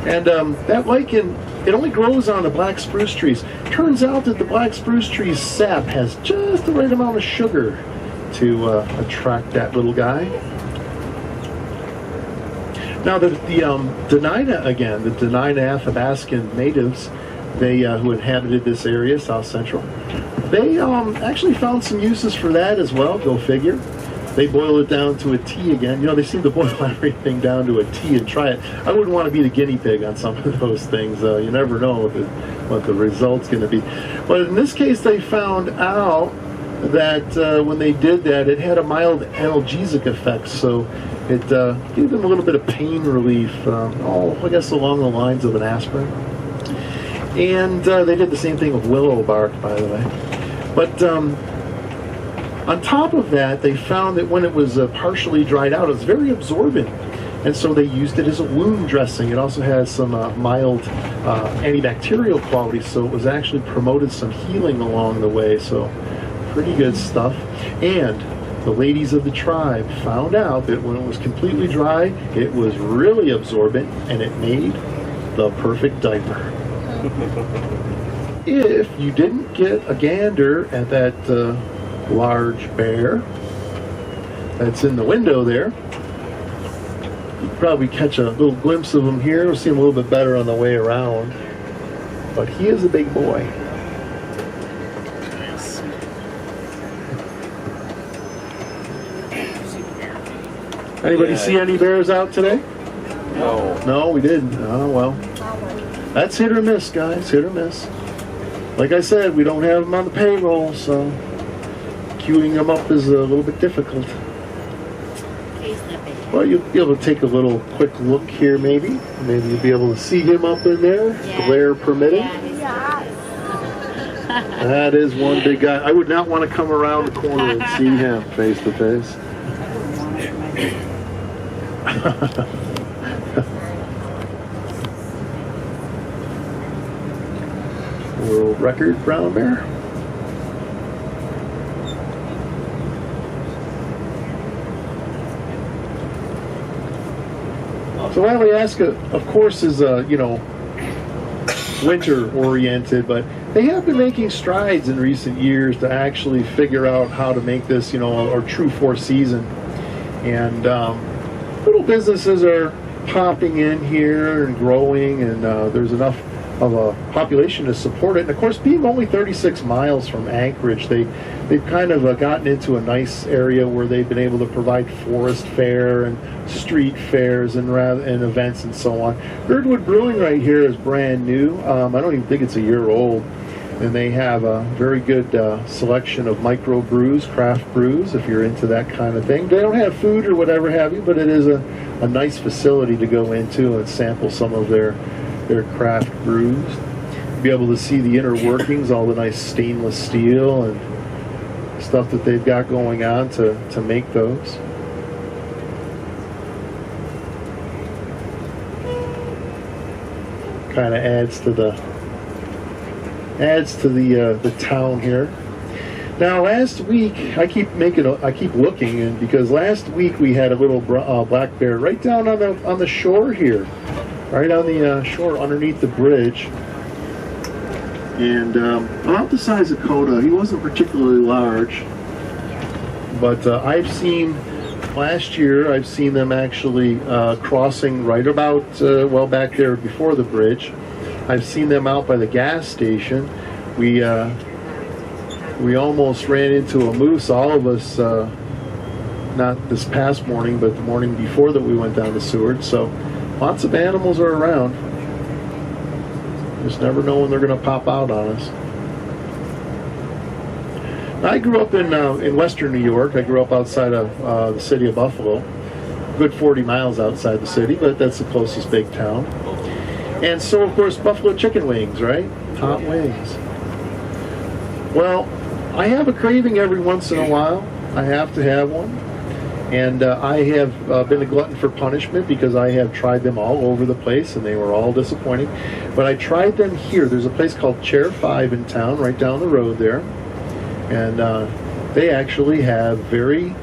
Speaker 1: And that lichen, it only grows on the black spruce trees. Turns out that the black spruce tree's sap has just the right amount of sugar to attract that little guy. Now the Dena'ina again, the Dena'ina Athabascan natives, they who inhabited this area, South Central, they actually found some uses for that as well. Go figure. They boil it down to a tea again. You know, they seem to boil everything down to a tea and try it. I wouldn't want to be the guinea pig on some of those things. You never know what the result's going to be. But in this case, they found out that when they did that, it had a mild analgesic effect. So it gave them a little bit of pain relief, I guess along the lines of an aspirin. And they did the same thing with willow bark, by the way. But on top of that, they found that when it was partially dried out, it was very absorbent. And so they used it as a wound dressing. It also has some mild antibacterial qualities, so it was actually promoted some healing along the way. So pretty good stuff. And the ladies of the tribe found out that when it was completely dry, it was really absorbent, and it made the perfect diaper. If you didn't get a gander at that large bear that's in the window there, you can probably catch a little glimpse of him here. We'll see him a little bit better on the way around. But he is a big boy. Anybody see any bears out today?
Speaker 3: No.
Speaker 1: No, we didn't. Oh, well. That's hit or miss, guys. Hit or miss. Like I said, we don't have them on the payroll, so queuing them up is a little bit difficult. Well, you'll be able to take a little quick look here, maybe. Maybe you'll be able to see him up in there, glare permitting. That is one big guy. I would not want to come around the corner and see him face to face. World record brown bear. So Alyeska, of course, is winter oriented, but they have been making strides in recent years to actually figure out how to make this, a true four season. And little businesses are popping in here and growing, and there's enough of a population to support it. And of course, being only 36 miles from Anchorage, they've kind of gotten into a nice area where they've been able to provide forest fare and street fairs and events and so on. Birdwood Brewing right here is brand new. I don't even think it's a year old. And they have a very good selection of micro brews, craft brews, if you're into that kind of thing. They don't have food or whatever have you, but it is a nice facility to go into and sample some of their craft brews. Be able to see the inner workings, all the nice stainless steel and stuff that they've got going on to make those. Kind of adds to the town here. Now, last week I keep looking, and because last week we had a little black bear right down on the shore here, right on the shore underneath the bridge. and about the size of Coda. He wasn't particularly large, but I've seen last year. I've seen them actually crossing right about well back there before the bridge. I've seen them out by the gas station. We almost ran into a moose. All of us, not this past morning, but the morning before that we went down to Seward. So lots of animals are around. Just never know when they're going to pop out on us. I grew up in western New York. I grew up outside of the city of Buffalo, good 40 miles outside the city, but that's the closest big town. And so, of course, buffalo chicken wings, right? Hot wings. Well, I have a craving every once in a while. I have to have one. And I have been a glutton for punishment because I have tried them all over the place and they were all disappointing. But I tried them here. There's a place called Chair 5 in town, right down the road there. And they actually have very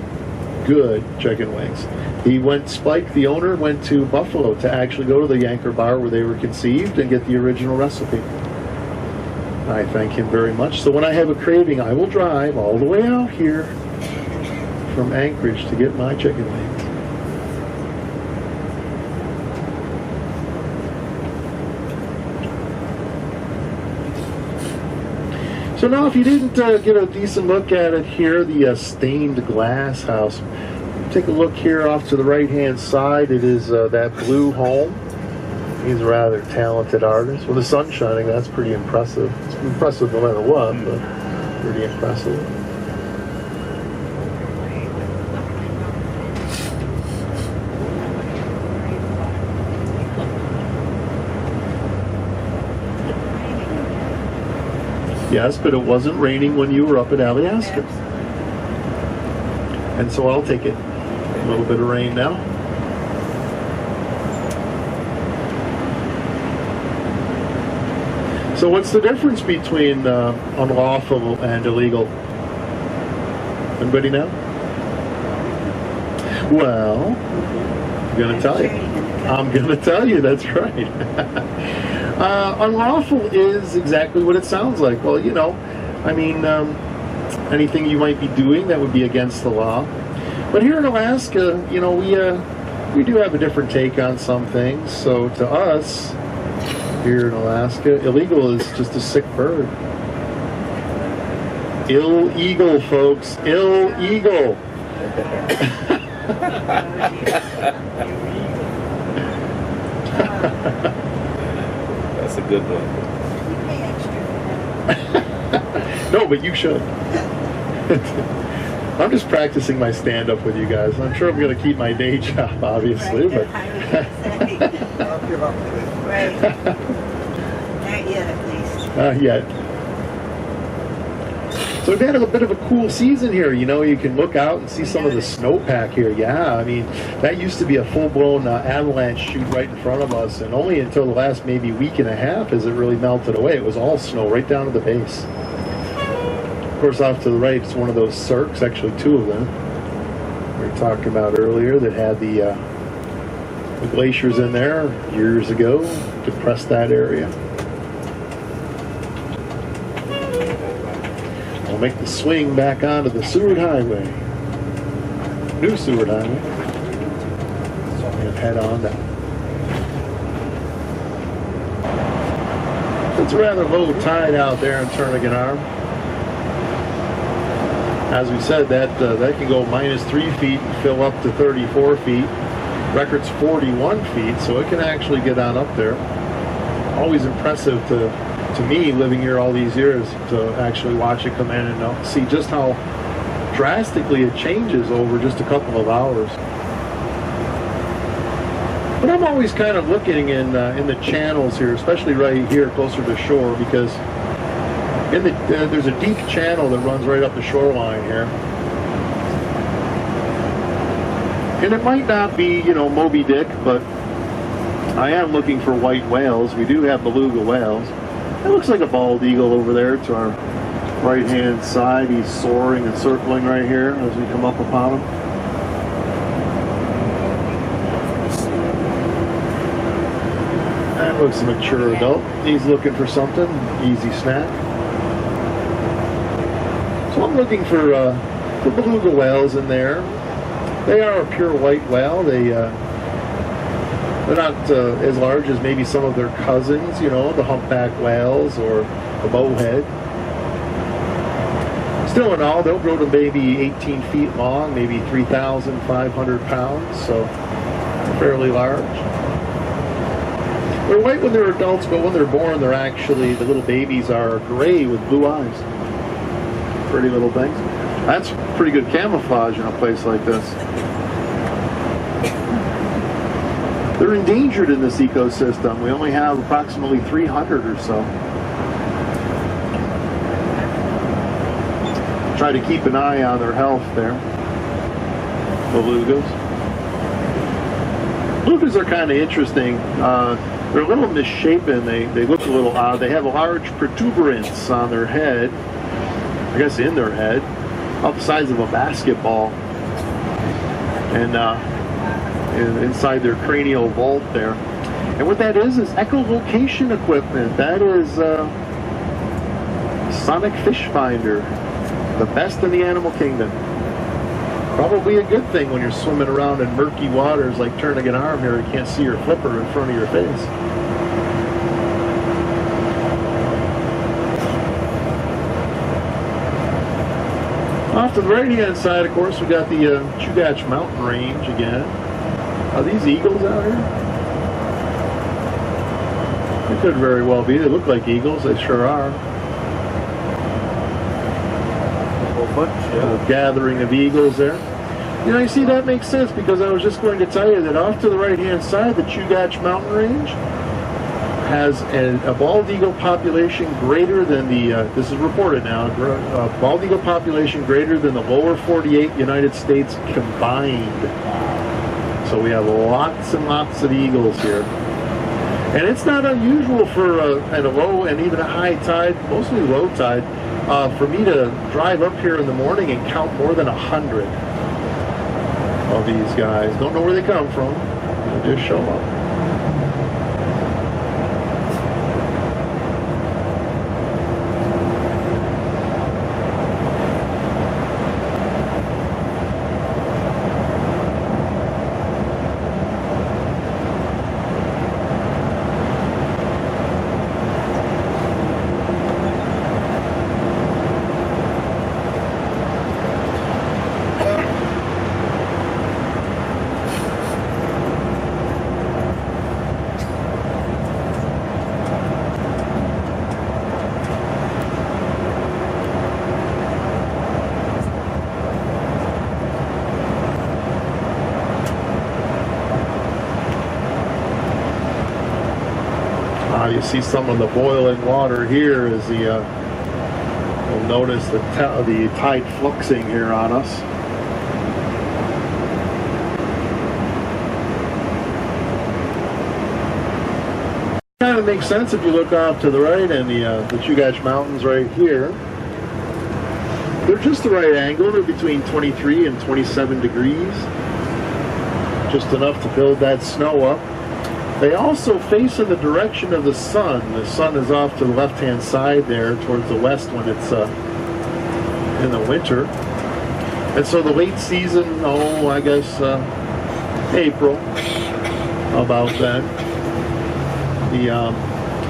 Speaker 1: good chicken wings. Spike, the owner, went to Buffalo to actually go to the Anchor bar where they were conceived and get the original recipe. I thank him very much. So when I have a craving, I will drive all the way out here from Anchorage to get my chicken wings. So now if you didn't get a decent look at it here, the stained glass house, take a look here off to the right hand side. It is that blue home. He's a rather talented artist. With the sun shining, that's pretty impressive. It's impressive no matter what, but pretty impressive. Yes, but it wasn't raining when you were up at Alyeska. And so I'll take it. A little bit of rain now. So what's the difference between unlawful and illegal? Anybody know? Well, I'm going to tell you. I'm going to tell you, that's right. Unlawful is exactly what it sounds like. Well, you know, I mean, anything you might be doing that would be against the law. But here in Alaska, you know, we do have a different take on some things. So to us, here in Alaska, illegal is just a sick bird. Illegal, folks. Illegal.
Speaker 3: That's a good one.
Speaker 1: No, but you should. I'm just practicing my stand-up with you guys. I'm sure I'm going to keep my day job, obviously, but...
Speaker 4: Right. Not yet, at least.
Speaker 1: Not yet. So we've had a bit of a cool season here. You know, you can look out and see some of the snowpack here. Yeah, I mean, that used to be a full-blown avalanche chute right in front of us, and only until the last maybe week and a half has it really melted away. It was all snow right down to the base. Of course, off to the right, it's one of those cirques, actually two of them, we were talking about earlier, that had the glaciers in there years ago, depressed that area. We'll make the swing back onto the Seward Highway, new Seward Highway, and head on down. It's rather low tide out there in Turnagain Arm. As we said, that can go -3 feet and fill up to 34 feet. Record's 41 feet, so it can actually get on up there. Always impressive to me, living here all these years, to actually watch it come in and see just how drastically it changes over just a couple of hours. But I'm always kind of looking in the channels here, especially right here closer to shore, because there's a deep channel that runs right up the shoreline here. And it might not be, you know, Moby Dick, but I am looking for white whales. We do have beluga whales. It looks like a bald eagle over there to our right-hand side. He's soaring and circling right here as we come up upon him. That looks a mature adult. He's looking for something, easy snack. So I'm looking for the beluga whales in there. They are a pure white whale. They're not as large as maybe some of their cousins, you know, the humpback whales or the bowhead. Still in all, they'll grow to maybe 18 feet long, maybe 3,500 pounds, so fairly large. They're white when they're adults, but when they're born, they're actually, the little babies are gray with blue eyes. Pretty little things. That's pretty good camouflage in a place like this. They're endangered in this ecosystem. We only have approximately 300 or so. Try to keep an eye on their health there. Belugas. Belugas are kind of interesting. They're a little misshapen. They look a little odd. They have a large protuberance on their head. I guess in their head, about the size of a basketball, and inside their cranial vault there. And what that is echolocation equipment. That is sonic fish finder, the best in the animal kingdom. Probably a good thing when you're swimming around in murky waters like turning an arm here. You can't see your flipper in front of your face. Off to the right-hand side, of course, we got the Chugach Mountain Range again. Are these eagles out here? They could very well be. They look like eagles. They sure are. A little gathering of eagles there. You know, you see, that makes sense because I was just going to tell you that off to the right-hand side, the Chugach Mountain Range has a bald eagle population greater than the, this is reported now, bald eagle population greater than the lower 48 United States combined. So we have lots and lots of eagles here. And it's not unusual for at a low and even a high tide, mostly low tide, for me to drive up here in the morning and count more than 100 of these guys. Don't know where they come from. They just show up. You see some of the boiling water here as the you'll notice the tide fluxing here on us. Kind of makes sense if you look off to the right and the Chugach Mountains right here. They're just the right angle. They're between 23 and 27 degrees. Just enough to build that snow up. They also face in the direction of the sun. The sun is off to the left-hand side there towards the west when it's in the winter. And so the late season, I guess April, about then,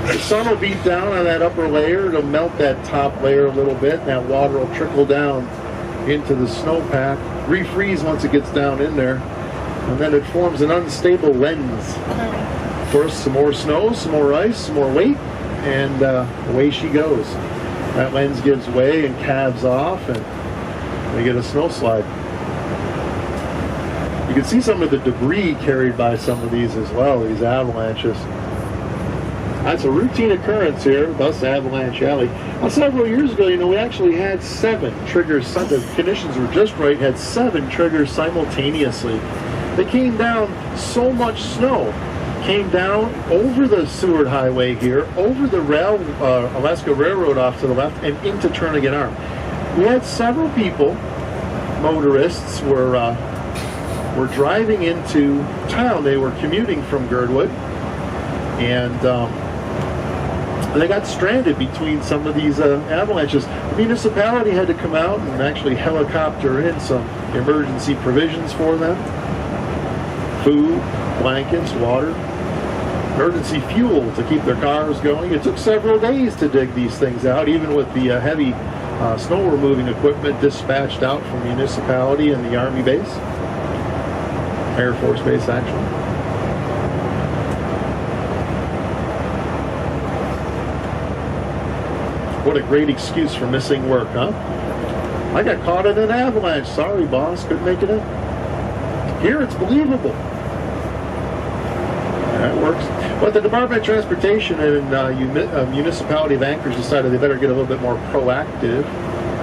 Speaker 1: the sun will beat down on that upper layer. It'll melt that top layer a little bit, and that water will trickle down into the snowpack, refreeze once it gets down in there, and then it forms an unstable lens. Of course, some more snow, some more ice, some more weight, and away she goes. That lens gives way and calves off, and we get a snow slide. You can see some of the debris carried by some of these as well, these avalanches. That's a routine occurrence here, thus Avalanche Alley. Well, several years ago, we actually had 7 triggers. The conditions were just right, had 7 triggers simultaneously. They came down so much snow. Came down over the Seward Highway here, over the Alaska Railroad off to the left, and into Turnagain Arm. We had several people, motorists, were driving into town. They were commuting from Girdwood And they got stranded between some of these avalanches. The municipality had to come out and actually helicopter in some emergency provisions for them. Food, blankets, water, emergency fuel to keep their cars going. It took several days to dig these things out, even with the heavy snow removing equipment dispatched out from the municipality and the Army base. Air Force Base, actually. What a great excuse for missing work, huh? I got caught in an avalanche. Sorry, boss. Couldn't make it in. Here, it's believable. That works. But the Department of Transportation and Municipality of Anchorage decided they better get a little bit more proactive,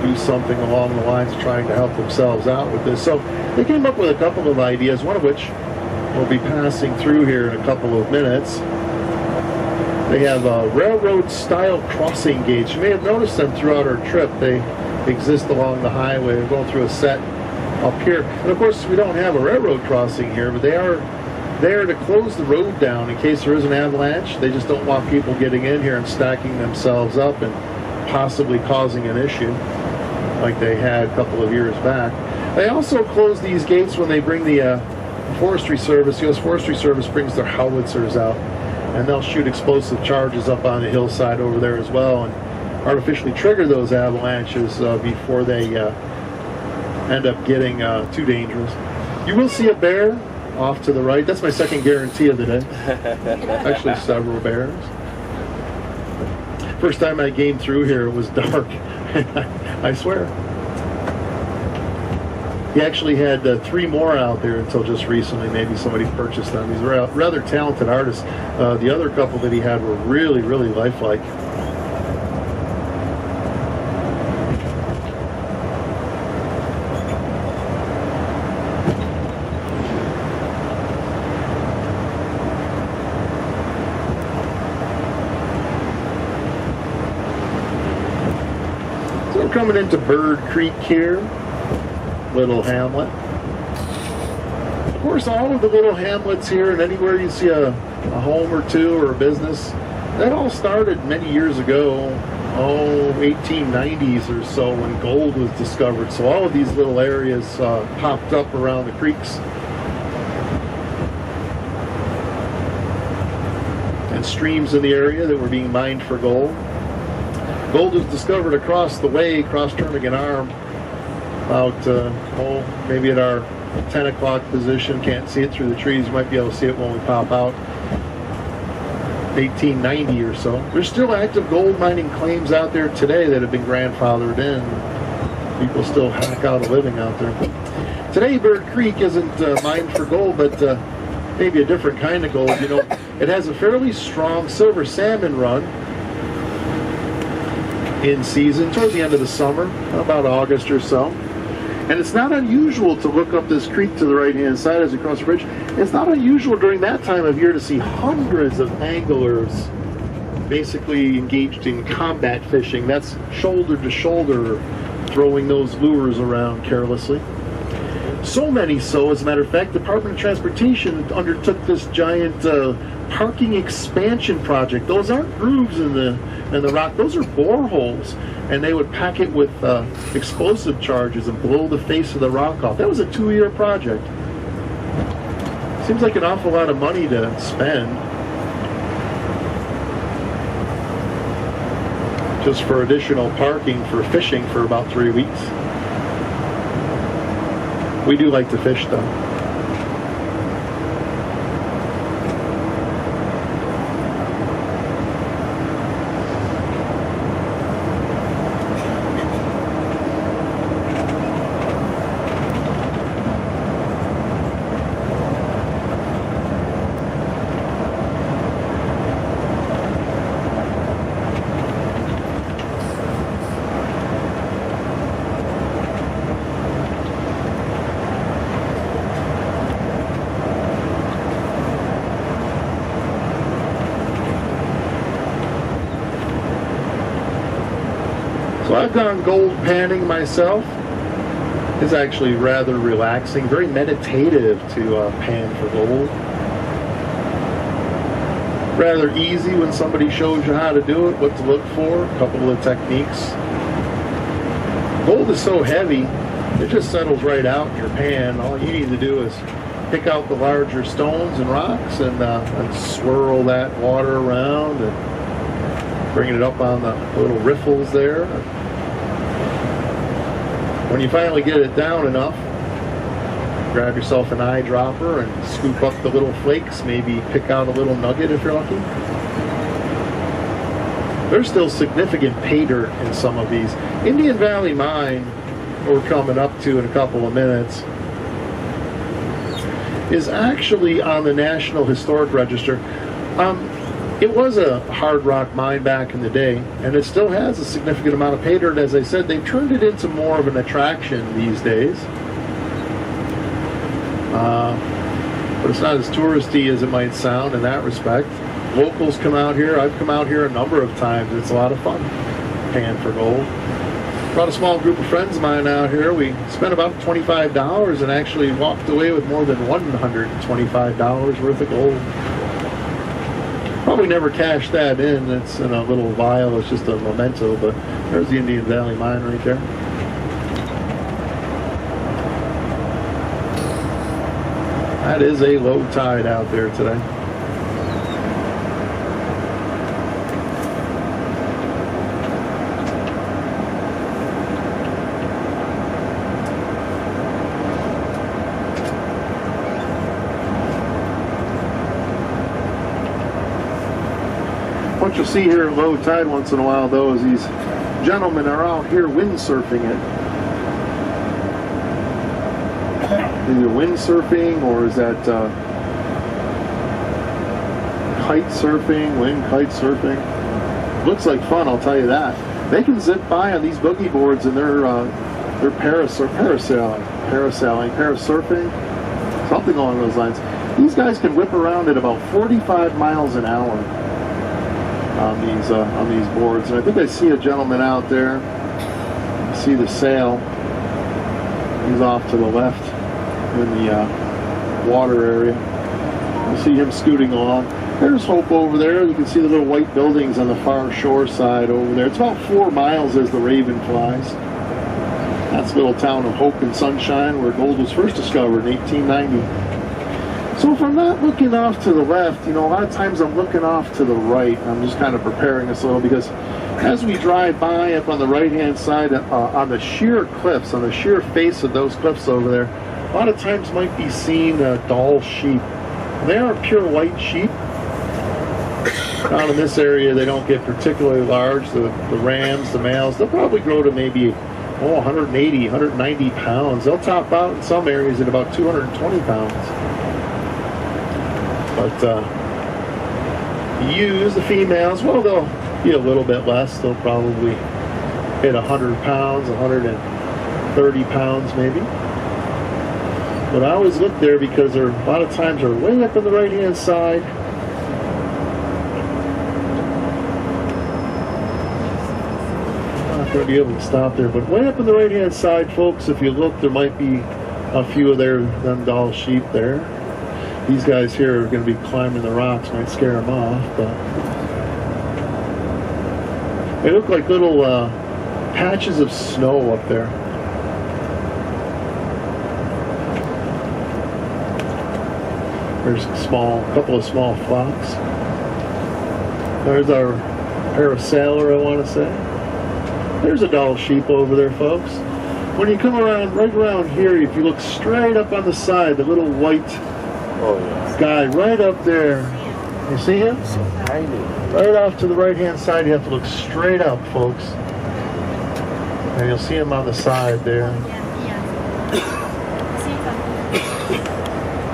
Speaker 1: do something along the lines of trying to help themselves out with this. So they came up with a couple of ideas, one of which we'll be passing through here in a couple of minutes. They have railroad-style crossing gates. You may have noticed them throughout our trip. They exist along the highway. We're going through a set up here. And of course, we don't have a railroad crossing here, but they are there to close the road down in case there is an avalanche. They just don't want people getting in here and stacking themselves up and possibly causing an issue like they had a couple of years back. They also close these gates when they bring the Forestry Service. U.S. Forestry Service brings their howitzers out, and they'll shoot explosive charges up on the hillside over there as well and artificially trigger those avalanches before they end up getting too dangerous. You will see a bear off to the right. That's my second guarantee of the day. Actually, several bears. First time I came through here, it was dark. I swear. He actually had 3 more out there until just recently. Maybe somebody purchased them. He's a rather talented artist. The other couple that he had were really, really lifelike. So we're coming into Bird Creek here. Little hamlet. Of course, all of the little hamlets here, and anywhere you see a home or two or a business, that all started many years ago, 1890s or so, when gold was discovered. So all of these little areas popped up around the creeks. And streams in the area that were being mined for gold. Gold was discovered across the way, across Turnagain Arm, about, maybe at our 10 o'clock position. Can't see it through the trees. You might be able to see it when we pop out. 1890 or so. There's still active gold mining claims out there today that have been grandfathered in. People still hack out a living out there. Today, Bird Creek isn't mined for gold, but maybe a different kind of gold. You know, it has a fairly strong silver salmon run in season toward the end of the summer, about August or so. And it's not unusual to look up this creek to the right-hand side as you cross the bridge. It's not unusual during that time of year to see hundreds of anglers basically engaged in combat fishing. That's shoulder to shoulder, throwing those lures around carelessly. So many so, as a matter of fact, the Department of Transportation undertook this giant parking expansion project. Those aren't grooves in the rock, those are boreholes. And they would pack it with explosive charges and blow the face of the rock off. That was a 2-year project. Seems like an awful lot of money to spend just for additional parking for fishing for about 3 weeks. We do like to fish, though. So I've gone gold panning myself. It's actually rather relaxing, very meditative to pan for gold. rather easy when somebody shows you how to do it, what to look for, a couple of techniques. Gold is so heavy, it just settles right out in your pan. All you need to do is pick out the larger stones and rocks and swirl that water around and bring it up on the little riffles there. When you finally get it down enough, grab yourself an eyedropper and scoop up the little flakes, maybe pick out a little nugget if you're lucky. There's still significant pay dirt in some of these. Indian Valley Mine, we're coming up to in a couple of minutes, is actually on the National Historic Register. It was a hard rock mine back in the day, and it still has a significant amount of pay dirt. As I said, they've turned it into more of an attraction these days. But it's not as touristy as it might sound in that respect. Locals come out here. I've come out here a number of times. It's a lot of fun paying for gold. Brought a small group of friends of mine out here. We spent about $25 and actually walked away with more than $125 worth of gold. Probably never cash that in. It's in a little vial. It's just a memento, but there's the Indian Valley Mine right there. That is a low tide out there today. What you'll see here at low tide once in a while, though, is these gentlemen are out here windsurfing it. Either windsurfing or is that kite surfing, wind kite surfing. Looks like fun, I'll tell you that. They can zip by on these boogie boards and they're parasailing, parasurfing, something along those lines. These guys can whip around at about 45 miles an hour on these boards. And I think I see a gentleman out there. I see the sail. He's off to the left in the water area. You see him scooting along. There's Hope over there. You can see the little white buildings on the far shore side over there. It's about 4 miles as the Raven flies. That's the little town of Hope and Sunshine where gold was first discovered in 1890. So if I'm not looking off to the left, you know, a lot of times I'm looking off to the right. I'm just kind of preparing us a little because as we drive by up on the right-hand side, on the sheer cliffs, on the sheer face of those cliffs over there, a lot of times might be seen Dall sheep. They are pure white sheep. Down in this area, they don't get particularly large. The rams, the males, they'll probably grow to maybe 180, 190 pounds. They'll top out in some areas at about 220 pounds. But ewes, the females, well, they'll be a little bit less. They'll probably hit 100 pounds, 130 pounds maybe. But I always look there because a lot of times they're way up on the right-hand side. I'm not going to be able to stop there, but way up on the right-hand side, folks, if you look, there might be a few of them Dall sheep there. These guys here are going to be climbing the rocks, might scare them off, but they look like little patches of snow up there. There's a couple of small flocks. There's our parasailer, I want to say. There's a Dall sheep over there, folks. When you come around, right around here, if you look straight up on the side, the little white guy right up there, you see him? Right off to the right-hand side, you have to look straight up, folks. And you'll see him on the side there.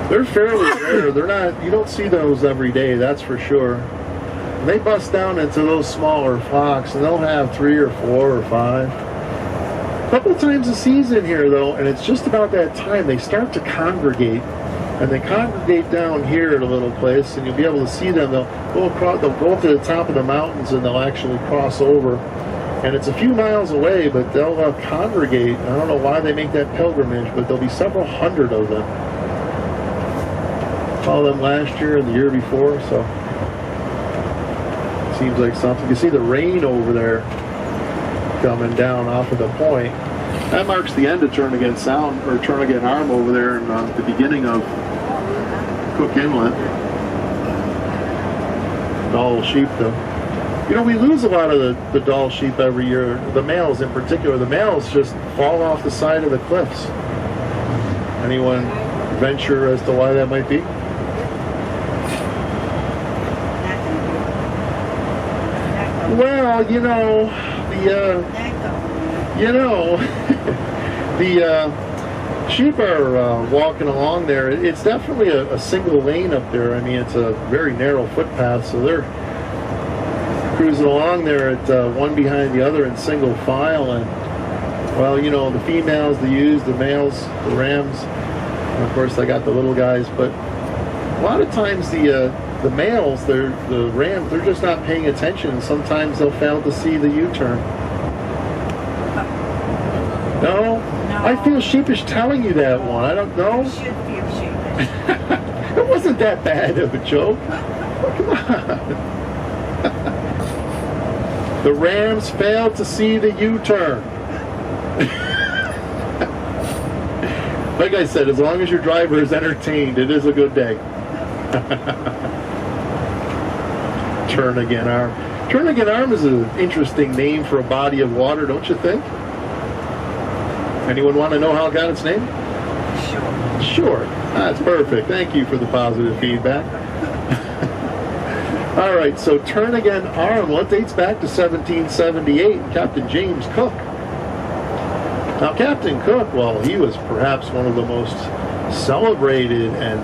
Speaker 1: They're fairly rare. They're not, you don't see those every day, that's for sure. And they bust down into those smaller flocks, and they'll have 3 or 4 or 5. A couple of times a season here, though, and it's just about that time they start to congregate. And they congregate down here at a little place, and you'll be able to see them. They'll go across, they'll go up to the top of the mountains, and they'll actually cross over. And it's a few miles away, but they'll congregate. I don't know why they make that pilgrimage, but there'll be several hundred of them. Saw them last year and the year before, so seems like something. You can see the rain over there coming down off of the point. That marks the end of Turnagain Sound, or Turnagain Arm over there in the beginning of Cook Inlet. Doll sheep, though. You know, we lose a lot of the doll sheep every year, the males in particular. The males just fall off the side of the cliffs. Anyone venture as to why that might be? Well, you know, the sheep are walking along there. It's definitely a single lane up there. I mean, it's a very narrow footpath, so they're cruising along there at one behind the other in single file. And, well, you know, the females, the ewes, the males, the rams, and of course they got the little guys. But a lot of times the males, the rams, they're just not paying attention, and sometimes they'll fail to see the U-turn. No? I feel sheepish telling you that one. I don't know.
Speaker 4: You should feel sheepish.
Speaker 1: It wasn't that bad of a joke. Come on. The Rams failed to see the U-turn. Like I said, as long as your driver is entertained, it is a good day. Turnagain Arm. Turnagain Arm is an interesting name for a body of water, don't you think? Anyone want to know how it got its name?
Speaker 4: Sure.
Speaker 1: Sure. That's perfect. Thank you for the positive feedback. All right, so Turnagain Arm, well, it dates back to 1778, Captain James Cook. Now, Captain Cook, well, he was perhaps one of the most celebrated and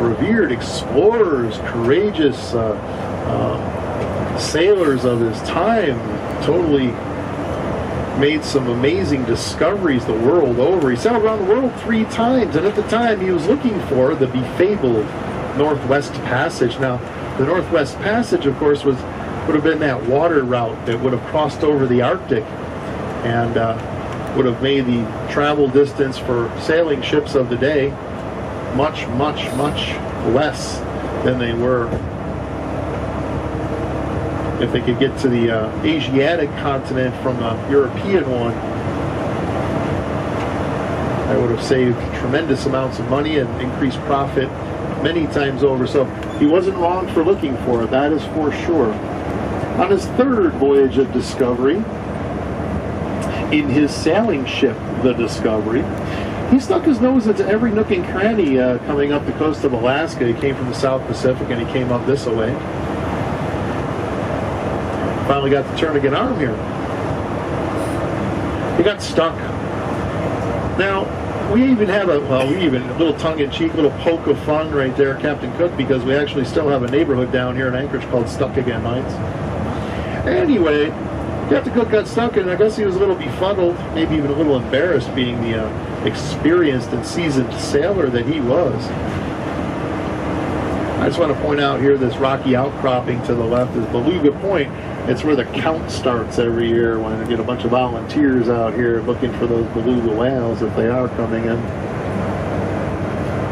Speaker 1: revered explorers, courageous sailors of his time. Totally made some amazing discoveries the world over. He sailed around the world 3 times, and at the time he was looking for the befabled Northwest Passage. Now, the Northwest Passage, of course, would have been that water route that would have crossed over the Arctic and would have made the travel distance for sailing ships of the day much, much, much less than they were if they could get to the Asiatic continent from the European one. That would have saved tremendous amounts of money and increased profit many times over. So he wasn't wrong for looking for it, that is for sure. On his 3rd voyage of discovery, in his sailing ship, the Discovery, he stuck his nose into every nook and cranny coming up the coast of Alaska. He came from the South Pacific and he came up this way. Finally got the Turnagain Arm here. He got stuck. Now, we even have a little tongue-in-cheek, little poke of fun right there, Captain Cook, because we actually still have a neighborhood down here in Anchorage called Stuck Again Heights. Anyway, Captain Cook got stuck, and I guess he was a little befuddled, maybe even a little embarrassed, being the experienced and seasoned sailor that he was. I just want to point out here this rocky outcropping to the left is Beluga Point. It's where the count starts every year when I get a bunch of volunteers out here looking for those beluga whales if they are coming in.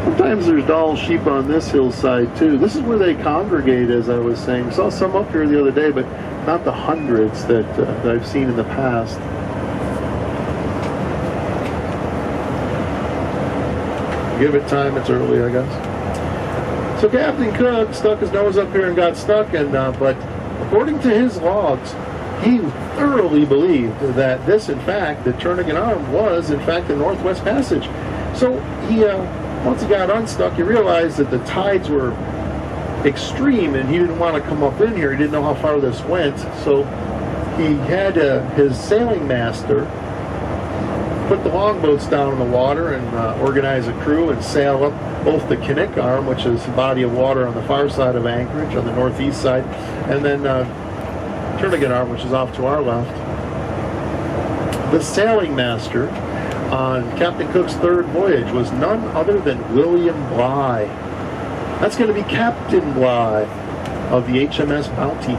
Speaker 1: Sometimes there's doll sheep on this hillside too. This is where they congregate, as I was saying. Saw some up here the other day, but not the hundreds that I've seen in the past. Give it time, it's early, I guess. So Captain Cook stuck his nose up here and got stuck, and but according to his logs, he thoroughly believed that this, in fact, the Turnagain Arm was, in fact, the Northwest Passage. So he, once he got unstuck, he realized that the tides were extreme, and he didn't want to come up in here. He didn't know how far this went, so he had his sailing master put the longboats down in the water and organize a crew and sail up both the Kinnick Arm, which is a body of water on the far side of Anchorage, on the northeast side, and then Turnagain Arm, which is off to our left. The sailing master on Captain Cook's 3rd voyage was none other than William Bligh. That's going to be Captain Bligh of the HMS Bounty.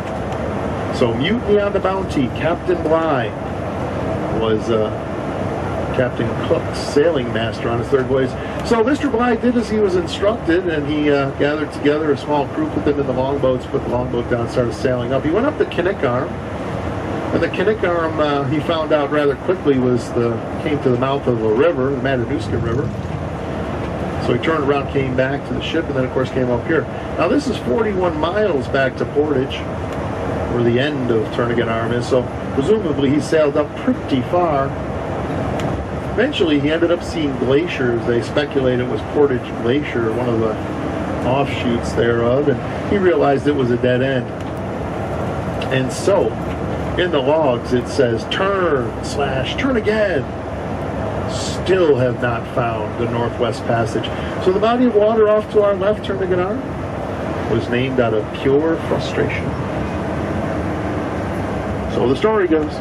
Speaker 1: So mutiny on the Bounty, Captain Bligh was Captain Cook's sailing master on his third voyage. So Mr. Bligh did as he was instructed, and he gathered together a small crew, put them in the longboats, put the longboat down, and started sailing up. He went up the Ketchikan, and the Ketchikan, he found out rather quickly, came to the mouth of a river, the Majestic River. So he turned around, came back to the ship, and then, of course, came up here. Now, this is 41 miles back to Portage, where the end of Turnagain Arm is, so presumably he sailed up pretty far. Eventually, he ended up seeing glaciers. They speculate it was Portage Glacier, one of the offshoots thereof, and he realized it was a dead end. And so, in the logs, it says, turn again. Still have not found the Northwest Passage. So the body of water off to our left, Turnagain Arm, was named out of pure frustration. So the story goes.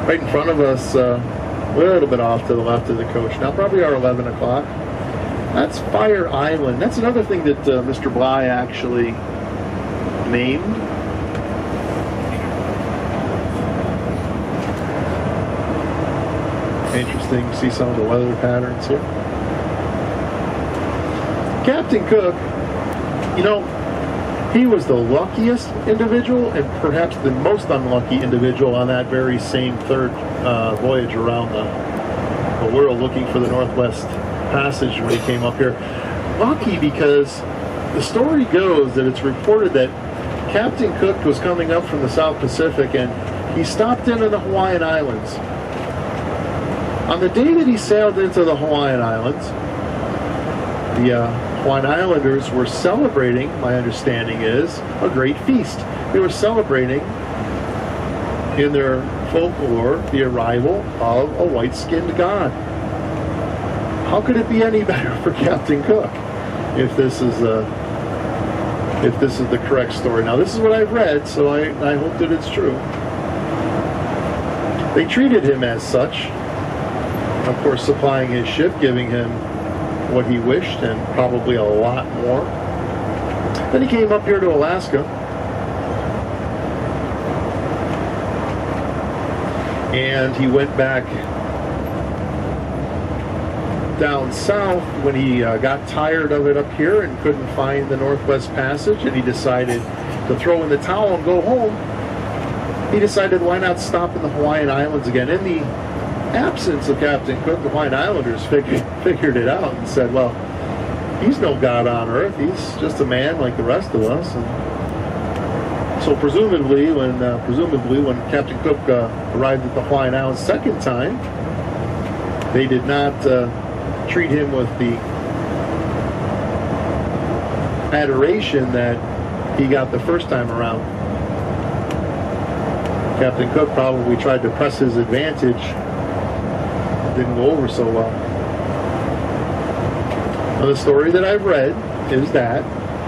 Speaker 1: Right in front of us, a little bit off to the left of the coach. Now probably our 11 o'clock. That's Fire Island. That's another thing that Mr. Bligh actually named. Interesting to see some of the weather patterns here. Captain Cook, you know, he was the luckiest individual and perhaps the most unlucky individual on that very same third voyage around the world looking for the Northwest Passage when he came up here. Lucky because the story goes that it's reported that Captain Cook was coming up from the South Pacific and he stopped in the Hawaiian Islands. On the day that he sailed into the Hawaiian Islands, the Hawaiian Islanders were celebrating, my understanding is, a great feast. They were celebrating in their folklore the arrival of a white-skinned god. How could it be any better for Captain Cook if this is the correct story? Now, this is what I've read, so I hope that it's true. They treated him as such, of course, supplying his ship, giving him what he wished and probably a lot more. Then he came up here to Alaska. And he went back down south when he got tired of it up here and couldn't find the Northwest Passage, and he decided to throw in the towel and go home. He decided, why not stop in the Hawaiian Islands again? In the absence of Captain Cook, the Hawaiian Islanders figured it out and said, well, he's no god on earth. He's just a man like the rest of us. And so presumably when Captain Cook arrived at the Hawaiian Islands second time, they did not treat him with the adoration that he got the first time around. Captain Cook probably tried to press his advantage. Didn't go over so well. Now, the story that I've read is that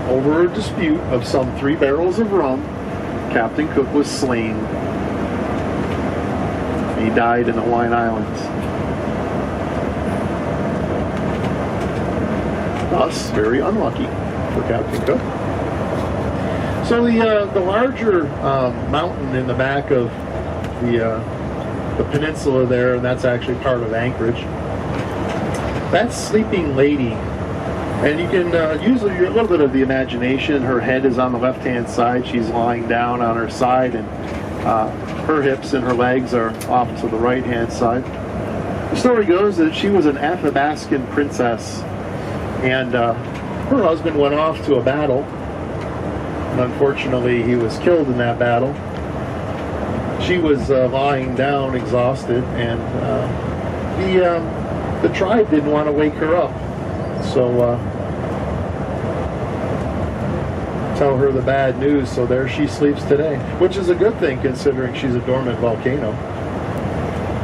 Speaker 1: over a dispute of some 3 barrels of rum, Captain Cook was slain. He died in the Hawaiian Islands. Thus, very unlucky for Captain Cook. So the larger mountain in the back of the peninsula there, and that's actually part of Anchorage. That's Sleeping Lady. And you can use a little bit of the imagination. Her head is on the left-hand side. She's lying down on her side, and her hips and her legs are off to the right-hand side. The story goes that she was an Athabascan princess, and her husband went off to a battle. And unfortunately, he was killed in that battle. She was lying down, exhausted, and the tribe didn't want to wake her up. So tell her the bad news. So there she sleeps today, which is a good thing considering she's a dormant volcano.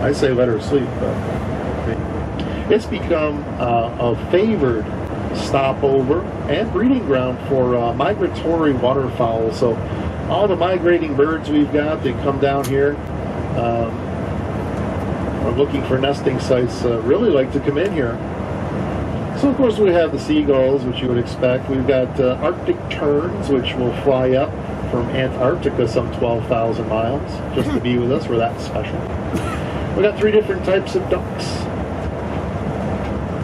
Speaker 1: I say let her sleep, but it's become a favored stopover and breeding ground for migratory waterfowl. So all the migrating birds we've got, they come down here, are looking for nesting sites, really like to come in here. So of course we have the seagulls, which you would expect. We've got Arctic terns, which will fly up from Antarctica some 12,000 miles just to be with us. We're that special. We got 3 different types of ducks.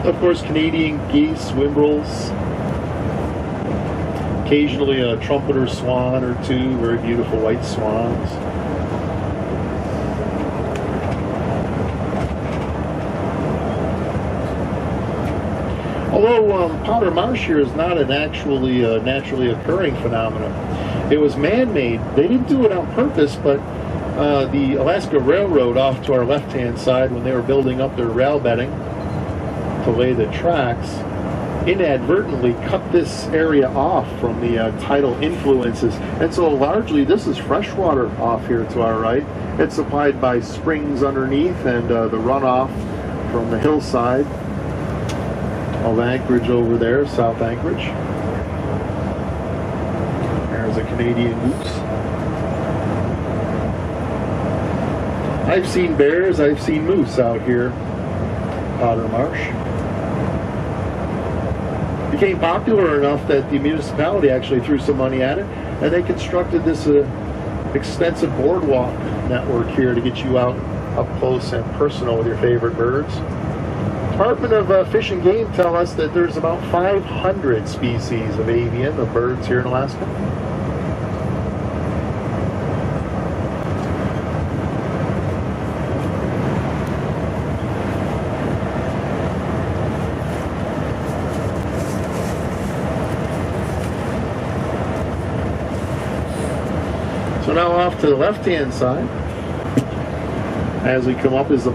Speaker 1: Of course, Canadian geese, whimbrels, occasionally a trumpeter swan or 2, very beautiful white swans. Although powder marsh here is not an actually naturally occurring phenomenon. It was man-made. They didn't do it on purpose, but the Alaska Railroad off to our left-hand side, when they were building up their rail bedding to lay the tracks, inadvertently cut this area off from the tidal influences. And so largely this is freshwater off here to our right. It's supplied by springs underneath and the runoff from the hillside of Anchorage over there, South Anchorage. There's a Canadian goose. I've seen bears, I've seen moose out here, Powder Marsh. Became popular enough that the municipality actually threw some money at it, and they constructed this extensive boardwalk network here to get you out up close and personal with your favorite birds. Department of Fish and Game tell us that there's about 500 species of avian, of birds here in Alaska. So now off to the left-hand side, as we come up, is the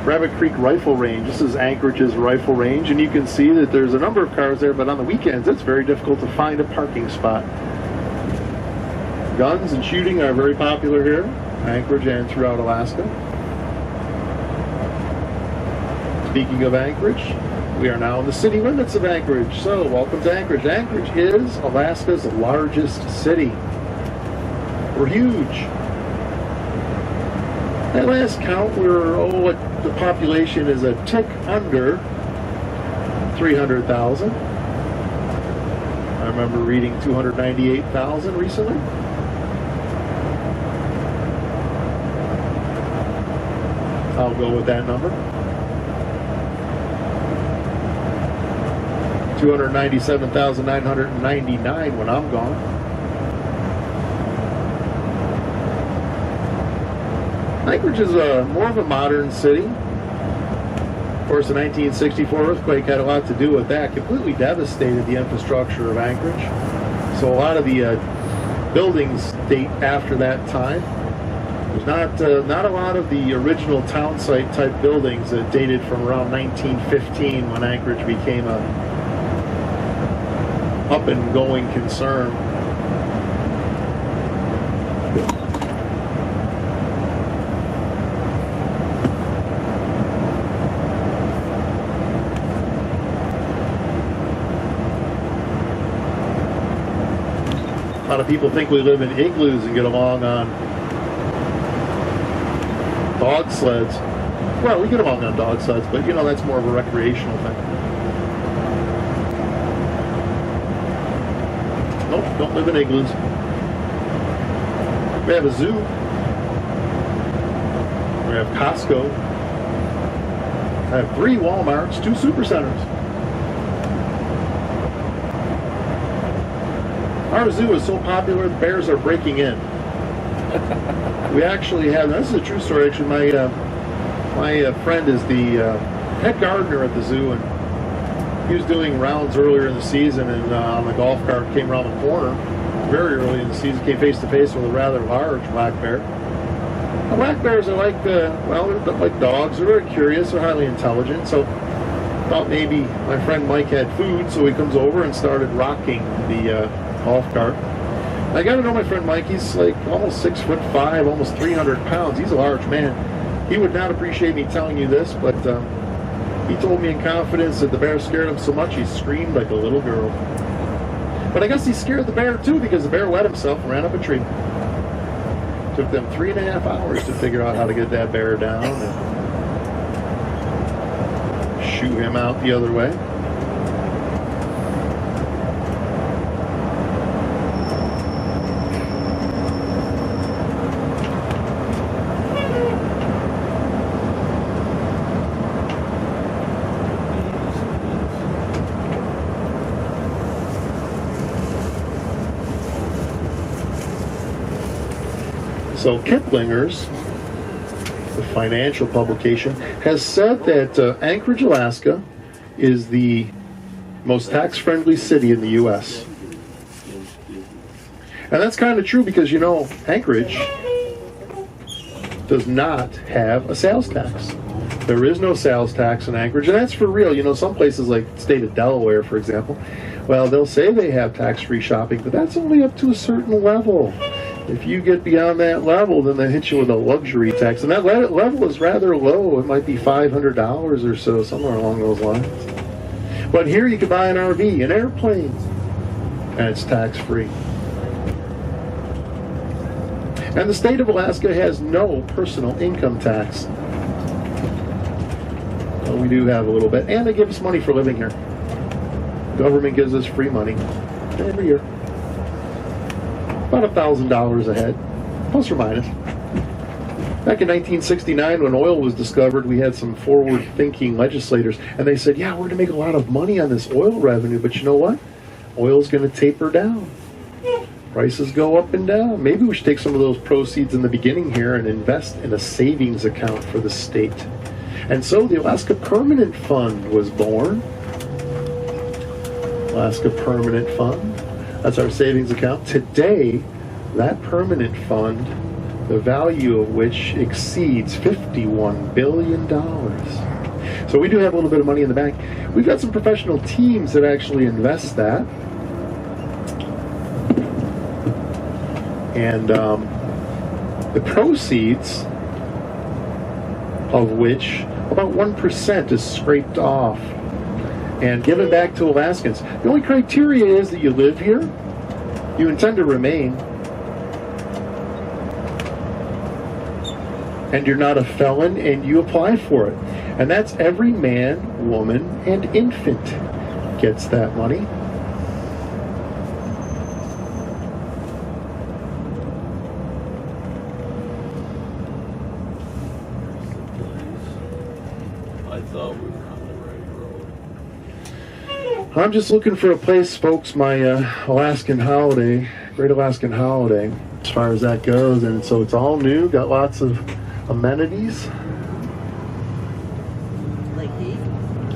Speaker 1: Rabbit Creek Rifle Range. This is Anchorage's rifle range, and you can see that there's a number of cars there, but on the weekends it's very difficult to find a parking spot. Guns and shooting are very popular here, Anchorage and throughout Alaska. Speaking of Anchorage, we are now in the city limits of Anchorage. So welcome to Anchorage. Anchorage is Alaska's largest city. We're huge. At last count, the population is a tick under 300,000. I remember reading 298,000 recently. I'll go with that number. 297,999 when I'm gone. Anchorage is more of a modern city. Of course, the 1964 earthquake had a lot to do with that. Completely devastated the infrastructure of Anchorage. So a lot of the buildings date after that time. There's not a lot of the original town site type buildings that dated from around 1915 when Anchorage became a up and going concern. A lot of people think we live in igloos and get along on dog sleds. Well, we get along on dog sleds, but you know, that's more of a recreational thing. Nope, don't live in igloos. We have a zoo. We have Costco. I have 3 Walmarts, 2 supercenters. Our zoo is so popular, the bears are breaking in. We actually have, this is a true story actually, my friend is the head gardener at the zoo, and he was doing rounds earlier in the season, and on the golf cart came around the corner, very early in the season, came face to face with a rather large black bear. The black bears are like, they're like dogs, they're very curious, they're highly intelligent, so thought maybe my friend Mike had food, so he comes over and started rocking the golf cart. I got to know my friend Mike. He's like almost 6'5", almost 300 pounds. He's a large man. He would not appreciate me telling you this, but he told me in confidence that the bear scared him so much he screamed like a little girl. But I guess he scared the bear too, because the bear wet himself and ran up a tree. Took them 3.5 hours to figure out how to get that bear down and shoo him out the other way. So Kiplinger's, the financial publication, has said that Anchorage, Alaska is the most tax-friendly city in the U.S. And that's kind of true because, you know, Anchorage does not have a sales tax. There is no sales tax in Anchorage, and that's for real. You know, some places like the state of Delaware, for example, well, they'll say they have tax-free shopping, but that's only up to a certain level. If you get beyond that level, then they hit you with a luxury tax, and that level is rather low. It might be $500 or so, somewhere along those lines. But here you can buy an RV, an airplane, and it's tax-free. And the state of Alaska has no personal income tax. Well, we do have a little bit, and they give us money for living here. The government gives us free money every year. About $1,000 a head, plus or minus. Back in 1969, when oil was discovered, we had some forward-thinking legislators, and they said, yeah, we're going to make a lot of money on this oil revenue, but you know what? Oil's going to taper down. Prices go up and down. Maybe we should take some of those proceeds in the beginning here and invest in a savings account for the state. And so the Alaska Permanent Fund was born. Alaska Permanent Fund. That's our savings account. Today, that permanent fund, the value of which exceeds $51 billion. So we do have a little bit of money in the bank. We've got some professional teams that actually invest that. And the proceeds of which about 1% is scraped off and given back to Alaskans. The only criteria is that you live here, you intend to remain, and you're not a felon, and you apply for it. And that's every man, woman, and infant gets that money.
Speaker 3: I thought we were on the right road.
Speaker 1: I'm just looking for a place, folks, my Alaskan holiday, Great Alaskan Holiday, as far as that goes. And so it's all new, got lots of amenities.
Speaker 4: Like heat?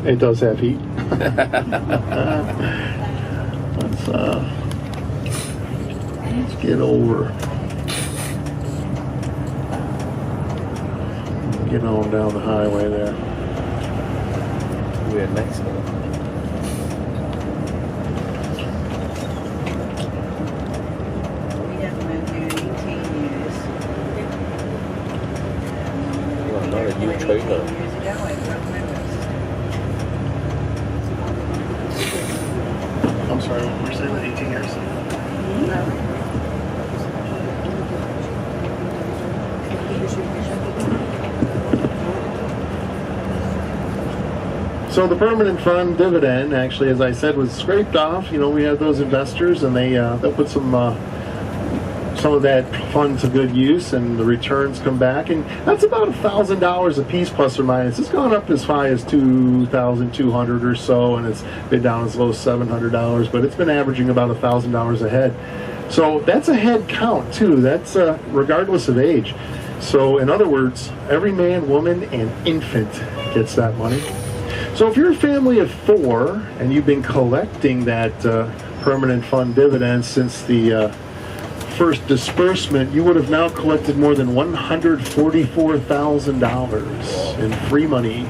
Speaker 1: It does have heat. Let's get over. Get on down the highway there.
Speaker 7: We're in Mexico.
Speaker 4: We haven't been here in 18 years.
Speaker 7: Well, not a new trailer.
Speaker 4: Years ago, I don't remember.
Speaker 1: I'm sorry, what were you saying, 18 years? So the permanent fund dividend, actually, as I said, was scraped off. You know, we have those investors, and they'll put some of that fund to good use, and the returns come back, and that's about $1,000 a piece, plus or minus. It's gone up as high as $2,200 or so, and it's been down as low as $700, but it's been averaging about $1,000 a head. So that's a head count too. That's regardless of age. So in other words, every man, woman, and infant gets that money. So if you're a family of 4 and you've been collecting that permanent fund dividend since the first disbursement, you would have now collected more than $144,000 in free money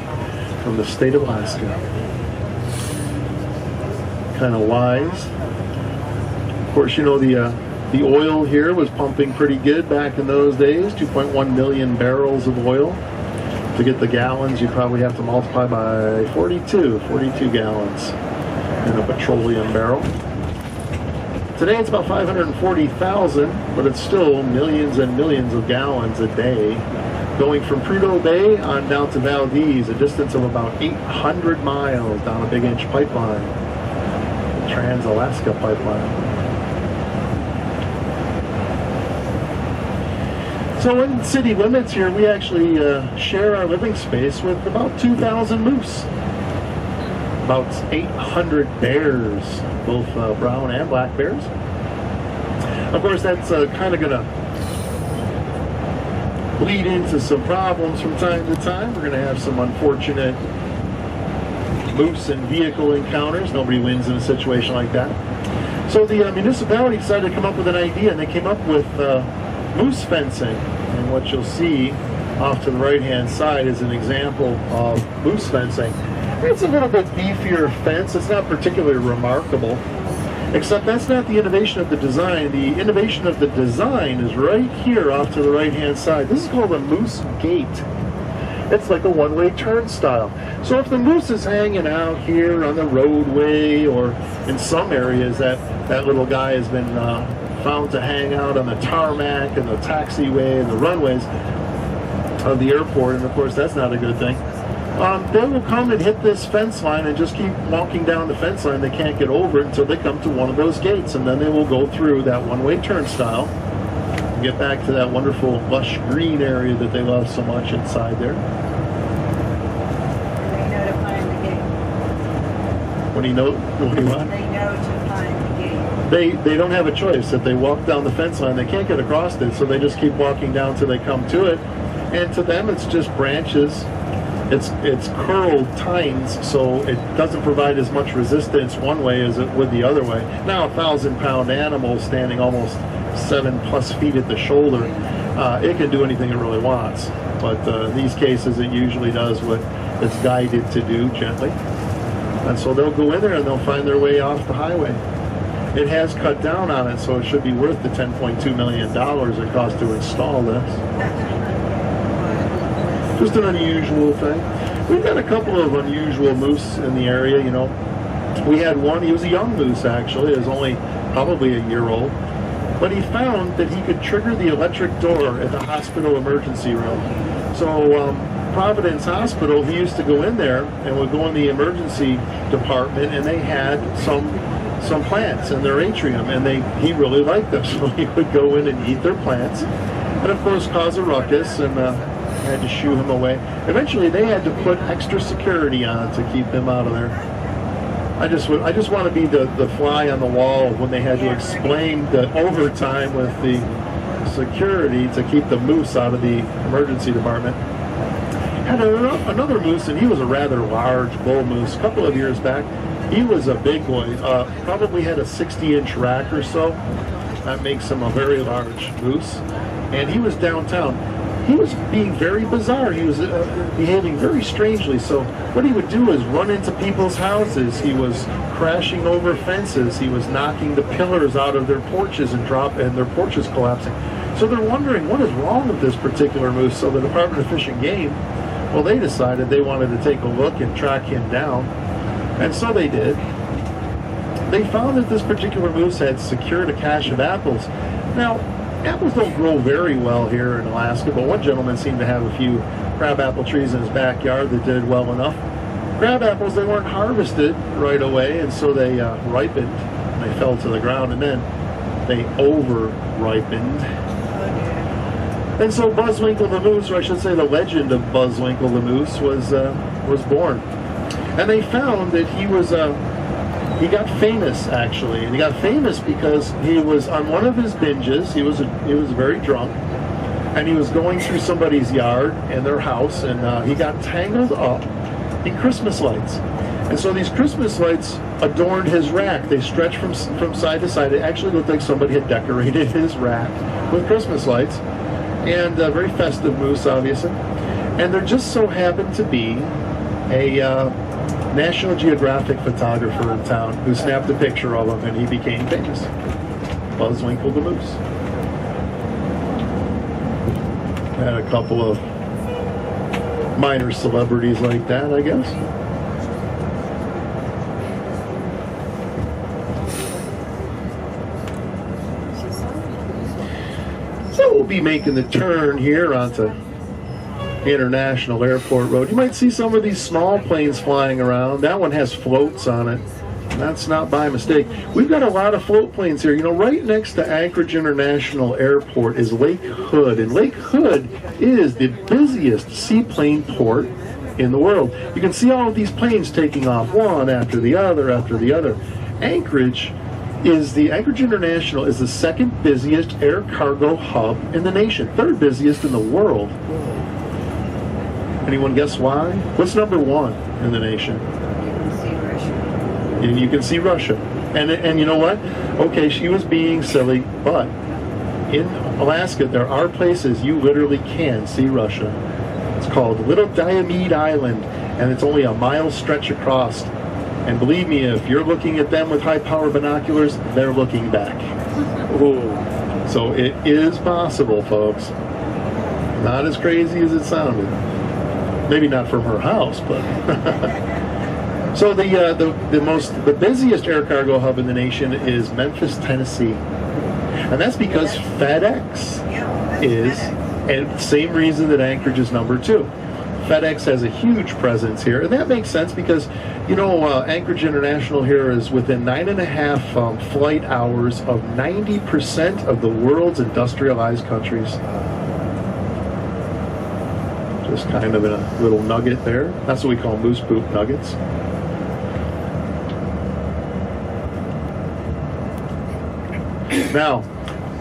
Speaker 1: from the state of Alaska. Kind of wise. Of course, you know, the oil here was pumping pretty good back in those days, 2.1 million barrels of oil. To get the gallons, you probably have to multiply by 42 gallons in a petroleum barrel. Today it's about 540,000, but it's still millions and millions of gallons a day. Going from Prudhoe Bay on down to Valdez, a distance of about 800 miles down a big-inch pipeline, the Trans-Alaska Pipeline. So in city limits here, we actually share our living space with about 2,000 moose, about 800 bears, both brown and black bears. Of course, that's kind of going to bleed into some problems from time to time. We're going to have some unfortunate moose and vehicle encounters. Nobody wins in a situation like that. So the municipality decided to come up with an idea, and they came up with moose fencing. And what you'll see off to the right-hand side is an example of moose fencing. It's a little bit beefier fence. It's not particularly remarkable, except that's not the innovation of the design. The innovation of the design is right here off to the right-hand side. This is called a moose gate. It's like a one-way turnstile. So if the moose is hanging out here on the roadway, or in some areas that little guy has been found to hang out on the tarmac and the taxiway and the runways of the airport, and of course that's not a good thing. They will come and hit this fence line and just keep walking down the fence line. They can't get over it until they come to one of those gates, and then they will go through that one-way turnstile and get back to that wonderful lush green area that they love so much inside there.
Speaker 4: They know to find the gate.
Speaker 1: What do you know? What do you want?
Speaker 4: They know to find the gate.
Speaker 1: They don't have a choice. If they walk down the fence line, they can't get across it, so they just keep walking down till they come to it. And to them, it's just branches. It's curled tines, so it doesn't provide as much resistance one way as it would the other way. Now, a 1,000-pound animal standing almost 7+ feet at the shoulder, it can do anything it really wants. But in these cases, it usually does what it's guided to do gently. And so they'll go in there and they'll find their way off the highway. It has cut down on it, so it should be worth the $10.2 million it cost to install this. Just an unusual thing. We've got a couple of unusual moose in the area, you know. We had one, he was a young moose actually, he was only probably a year old. But he found that he could trigger the electric door at the hospital emergency room. So Providence Hospital, he used to go in there and would go in the emergency department, and they had some plants in their atrium, and he really liked them. So he would go in and eat their plants, and of course cause a ruckus, and had to shoo him away. Eventually, they had to put extra security on to keep him out of there. I just want to be the fly on the wall when they had to explain the overtime with the security to keep the moose out of the emergency department. Had another moose, and he was a rather large bull moose. A couple of years back, he was a big boy. Probably had a 60-inch rack or so. That makes him a very large moose. And he was downtown. He was being very bizarre. He was behaving very strangely. So what he would do is run into people's houses. He was crashing over fences. He was knocking the pillars out of their porches and their porches collapsing. So they're wondering, what is wrong with this particular moose? So the Department of Fish and Game, well, they decided they wanted to take a look and track him down. And so they did. They found that this particular moose had secured a cache of apples. Now, apples don't grow very well here in Alaska, but one gentleman seemed to have a few crabapple trees in his backyard that did well enough. Crab apples, they weren't harvested right away, and so they ripened, and they fell to the ground, and then they over-ripened. And so Buzzwinkle the moose, or I should say the legend of Buzzwinkle the moose, was born. And they found that he got famous, actually, and he got famous because he was on one of his binges. He was very drunk, and he was going through somebody's yard and their house, and he got tangled up in Christmas lights. And so these Christmas lights adorned his rack. They stretched from side to side. It actually looked like somebody had decorated his rack with Christmas lights, and a very festive moose, obviously. And there just so happened to be a National Geographic photographer in town who snapped a picture of him, and he became famous. Buzzwinkle the moose. Had a couple of minor celebrities like that, I guess. So we'll be making the turn here onto International Airport Road. You might see some of these small planes flying around. That one has floats on it. That's not by mistake. We've got a lot of float planes here. You know, right next to Anchorage International Airport is Lake Hood, and Lake Hood is the busiest seaplane port in the world. You can see all of these planes taking off, one after the other after the other. Anchorage is the Anchorage International is the second busiest air cargo hub in the nation, third busiest in the world. Anyone guess why? What's number one in the nation? And you can see Russia. And you know what? Okay, she was being silly, but in Alaska, there are places you literally can see Russia. It's called Little Diomede Island, and it's only a mile stretch across. And believe me, if you're looking at them with high-power binoculars, they're looking back. Ooh. So it is possible, folks. Not as crazy as it sounded. Maybe not from her house, but... So the busiest air cargo hub in the nation is Memphis, Tennessee. And that's because FedEx is, and same reason that Anchorage is number 2. FedEx has a huge presence here, and that makes sense because, you know, Anchorage International here is within 9.5 flight hours of 90% of the world's industrialized countries. Just kind of a little nugget there. That's what we call moose poop nuggets. Now,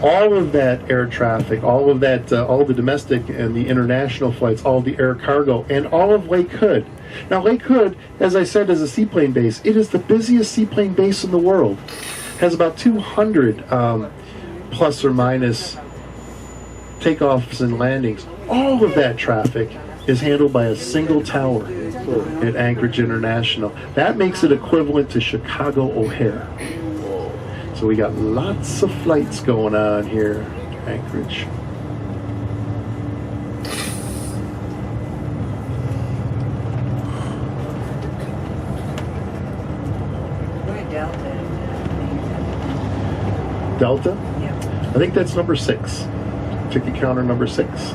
Speaker 1: all of that air traffic, all of that, all the domestic and the international flights, all the air cargo, and all of Lake Hood. Now, Lake Hood, as I said, is a seaplane base. It is the busiest seaplane base in the world. Has about 200 plus or minus takeoffs and landings. All of that traffic is handled by a single tower at Anchorage International. That makes it equivalent to Chicago O'Hare. So we got lots of flights going on here, Anchorage. Delta? I think that's number 6. Ticket counter number 6.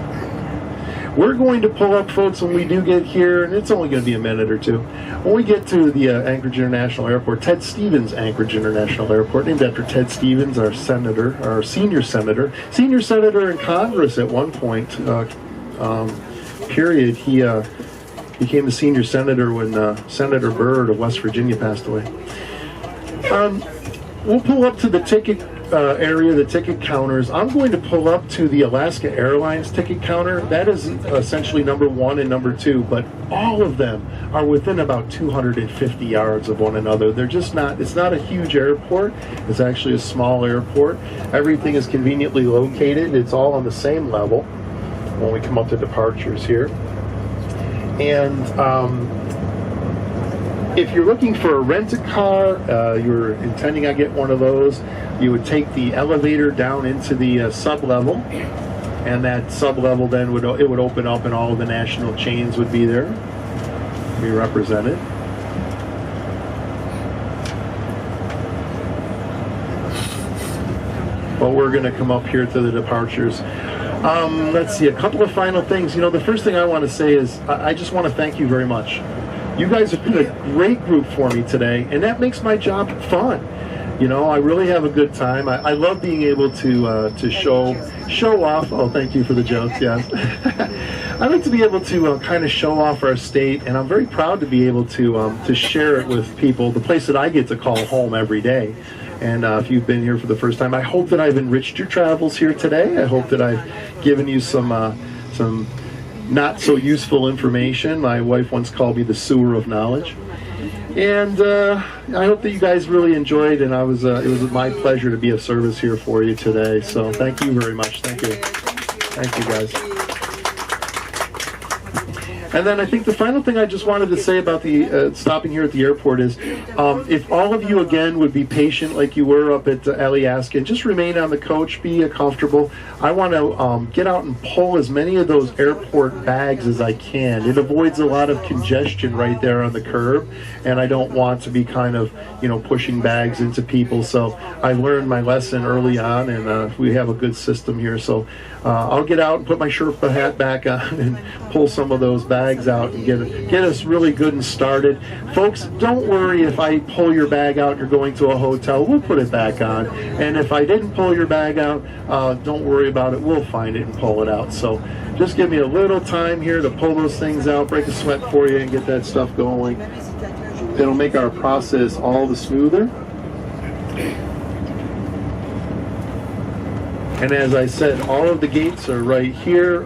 Speaker 1: We're going to pull up, folks, when we do get here, and it's only going to be a minute or two. When we get to the Anchorage International Airport, Ted Stevens Anchorage International Airport, named after Ted Stevens, our senator, our senior senator in Congress at one point, period. He became the senior senator when Senator Byrd of West Virginia passed away. We'll pull up to the ticket area, the ticket counters. I'm going to pull up to the Alaska Airlines ticket counter. That is essentially number 1 and number 2, but all of them are within about 250 yards of one another. They're just not, it's not a huge airport. It's actually a small airport. Everything is conveniently located. It's all on the same level when we come up to departures here. And if you're looking for a rent-a-car, you're intending on getting one of those, you would take the elevator down into the sub-level, and that sub-level then would open up and all of the national chains would be there, be represented. Well, we're going to come up here to the departures. Let's see, a couple of final things. You know, the first thing I want to say is I just want to thank you very much. You guys have been a great group for me today, and that makes my job fun. You know, I really have a good time. I love being able to show off. Oh, thank you for the jokes, yes. I like to be able to kind of show off our state, and I'm very proud to be able to share it with people, the place that I get to call home every day. And if you've been here for the first time, I hope that I've enriched your travels here today. I hope that I've given you some not so useful information. My wife once called me the sewer of knowledge. And I hope that you guys really enjoyed, and it was my pleasure to be of service here for you today. So thank you very much. Thank you. Thank you, guys. And then I think the final thing I just wanted to say about the stopping here at the airport is if all of you, again, would be patient like you were up at Alyeska and just remain on the coach, be comfortable. I want to get out and pull as many of those airport bags as I can. It avoids a lot of congestion right there on the curb, and I don't want to be kind of, you know, pushing bags into people. So I learned my lesson early on, and we have a good system here. So I'll get out and put my Sherpa hat back on and pull some of those bags out and get us really good and started. Folks, don't worry if I pull your bag out and you're going to a hotel. We'll put it back on. And if I didn't pull your bag out, don't worry about it. We'll find it and pull it out. So just give me a little time here to pull those things out, break a sweat for you, and get that stuff going. It'll make our process all the smoother. And as I said, all of the gates are right here.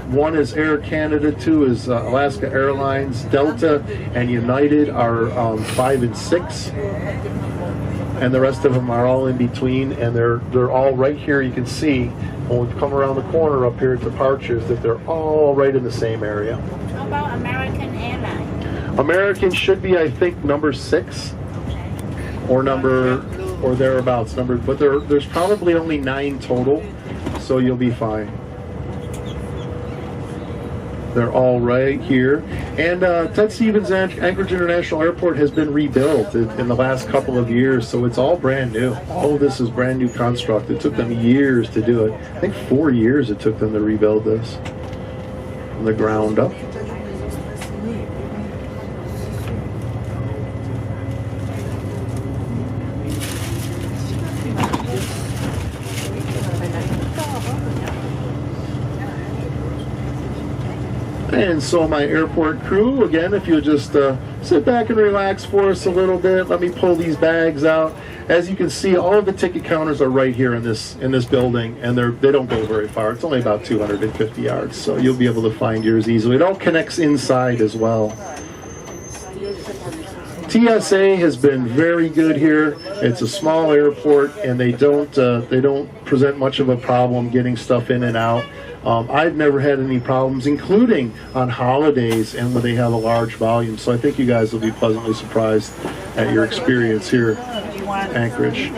Speaker 1: One is Air Canada, two is Alaska Airlines, Delta, and United are 5 and 6. And the rest of them are all in between, and they're all right here. You can see when we come around the corner up here at departures that they're all right in the same area.
Speaker 4: How about American Airlines?
Speaker 1: American should be, I think, number 6 or thereabouts. But there's probably only 9 total, so you'll be fine. They're all right here. And Ted Stevens Anchorage International Airport has been rebuilt in the last couple of years, so it's all brand new. All of this is brand new construct. It took them years to do it. I think 4 years it took them to rebuild this from the ground up. And so my airport crew, again, if you'll just sit back and relax for us a little bit, let me pull these bags out. As you can see, all of the ticket counters are right here in this building, and they don't go very far. It's only about 250 yards, so you'll be able to find yours easily. It all connects inside as well. TSA has been very good here. It's a small airport, and they don't present much of a problem getting stuff in and out. I've never had any problems, including on holidays and when they have a large volume. So I think you guys will be pleasantly surprised at your experience here at Anchorage.